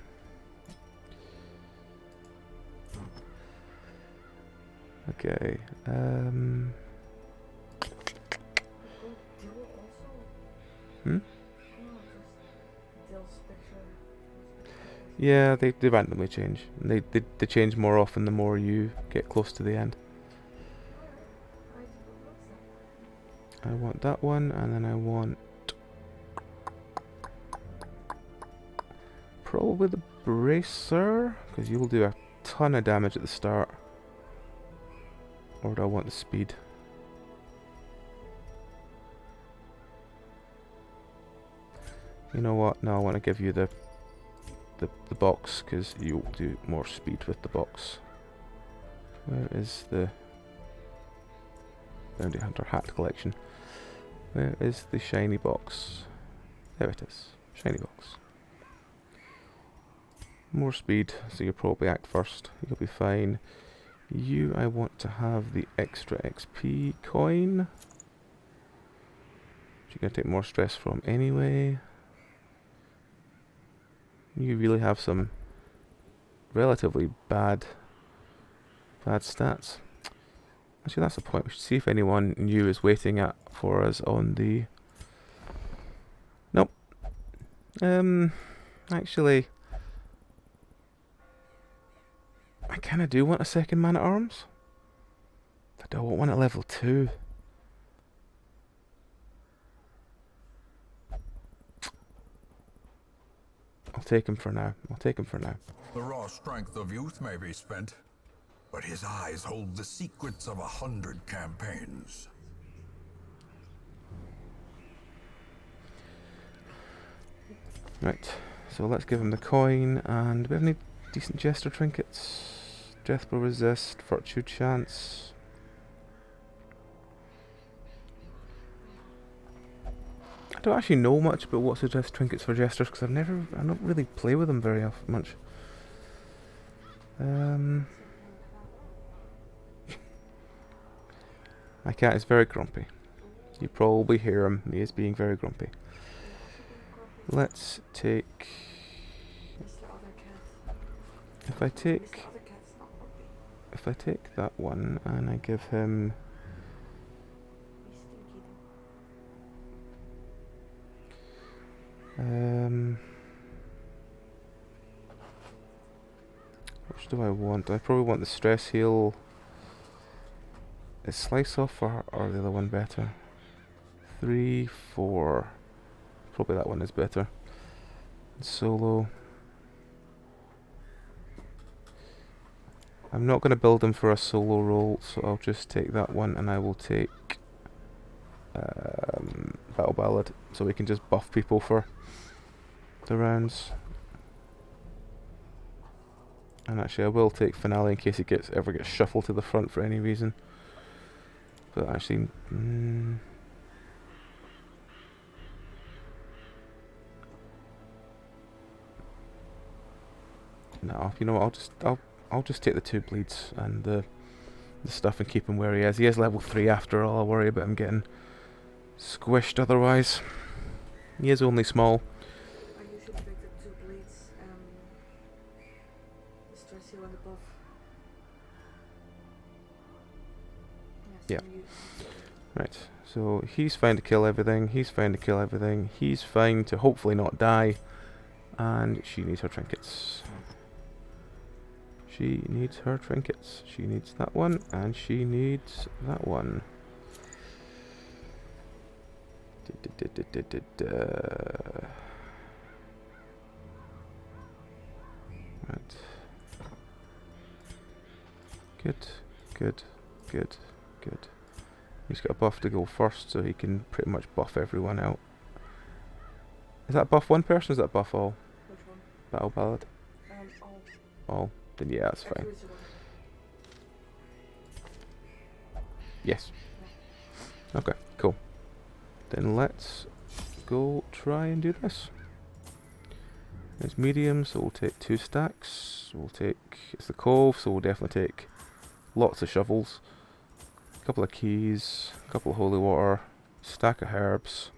Speaker 1: Okay. Hmm? Yeah, they randomly change. They change more often the more you get close to the end. I want that one, and then I want probably the bracer, because you will do a ton of damage at the start. Or do I want the speed? You know what? No, I want to give you the box, because you'll do more speed with the box. Where is the Bounty Hunter Hat Collection? Where is the shiny box? There it is. Shiny box. More speed, so you'll probably act first. You'll be fine. You, I want to have the extra XP coin, which you're going to take more stress from anyway. You really have some relatively bad stats. Actually, that's the point. We should see if anyone new is waiting for us on the... Nope. Actually, I kind of do want a second man-at-arms. I don't want one at level 2. I'll take him for now.
Speaker 3: The raw strength of youth may be spent, but his eyes hold the secrets of 100 campaigns.
Speaker 1: Right, so let's give him the coin, and do we have any decent Jester trinkets? Death will resist, Virtue Chance. I don't actually know much about what suggest trinkets for Jesters, because I don't really play with them very much. My cat is very grumpy. You probably hear him. He is being very grumpy. Let's take... If I take that one and I give him... which do I want? I probably want the stress heal. Is slice off or the other one better? 3, 4. Probably that one is better. Solo. I'm not going to build him for a solo roll, so I'll just take that one, and I will take Battle Ballad, so we can just buff people for the rounds. And actually I will take Finale in case he ever gets shuffled to the front for any reason. But actually... no, you know what, I'll just take the 2 bleeds and the stuff and keep him where he is. He is level 3 after all. I'll worry about him getting squished otherwise. He is only small.
Speaker 2: I usually take the 2 blades, the stress heal and the buff.
Speaker 1: Yeah. Right, so he's fine to kill everything, he's fine to hopefully not die, and she needs her trinkets. She needs that one, and she needs that one. Right. Good. He's got a buff to go first, so he can pretty much buff everyone out. Is that buff one person, or is that buff all?
Speaker 2: Which one?
Speaker 1: Battle Ballad? All. Then yeah, that's fine. Yes. Okay, cool. Then let's go try and do this. It's medium, so we'll take 2 stacks. We'll take, it's the cove, so we'll definitely take lots of shovels, a couple of keys, a couple of holy water, stack of herbs,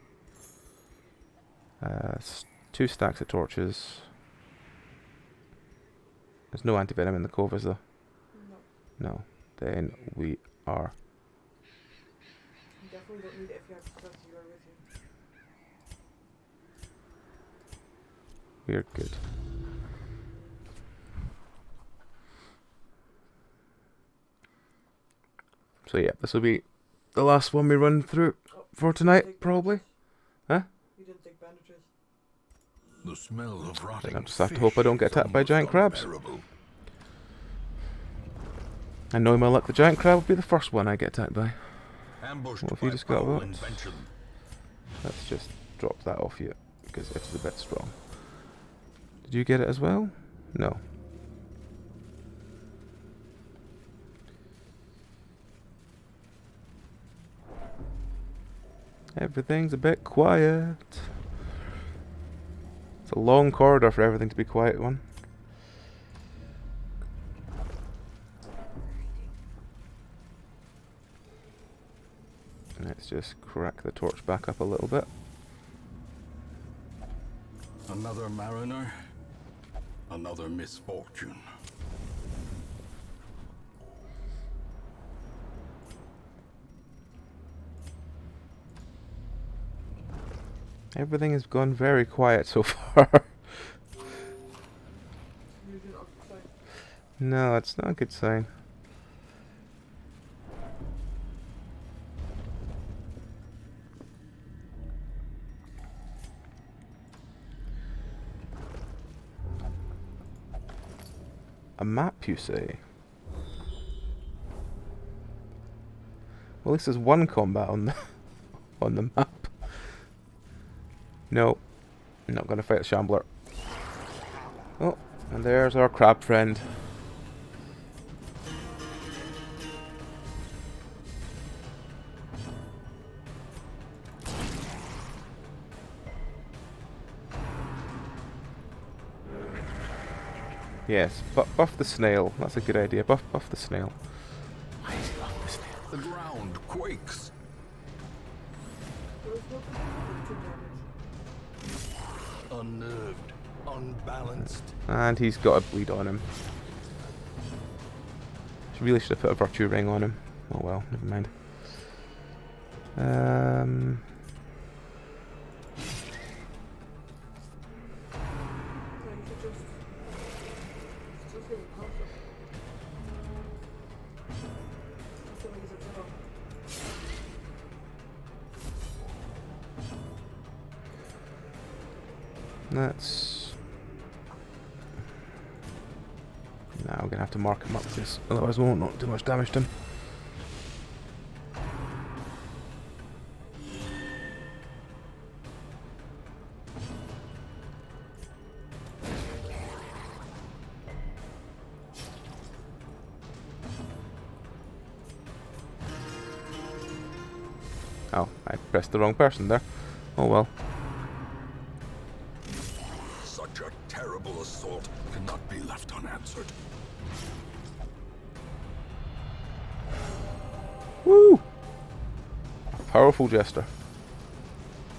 Speaker 1: 2 stacks of torches. There's no anti-venom in the cove, is there?
Speaker 2: No.
Speaker 1: No. Then we are...
Speaker 2: You definitely don't need it if you have stuff you are with you.
Speaker 1: we're good. So yeah, this will be the last one we run through
Speaker 2: Oh,
Speaker 1: for
Speaker 2: you
Speaker 1: tonight,
Speaker 2: didn't take
Speaker 1: probably.
Speaker 2: bandages?
Speaker 1: Huh?
Speaker 2: You didn't take bandages.
Speaker 4: The smell of rotting
Speaker 1: I just have to hope I don't get attacked by giant crabs. And knowing my luck, the giant crab will be the first one I get attacked by.
Speaker 4: Ambushed
Speaker 1: What have you
Speaker 4: by
Speaker 1: just got
Speaker 4: foul
Speaker 1: about?
Speaker 4: invention.
Speaker 1: Let's just drop that off you, because it's a bit strong. Did you get it as well? No. Everything's a bit quiet. It's a long corridor for everything to be quiet one. Let's just crack the torch back up a little bit.
Speaker 4: Another mariner, another misfortune.
Speaker 1: Everything has gone very quiet so far.
Speaker 2: Usually not a good sign.
Speaker 1: No, it's not a good sign. A map, you say? Well, at least there's one combat on the on the map. No, I'm not gonna fight the Shambler. Oh, and there's our crab friend. Yes, buff the snail. That's a good idea. Buff the snail. Why is he buff the snail?
Speaker 3: The ground quakes.
Speaker 2: There was no good damage.
Speaker 3: Unnerved, unbalanced.
Speaker 1: And he's got a bleed on him. Really should have put a virtue ring on him. Oh well, never mind.
Speaker 2: Yeah, you should just give it comfort. Until he gets a job.
Speaker 1: That's... Now we're gonna have to mark him up, because otherwise we won't not do much damage to him. Oh, I pressed the wrong person there. Oh well.
Speaker 3: Such a terrible assault cannot be left unanswered.
Speaker 1: Woo! Powerful jester.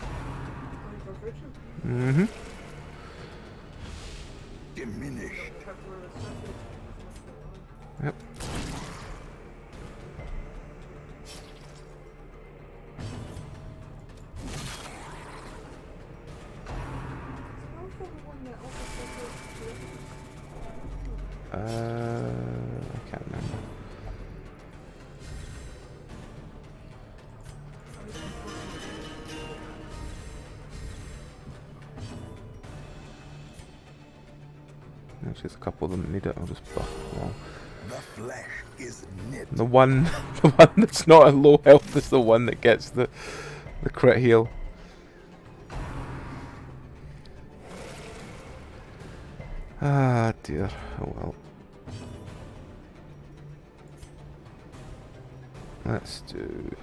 Speaker 2: Only for virtue.
Speaker 1: Mm-hmm.
Speaker 3: Diminished.
Speaker 2: Have to wear the sweatshirt.
Speaker 1: Yep.
Speaker 2: How's the one that also says
Speaker 1: I can't remember. Actually, there's a couple of them that need it. I'll just buff them all.
Speaker 3: The flesh is knit.
Speaker 1: The one, the one that's not at low health is the one that gets the crit heal. Ah dear. Oh well. Let's do.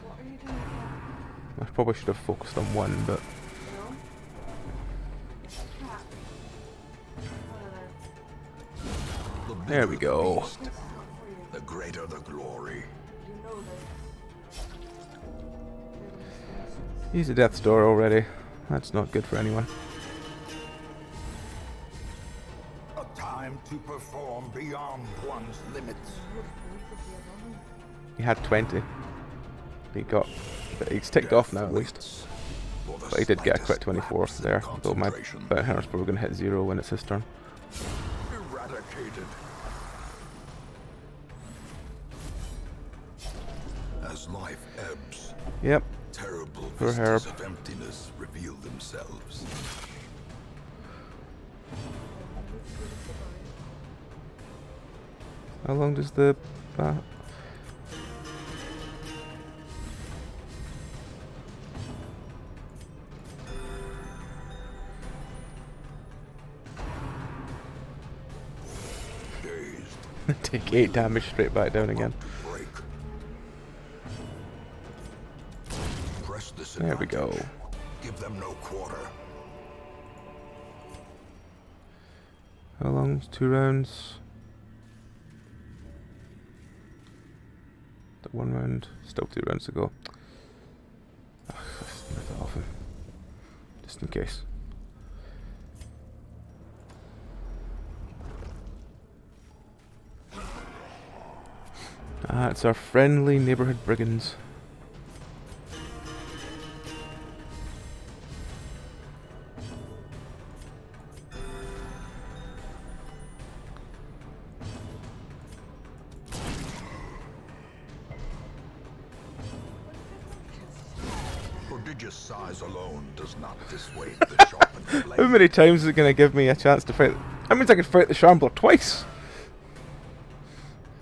Speaker 2: What are you
Speaker 1: I probably should have focused on one, but
Speaker 2: You know? Crap. I don't know.
Speaker 3: The
Speaker 1: there we
Speaker 3: bigger the
Speaker 1: go.
Speaker 3: beast,
Speaker 2: This is not for you.
Speaker 3: the greater the glory.
Speaker 2: You know this.
Speaker 1: He's a death's door already. That's not good for anyone.
Speaker 4: A time to perform beyond one's limits.
Speaker 1: He had 20. He got, but he's ticked off now at least. But he did get a crit 24 there, though my bounty hunter's probably going to hit 0 when it's his turn.
Speaker 4: Eradicated.
Speaker 3: As life ebbs,
Speaker 1: Yep.
Speaker 3: terrible
Speaker 1: Poor
Speaker 3: vistas
Speaker 1: Herb.
Speaker 3: of emptiness reveal themselves.
Speaker 1: How long does the...
Speaker 3: Dazed,
Speaker 1: take 8 damage straight back down again.
Speaker 3: break. Press this
Speaker 1: There we go.
Speaker 3: advantage. Give them no quarter.
Speaker 1: How long? 2 rounds? The 1 round? Still 2 rounds to go. Ugh, let's move that off him. Just in case. Ah, it's our friendly neighborhood brigands.
Speaker 3: Prodigious size alone does not dissuade the sharpened blade.
Speaker 1: How many times is it going to give me a chance to fight? That means I could fight the Shambler twice!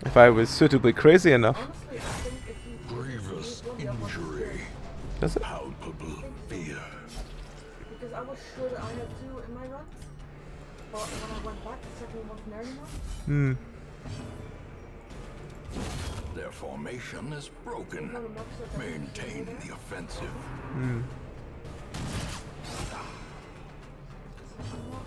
Speaker 1: If I was suitably crazy enough.
Speaker 2: Honestly, I think if you
Speaker 3: Grievous
Speaker 2: you won't be
Speaker 3: injury.
Speaker 1: Does it?
Speaker 4: Palpable fear.
Speaker 2: because I was sure that I had 2 in my run, but when I went back, the second one wasn't there anymore.
Speaker 1: Hmm.
Speaker 4: Their formation is broken.
Speaker 2: Not enough so that
Speaker 4: Maintain the offensive.
Speaker 1: Hmm.
Speaker 2: I'm not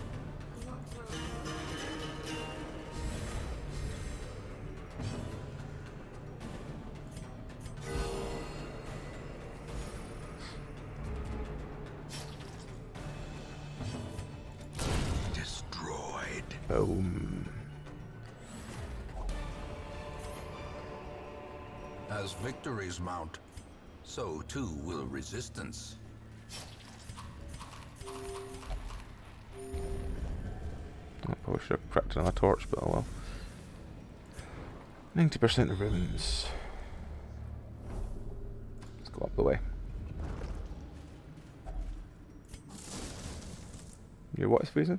Speaker 3: Destroyed.
Speaker 1: Boom.
Speaker 3: As victories mount, so too will resistance.
Speaker 1: I probably should have cracked another torch, but oh well. 90% of runes. Let's go up the way. Your what is freezing?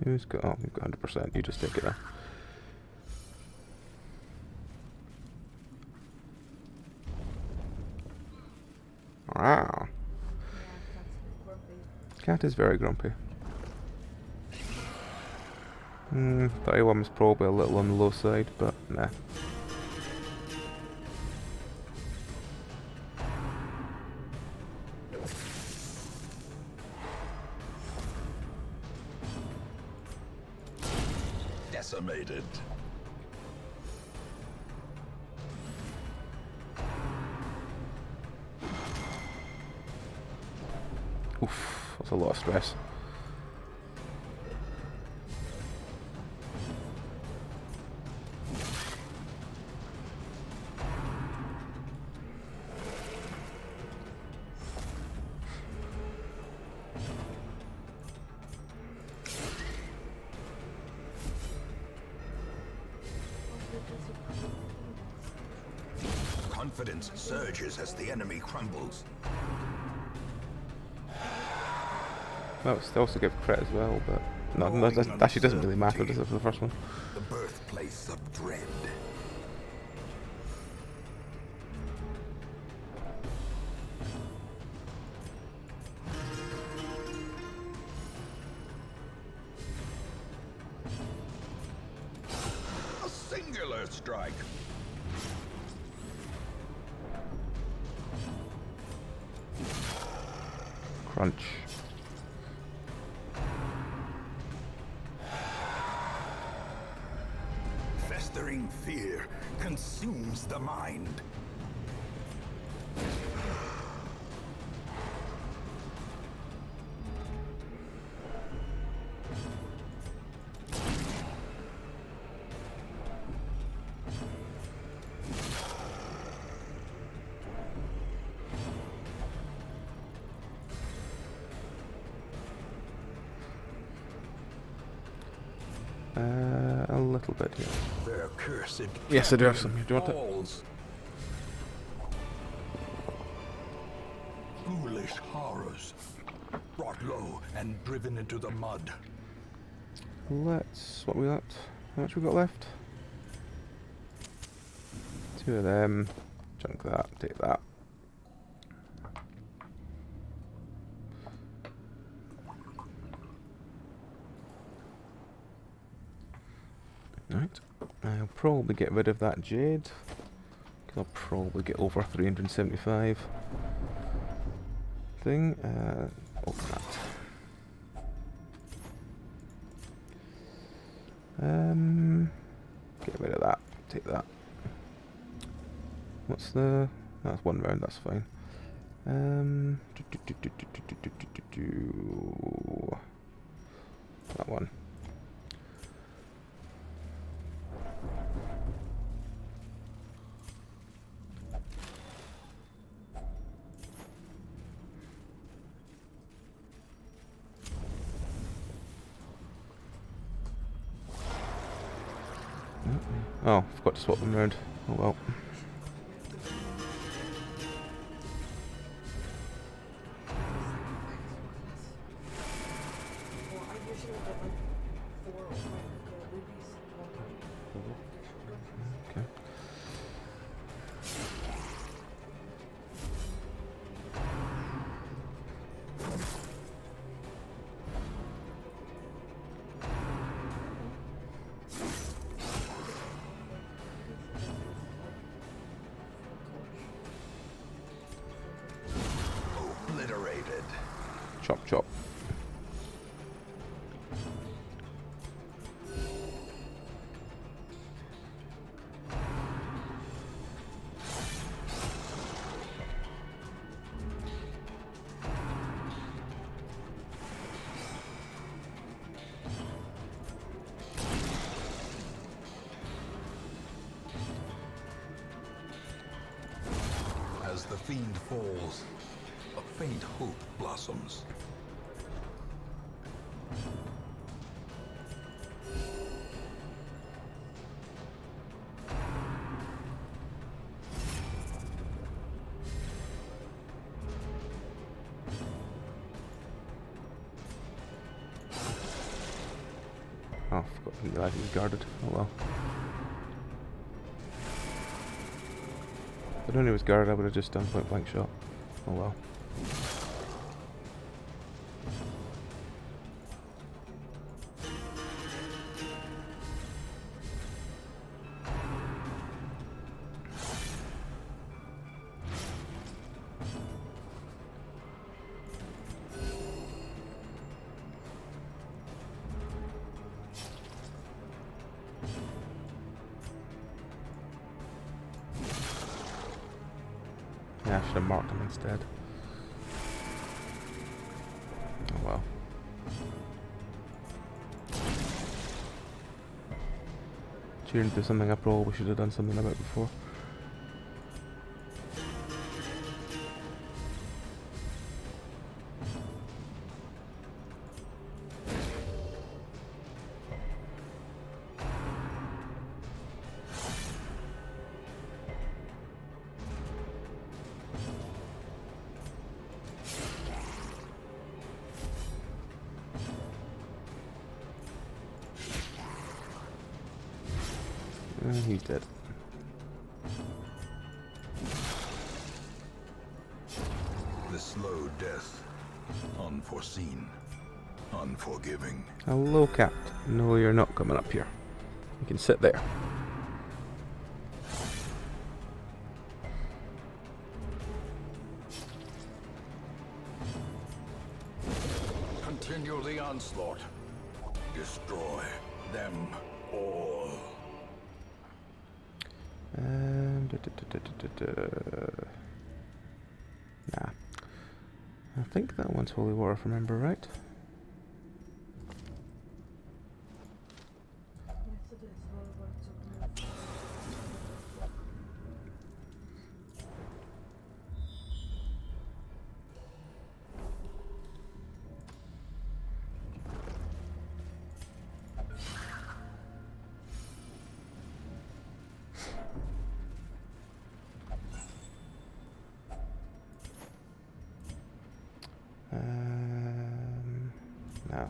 Speaker 1: Who's got? Oh, we've got 100%. You just take it now. Wow. Cat is very grumpy. 31 was probably a little on the low side, but nah.
Speaker 4: Decimated.
Speaker 1: Oof, that's a lot of stress.
Speaker 3: confidence surges as the enemy crumbles.
Speaker 1: Well, it also give crit as well, but no, that actually doesn't really matter, does it, for the first one?
Speaker 3: The birthplace of dread. A singular strike.
Speaker 1: Crunch.
Speaker 3: Festering fear consumes the mind.
Speaker 1: A little bit here.
Speaker 3: Their cursed
Speaker 1: Yes, I do have some. Do you want it?
Speaker 3: falls. Foolish horrors, brought low and driven into the mud.
Speaker 1: What we got? How much we got left? 2 of them. Chunk that, take that. Right. I'll probably get rid of that jade. I'll probably get over 375 thing. Open that. Get rid of that. Take that. What's the? That's 1 round. That's fine. That one. Oh, forgot to swap them around. Oh well.
Speaker 2: Well, I usually get like 4 or 5 rubies at one time.
Speaker 1: Okay.
Speaker 3: Obliterated.
Speaker 1: Chop chop.
Speaker 3: As the fiend falls, a faint hope blossoms.
Speaker 1: Oh, I forgot to realize he was guarded. Oh well. If I'd known he was guarded, I would have just done point blank shot. Oh well. Yeah, I should have marked him instead. Oh well. Cheering to something I probably should have done something about before. He's dead.
Speaker 3: The slow death. Unforeseen. Unforgiving.
Speaker 1: Hello, cat. No, you're not coming up here. You can sit there.
Speaker 4: Continue the onslaught. Destroy them all.
Speaker 1: Nah. I think that one's holy water, if I remember right.
Speaker 2: Yes, it is. Holy words of God.
Speaker 1: No.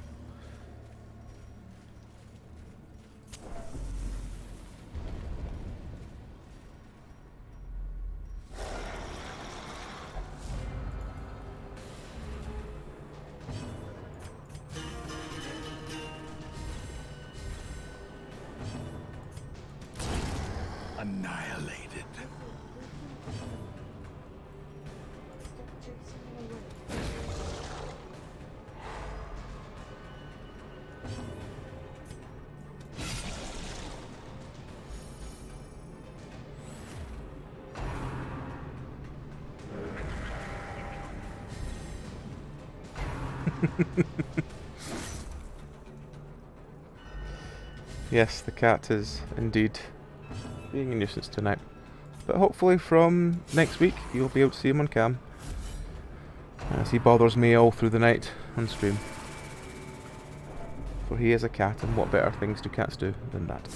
Speaker 4: Annihilated.
Speaker 2: Stop chasing me away.
Speaker 1: Yes, the cat is indeed being a nuisance tonight. But hopefully from next week you'll be able to see him on cam, as he bothers me all through the night on stream. For he is a cat, and what better things do cats do than that?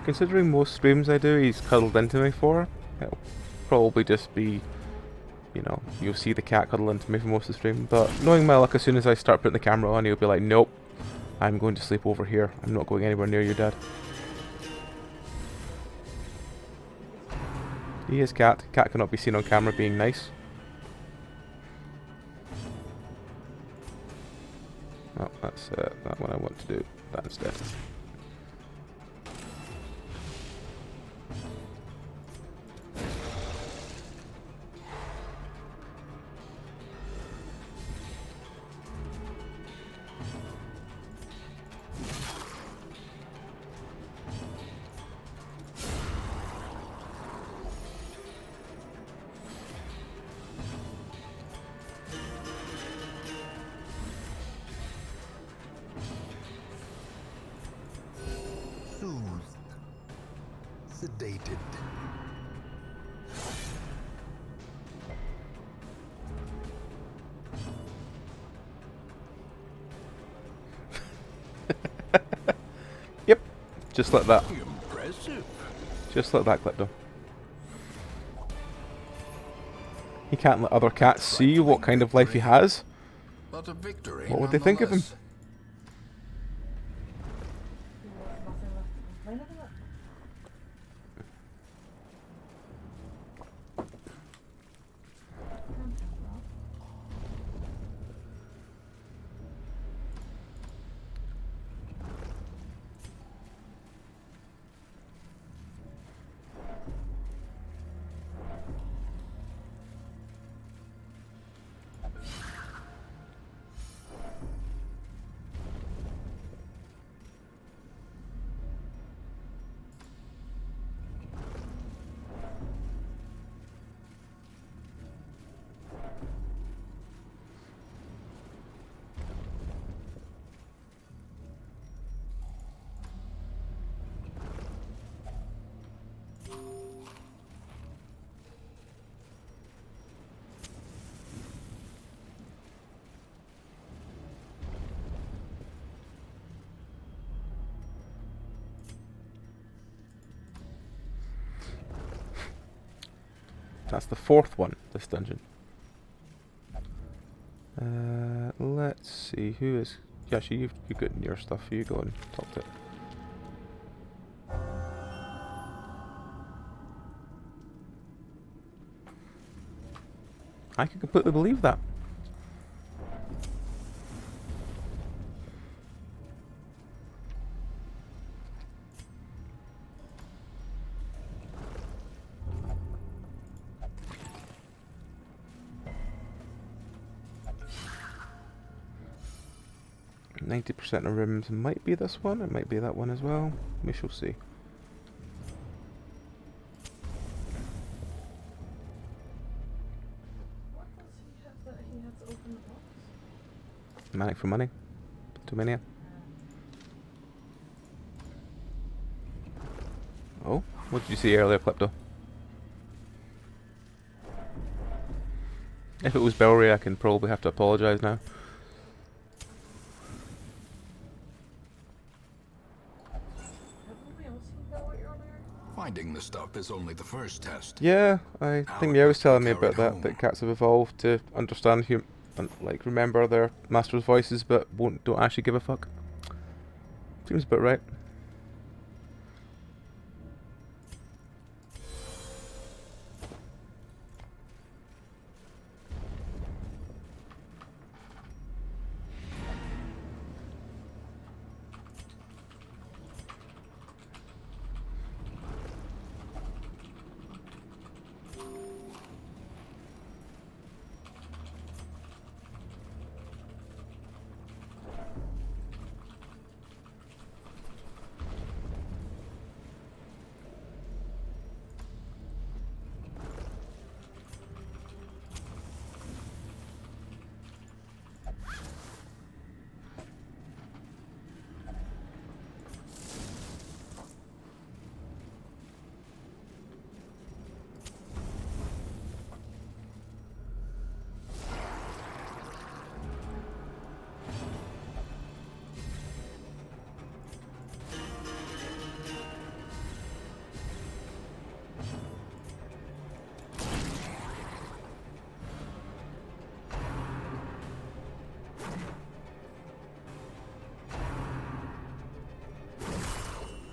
Speaker 1: Considering most streams I do, he's cuddled into me for. It'll probably just be, you know, you'll see the cat cuddle into me for most of the stream. But knowing my luck, as soon as I start putting the camera on, he'll be like, nope, I'm going to sleep over here. I'm not going anywhere near your dad. He is cat. Cat cannot be seen on camera being nice. Oh, that's that one I want to do. That instead.
Speaker 3: Soothed. Sedated.
Speaker 1: Yep, just like that.
Speaker 4: Impressive.
Speaker 1: Just let that clip though. He can't let other cats see what kind of life he has.
Speaker 3: But a victory.
Speaker 1: What would they think of him?
Speaker 3: nonetheless.
Speaker 2: You have nothing left to complain about. Can't help that.
Speaker 1: That's the 4th one, this dungeon. Let's see, who is... Yeah, actually, you've got your stuff. You go and talk to it. I can completely believe that. %of rooms might be this one, it might be that one as well. We shall see.
Speaker 2: What does he have that he has to open the box?
Speaker 1: Manic for money. Too many. Oh, what did you see earlier, Klepto? If it was Belry, I can probably have to apologise now.
Speaker 2: Haven't we all seen Belly earlier?
Speaker 3: Finding the stuff is only the first test.
Speaker 1: Yeah, I think Mia was telling me about that cats have evolved to understand like remember their master's voices, but don't actually give a fuck. Seems about right.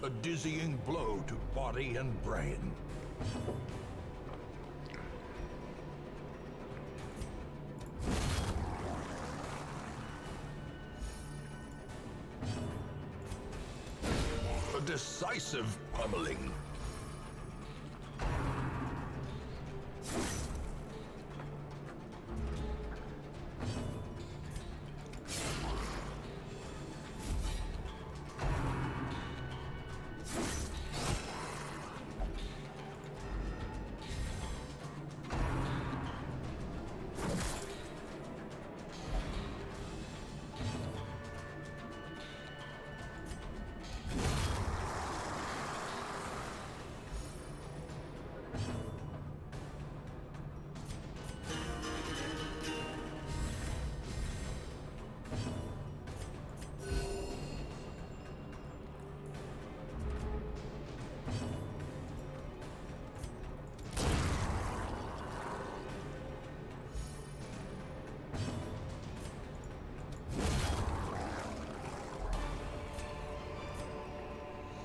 Speaker 3: A dizzying blow to body and brain. A decisive pummeling.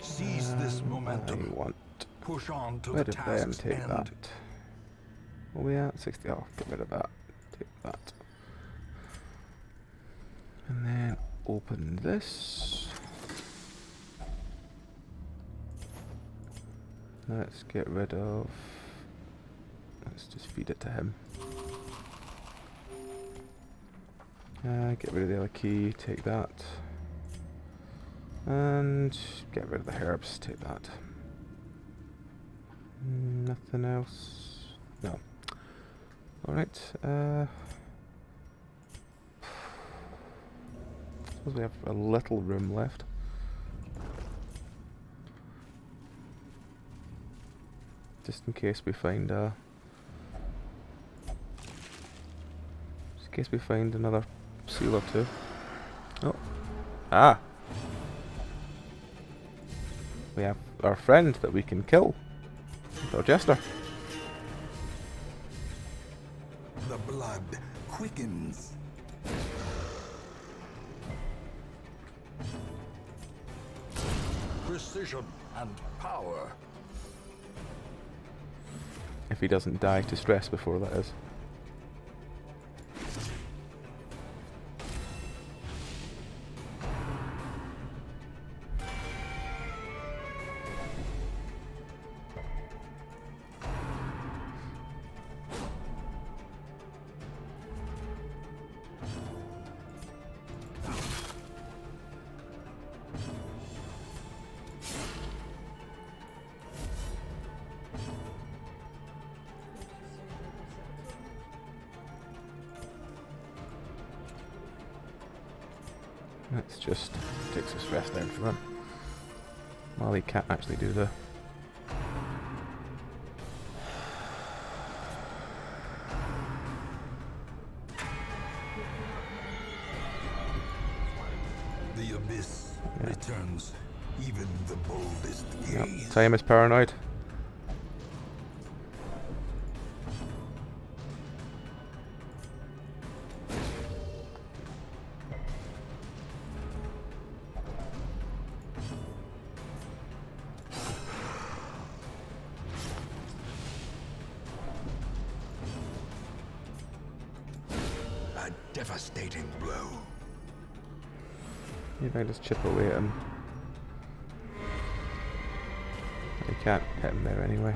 Speaker 3: Seize this momentum.
Speaker 1: I want
Speaker 3: Push on to
Speaker 1: rid
Speaker 3: the
Speaker 1: of them,
Speaker 3: task's
Speaker 1: take
Speaker 3: end.
Speaker 1: that. What are we at? 60. Oh, get rid of that. Take that. And then open this. Let's get rid of... Let's just feed it to him. Get rid of the other key, take that. And get rid of the herbs, take that. Nothing else? No. Alright, suppose we have a little room left. Just in case we find another seal or two. Oh. Ah! We have our friend that we can kill. With our jester.
Speaker 3: blood quickens.
Speaker 4: Precision and power.
Speaker 1: If he doesn't die to stress before, that is. Let's just take some stress down for him. While he can't actually do the...
Speaker 3: The abyss returns even the boldest
Speaker 1: Yep,
Speaker 3: gaze.
Speaker 1: time is paranoid.
Speaker 3: A devastating blow.
Speaker 1: Maybe I just chip away at him. I can't hit him there anyway.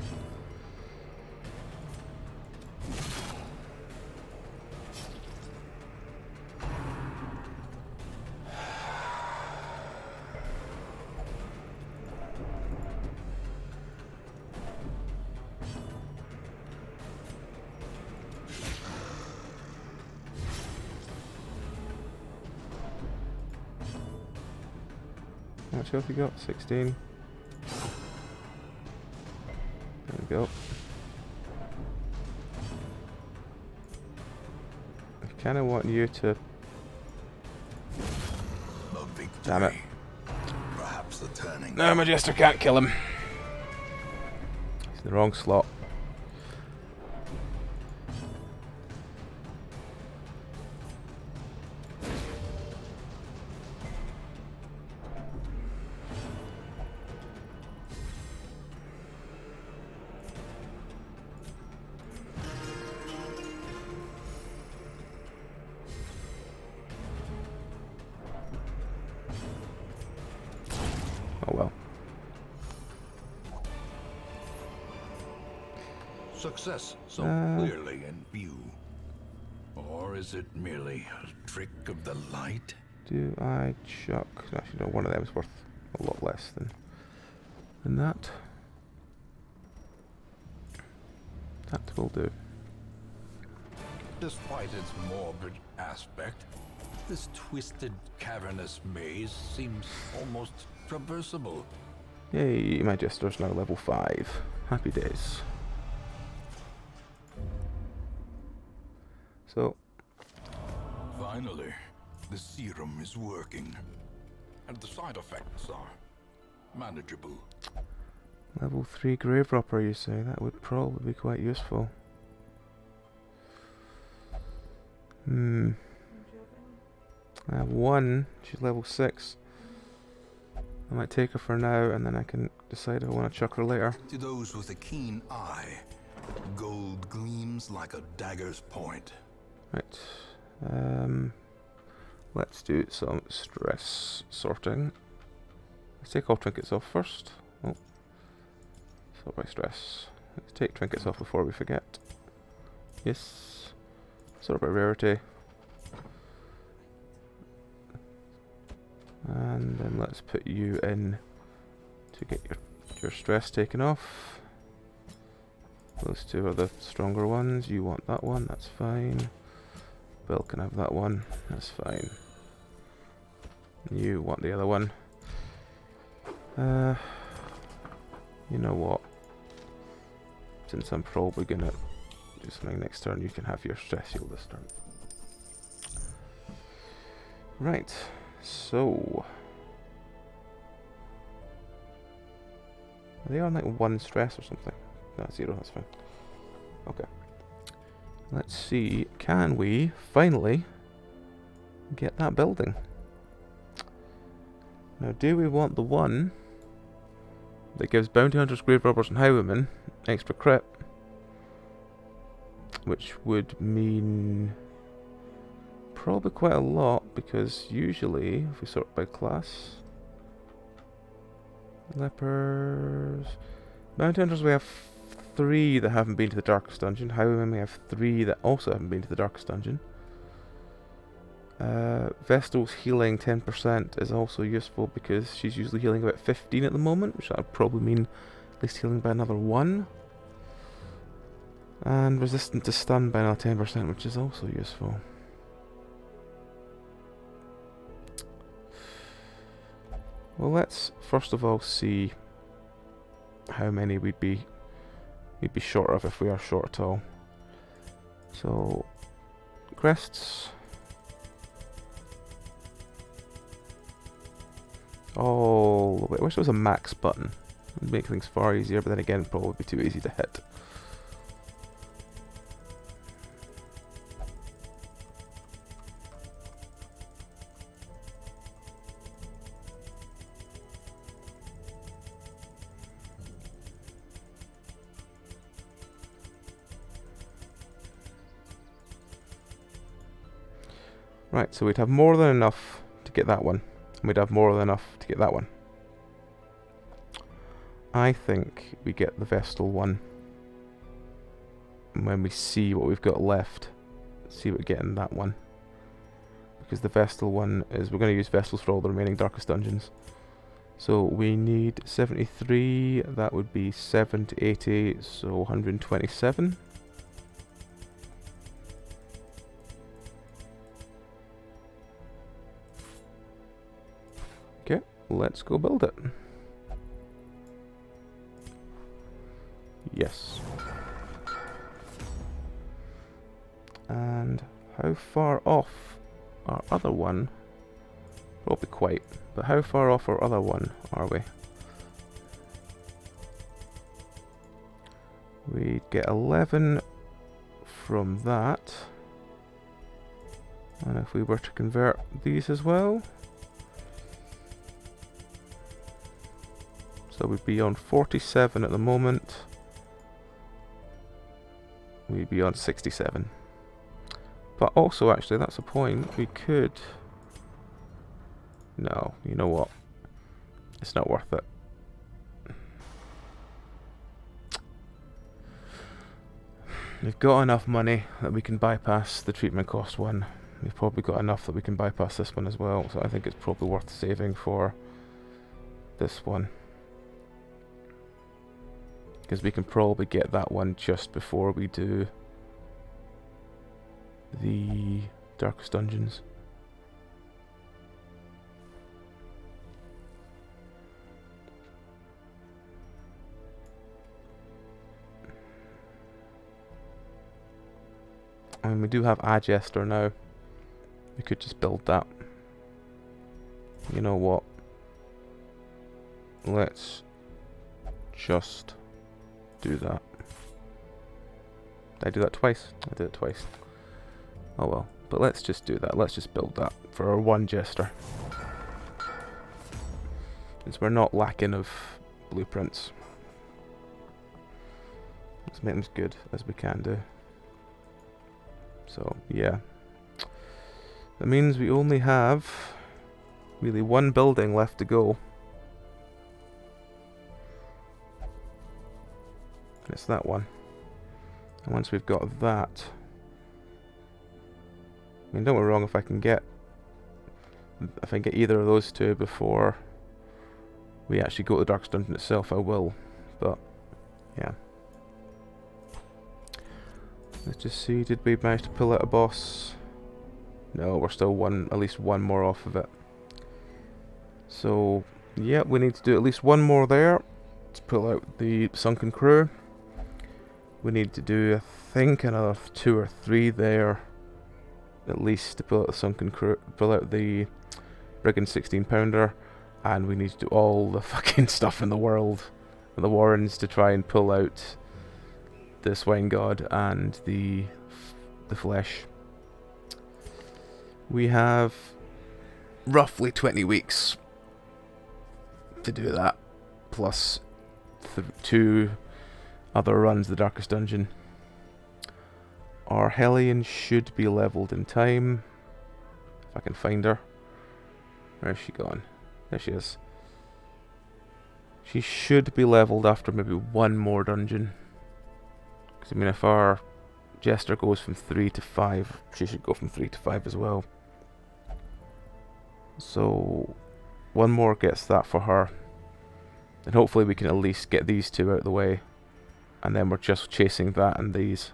Speaker 1: How much health you got? 16. There we go. I kind of want you to...
Speaker 3: A victory.
Speaker 1: Damn it.
Speaker 3: Perhaps the turning.
Speaker 1: No, my jester can't kill him. He's in the wrong slot. Oh well.
Speaker 4: Success so clearly in view. Or is it merely a trick of the light?
Speaker 1: Do I chuck? Actually, no, one of them is worth a lot less than that. That will do.
Speaker 4: Despite its morbid aspect, this twisted, cavernous maze seems almost traversable.
Speaker 1: Yay, my jester's now level 5. Happy days. So,
Speaker 4: Finally, the serum is working, and the side effects are manageable.
Speaker 1: level 3 grave robber, you say? That would probably be quite useful. I have one. She's level 6. I might take her for now, and then I can decide if I want to chuck her later.
Speaker 3: To those with a keen eye, gold gleams like a dagger's point.
Speaker 1: Right. Let's do some stress sorting. Let's take all trinkets off first. Oh. Sort by stress. Let's take trinkets off before we forget. Yes. Sort by rarity. And then let's put you in to get your stress taken off. Those two are the stronger ones. You want that one, that's fine. Bill can have that one, that's fine. You want the other one. You know what? Since I'm probably gonna do something next turn, you can have your stress shield this turn. Right, so... Are they on like 1 stress or something? No, 0, that's fine. Okay. Let's see, can we finally get that building? Now, do we want the one that gives bounty hunters, grave robbers, and highwaymen extra crit? Which would mean probably quite a lot, because usually, if we sort by class, lepers, bounty hunters, we have 3 that haven't been to the darkest dungeon. Highwaymen, we have 3 that also haven't been to the darkest dungeon. Vestal's healing 10% is also useful because she's usually healing about 15 at the moment, which would probably mean at least healing by another 1. And resistant to stun by another 10%, which is also useful. Well, let's first of all see how many we'd be short of if we are short at all. So, crests. Oh, wait, I wish there was a max button. It would make things far easier, but then again, it'd probably be too easy to hit. Right, so we'd have more than enough to get that one. And we'd have more than enough to get that one. I think we get the Vestal one when we see what we've got left. See what we get in that one. Because the Vestal one is, we're going to use Vestals for all the remaining darkest dungeons. So we need 73, that would be 7 to 80, so 127. Okay, let's go build it. Yes. And how far off our other one? Probably quite, but how far off our other one are we? We'd get 11 from that. And if we were to convert these as well, so we'd be on 47 at the moment. We'd be on 67. But also, actually, that's a point. We could... No, you know what? It's not worth it. We've got enough money that we can bypass the treatment cost one. We've probably got enough that we can bypass this one as well. So I think it's probably worth saving for this one. Because we can probably get that one just before we do the darkest dungeons. And we do have Agester now. We could just build that. You know what? Let's just do that. Did I do that twice? I did it twice. Oh well. But let's just do that. Let's just build that for our one jester. Since we're not lacking of blueprints. Let's make them as good as we can do. So, yeah. That means we only have really one building left to go. It's that one. And once we've got that, I mean, don't get me wrong, if I can get either of those two before we actually go to the Darkest Dungeon itself, I will. But yeah. Let's just see, did we manage to pull out a boss? No, we're still at least one more off of it. So yeah, we need to do at least one more there to pull out the Sunken Crew. We need to do, I think, another 2 or 3 there, at least, to pull out the Sunken Crew, pull out the Brigand 16-pounder, and we need to do all the fucking stuff in the world, the Warrens, to try and pull out the Swine God and the the flesh. We have roughly 20 weeks to do that, plus 2 other runs the Darkest Dungeon. Our Hellion should be leveled in time, if I can find her. Where's she gone? There she is. She should be leveled after maybe 1 more dungeon. Because I mean, if our Jester goes from 3 to 5, she should go from 3 to 5 as well. So 1 more gets that for her. And hopefully we can at least get these 2 out of the way. And then we're just chasing that and these.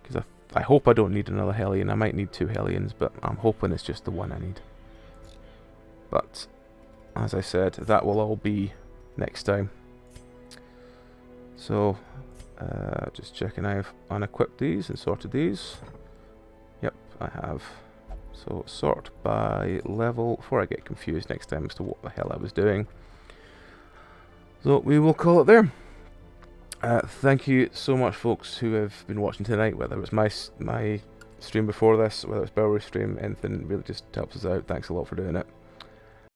Speaker 1: Because I hope I don't need another Hellion. I might need 2 Hellions, but I'm hoping it's just the 1 I need. But, as I said, that will all be next time. So, just checking I've unequipped these and sorted these. Yep, I have. So, sort by level, before I get confused next time as to what the hell I was doing. So, we will call it there. Thank you so much, folks, who have been watching tonight, whether it was my stream before this, whether it's Bowery's stream, anything really just helps us out. Thanks a lot for doing it.